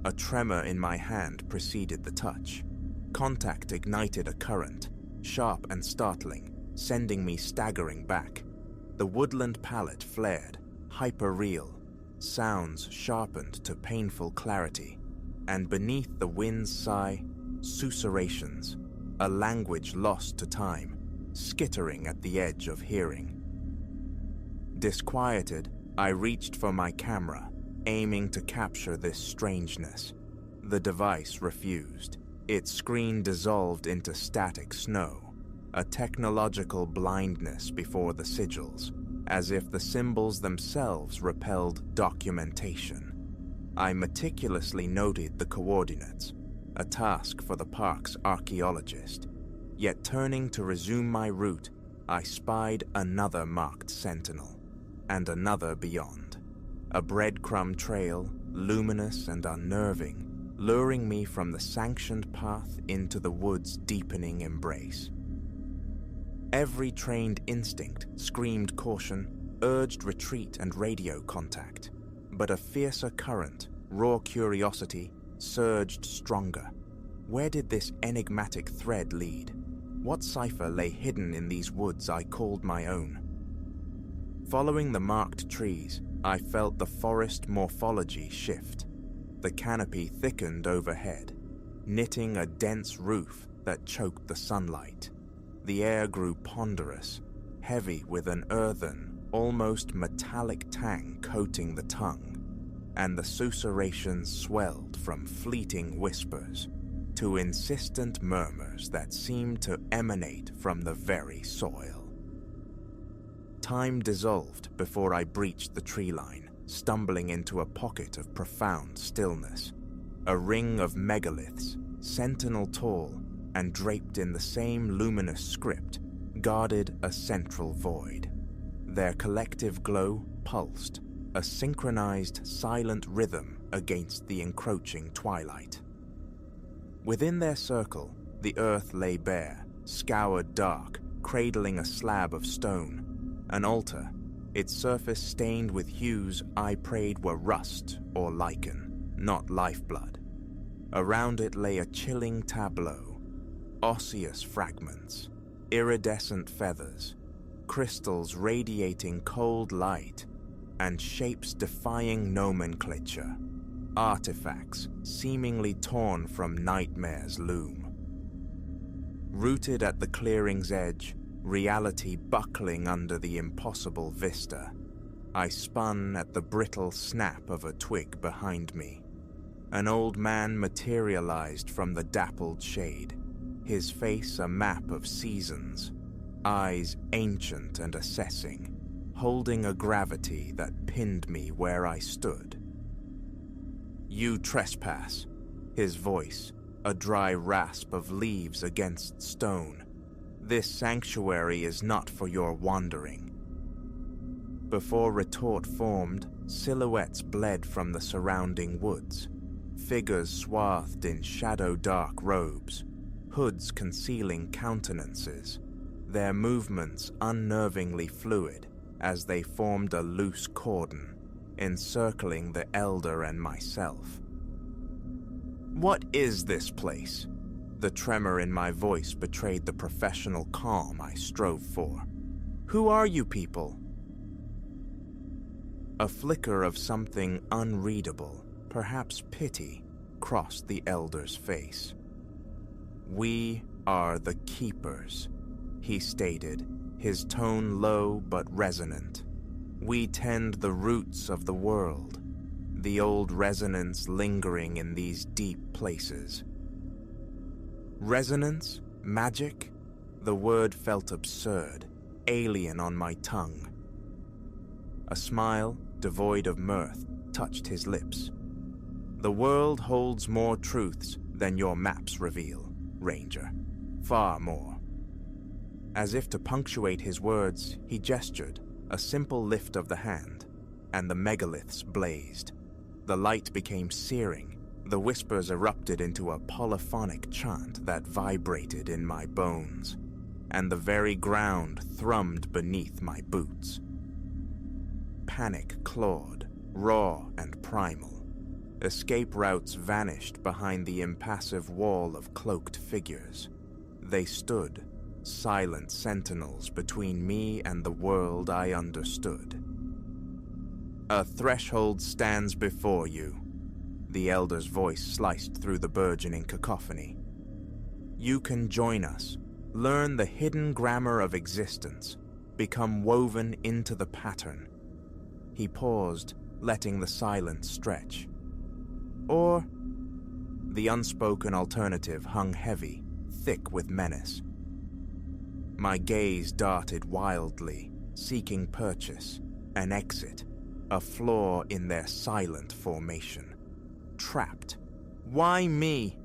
A tremor in my hand preceded the touch. Contact ignited a current, sharp and startling, sending me staggering back. The woodland palette flared, hyper-real, sounds sharpened to painful clarity, and beneath the wind's sigh, susurrations, a language lost to time, skittering at the edge of hearing. Disquieted, I reached for my camera, aiming to capture this strangeness. The device refused. Its screen dissolved into static snow, a technological blindness before the sigils, as if the symbols themselves repelled documentation. I meticulously noted the coordinates, a task for the park's archaeologist. Yet turning to resume my route, I spied another marked sentinel, and another beyond. A breadcrumb trail, luminous and unnerving, luring me from the sanctioned path into the wood's deepening embrace. Every trained instinct screamed caution, urged retreat and radio contact, but a fiercer current, raw curiosity, surged stronger. Where did this enigmatic thread lead? What cipher lay hidden in these woods I called my own? Following the marked trees, I felt the forest morphology shift. The canopy thickened overhead, knitting a dense roof that choked the sunlight. The air grew ponderous, heavy with an earthen, almost metallic tang coating the tongue, and the susurrations swelled from fleeting whispers to insistent murmurs that seemed to emanate from the very soil. Time dissolved before I breached the tree line, stumbling into a pocket of profound stillness. A ring of megaliths, sentinel tall and draped in the same luminous script, guarded a central void. Their collective glow pulsed, a synchronized, silent rhythm against the encroaching twilight. Within their circle, the earth lay bare, scoured dark, cradling a slab of stone, an altar, its surface stained with hues I prayed were rust or lichen, not lifeblood. Around it lay a chilling tableau, osseous fragments, iridescent feathers, crystals radiating cold light, and shapes defying nomenclature, artifacts seemingly torn from nightmare's loom. Rooted at the clearing's edge, reality buckling under the impossible vista, I spun at the brittle snap of a twig behind me. An old man materialized from the dappled shade, his face a map of seasons, eyes ancient and assessing, holding a gravity that pinned me where I stood. "You trespass," his voice, a dry rasp of leaves against stone. "This sanctuary is not for your wandering." Before retort formed, silhouettes bled from the surrounding woods, figures swathed in shadow-dark robes, hoods concealing countenances, their movements unnervingly fluid as they formed a loose cordon, encircling the elder and myself. "What is this place?" The tremor in my voice betrayed the professional calm I strove for. "Who are you people?" A flicker of something unreadable, perhaps pity, crossed the elder's face. "We are the Keepers," he stated, his tone low but resonant. "We tend the roots of the world, the old resonance lingering in these deep places." Resonance? Magic? The word felt absurd, alien on my tongue. A smile, devoid of mirth, touched his lips. "The world holds more truths than your maps reveal, Ranger. Far more." As if to punctuate his words, he gestured, a simple lift of the hand, and the megaliths blazed. The light became searing. The whispers erupted into a polyphonic chant that vibrated in my bones, and the very ground thrummed beneath my boots. Panic clawed, raw and primal. Escape routes vanished behind the impassive wall of cloaked figures. They stood, silent sentinels between me and the world I understood. "A threshold stands before you." The elder's voice sliced through the burgeoning cacophony. "You can join us, learn the hidden grammar of existence, become woven into the pattern." He paused, letting the silence stretch. "Or..." The unspoken alternative hung heavy, thick with menace. My gaze darted wildly, seeking purchase, an exit, a flaw in their silent formation. Trapped. Why me?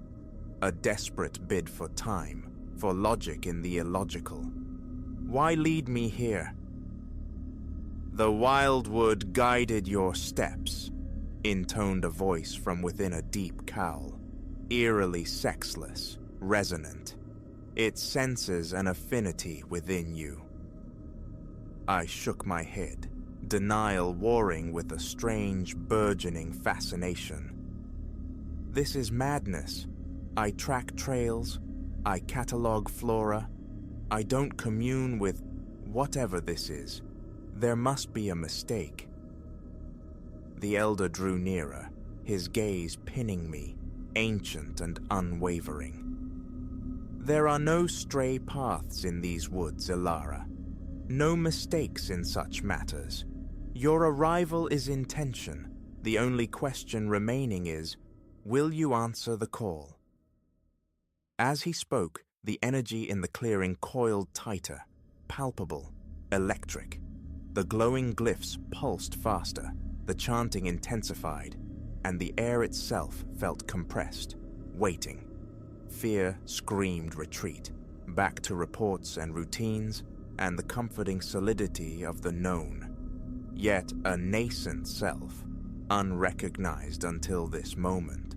A desperate bid for time, for logic in the illogical. Why lead me here? "The wildwood guided your steps," intoned a voice from within a deep cowl, eerily sexless, resonant. "It senses an affinity within you." I shook my head, denial warring with a strange, burgeoning fascination. "This is madness. I track trails, I catalog flora, I don't commune with whatever this is. There must be a mistake. The elder drew nearer, his gaze pinning me, ancient and unwavering. There are no stray paths in these woods, Ilara. No mistakes in such matters. Your arrival is intention. The only question remaining is, will you answer the call? As he spoke, the energy in the clearing coiled tighter, palpable, electric. The glowing glyphs pulsed faster, the chanting intensified, and the air itself felt compressed, waiting. Fear screamed retreat, back to reports and routines, and the comforting solidity of the known. Yet a nascent self, unrecognized until this moment,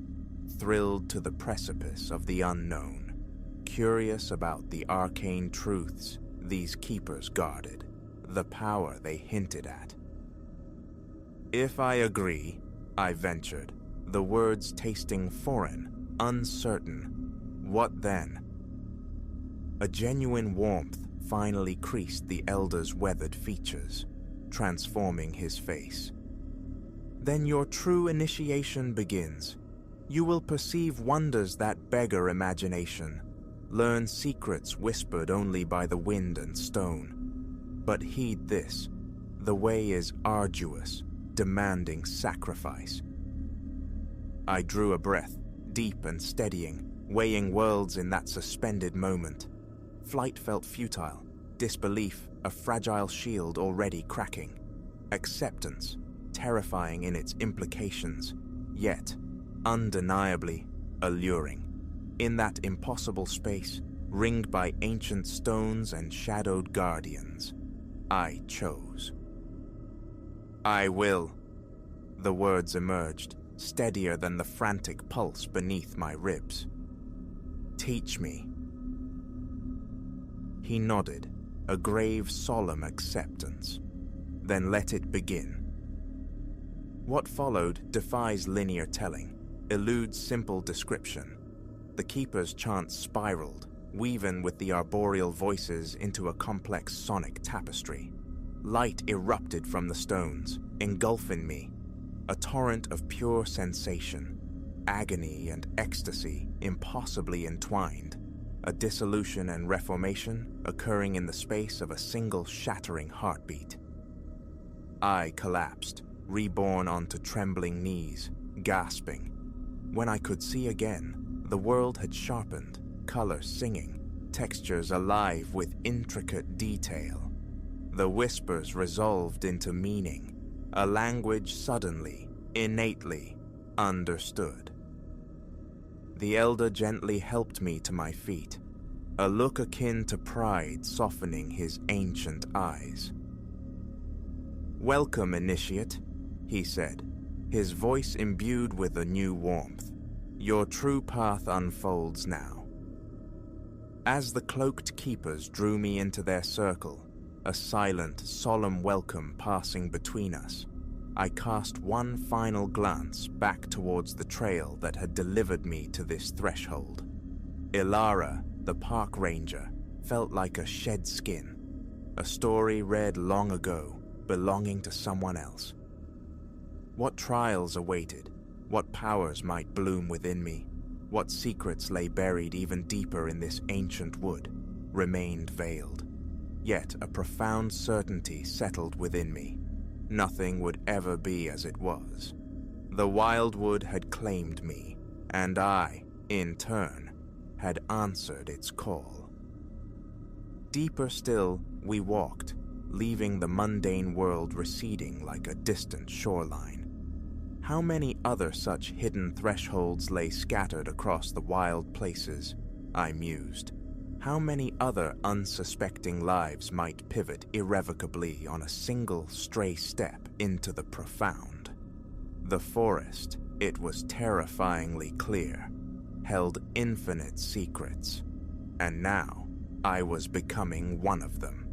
thrilled to the precipice of the unknown, curious about the arcane truths these keepers guarded, the power they hinted at. If I agree, I ventured, the words tasting foreign, uncertain. What then? A genuine warmth finally creased the elder's weathered features, transforming his face. Then your true initiation begins. You will perceive wonders that beggar imagination, learn secrets whispered only by the wind and stone. But heed this, the way is arduous, demanding sacrifice. I drew a breath, deep and steadying, weighing worlds in that suspended moment. Flight felt futile, disbelief a fragile shield already cracking. Acceptance, terrifying in its implications, yet undeniably alluring. In that impossible space, ringed by ancient stones and shadowed guardians, I chose. I will. The words emerged, steadier than the frantic pulse beneath my ribs. Teach me. He nodded, a grave, solemn acceptance. Then let it begin. What followed defies linear telling, eludes simple description. The keeper's chants spiraled, weaving with the arboreal voices into a complex sonic tapestry. Light erupted from the stones, engulfing me, a torrent of pure sensation, agony and ecstasy impossibly entwined, a dissolution and reformation occurring in the space of a single shattering heartbeat. I collapsed, reborn onto trembling knees, gasping. When I could see again, the world had sharpened, color singing, textures alive with intricate detail. The whispers resolved into meaning, a language suddenly, innately understood. The elder gently helped me to my feet, a look akin to pride softening his ancient eyes. "Welcome, initiate," he said, his voice imbued with a new warmth. "Your true path unfolds now." As the cloaked keepers drew me into their circle, a silent, solemn welcome passing between us, I cast one final glance back towards the trail that had delivered me to this threshold. Ilara, the park ranger, felt like a shed skin, a story read long ago, belonging to someone else. What trials awaited, what powers might bloom within me, what secrets lay buried even deeper in this ancient wood, remained veiled. Yet a profound certainty settled within me. Nothing would ever be as it was. The wildwood had claimed me, and I, in turn, had answered its call. Deeper still, we walked, leaving the mundane world receding like a distant shoreline. How many other such hidden thresholds lay scattered across the wild places, I mused. How many other unsuspecting lives might pivot irrevocably on a single stray step into the profound? The forest, it was terrifyingly clear, held infinite secrets, and now I was becoming one of them.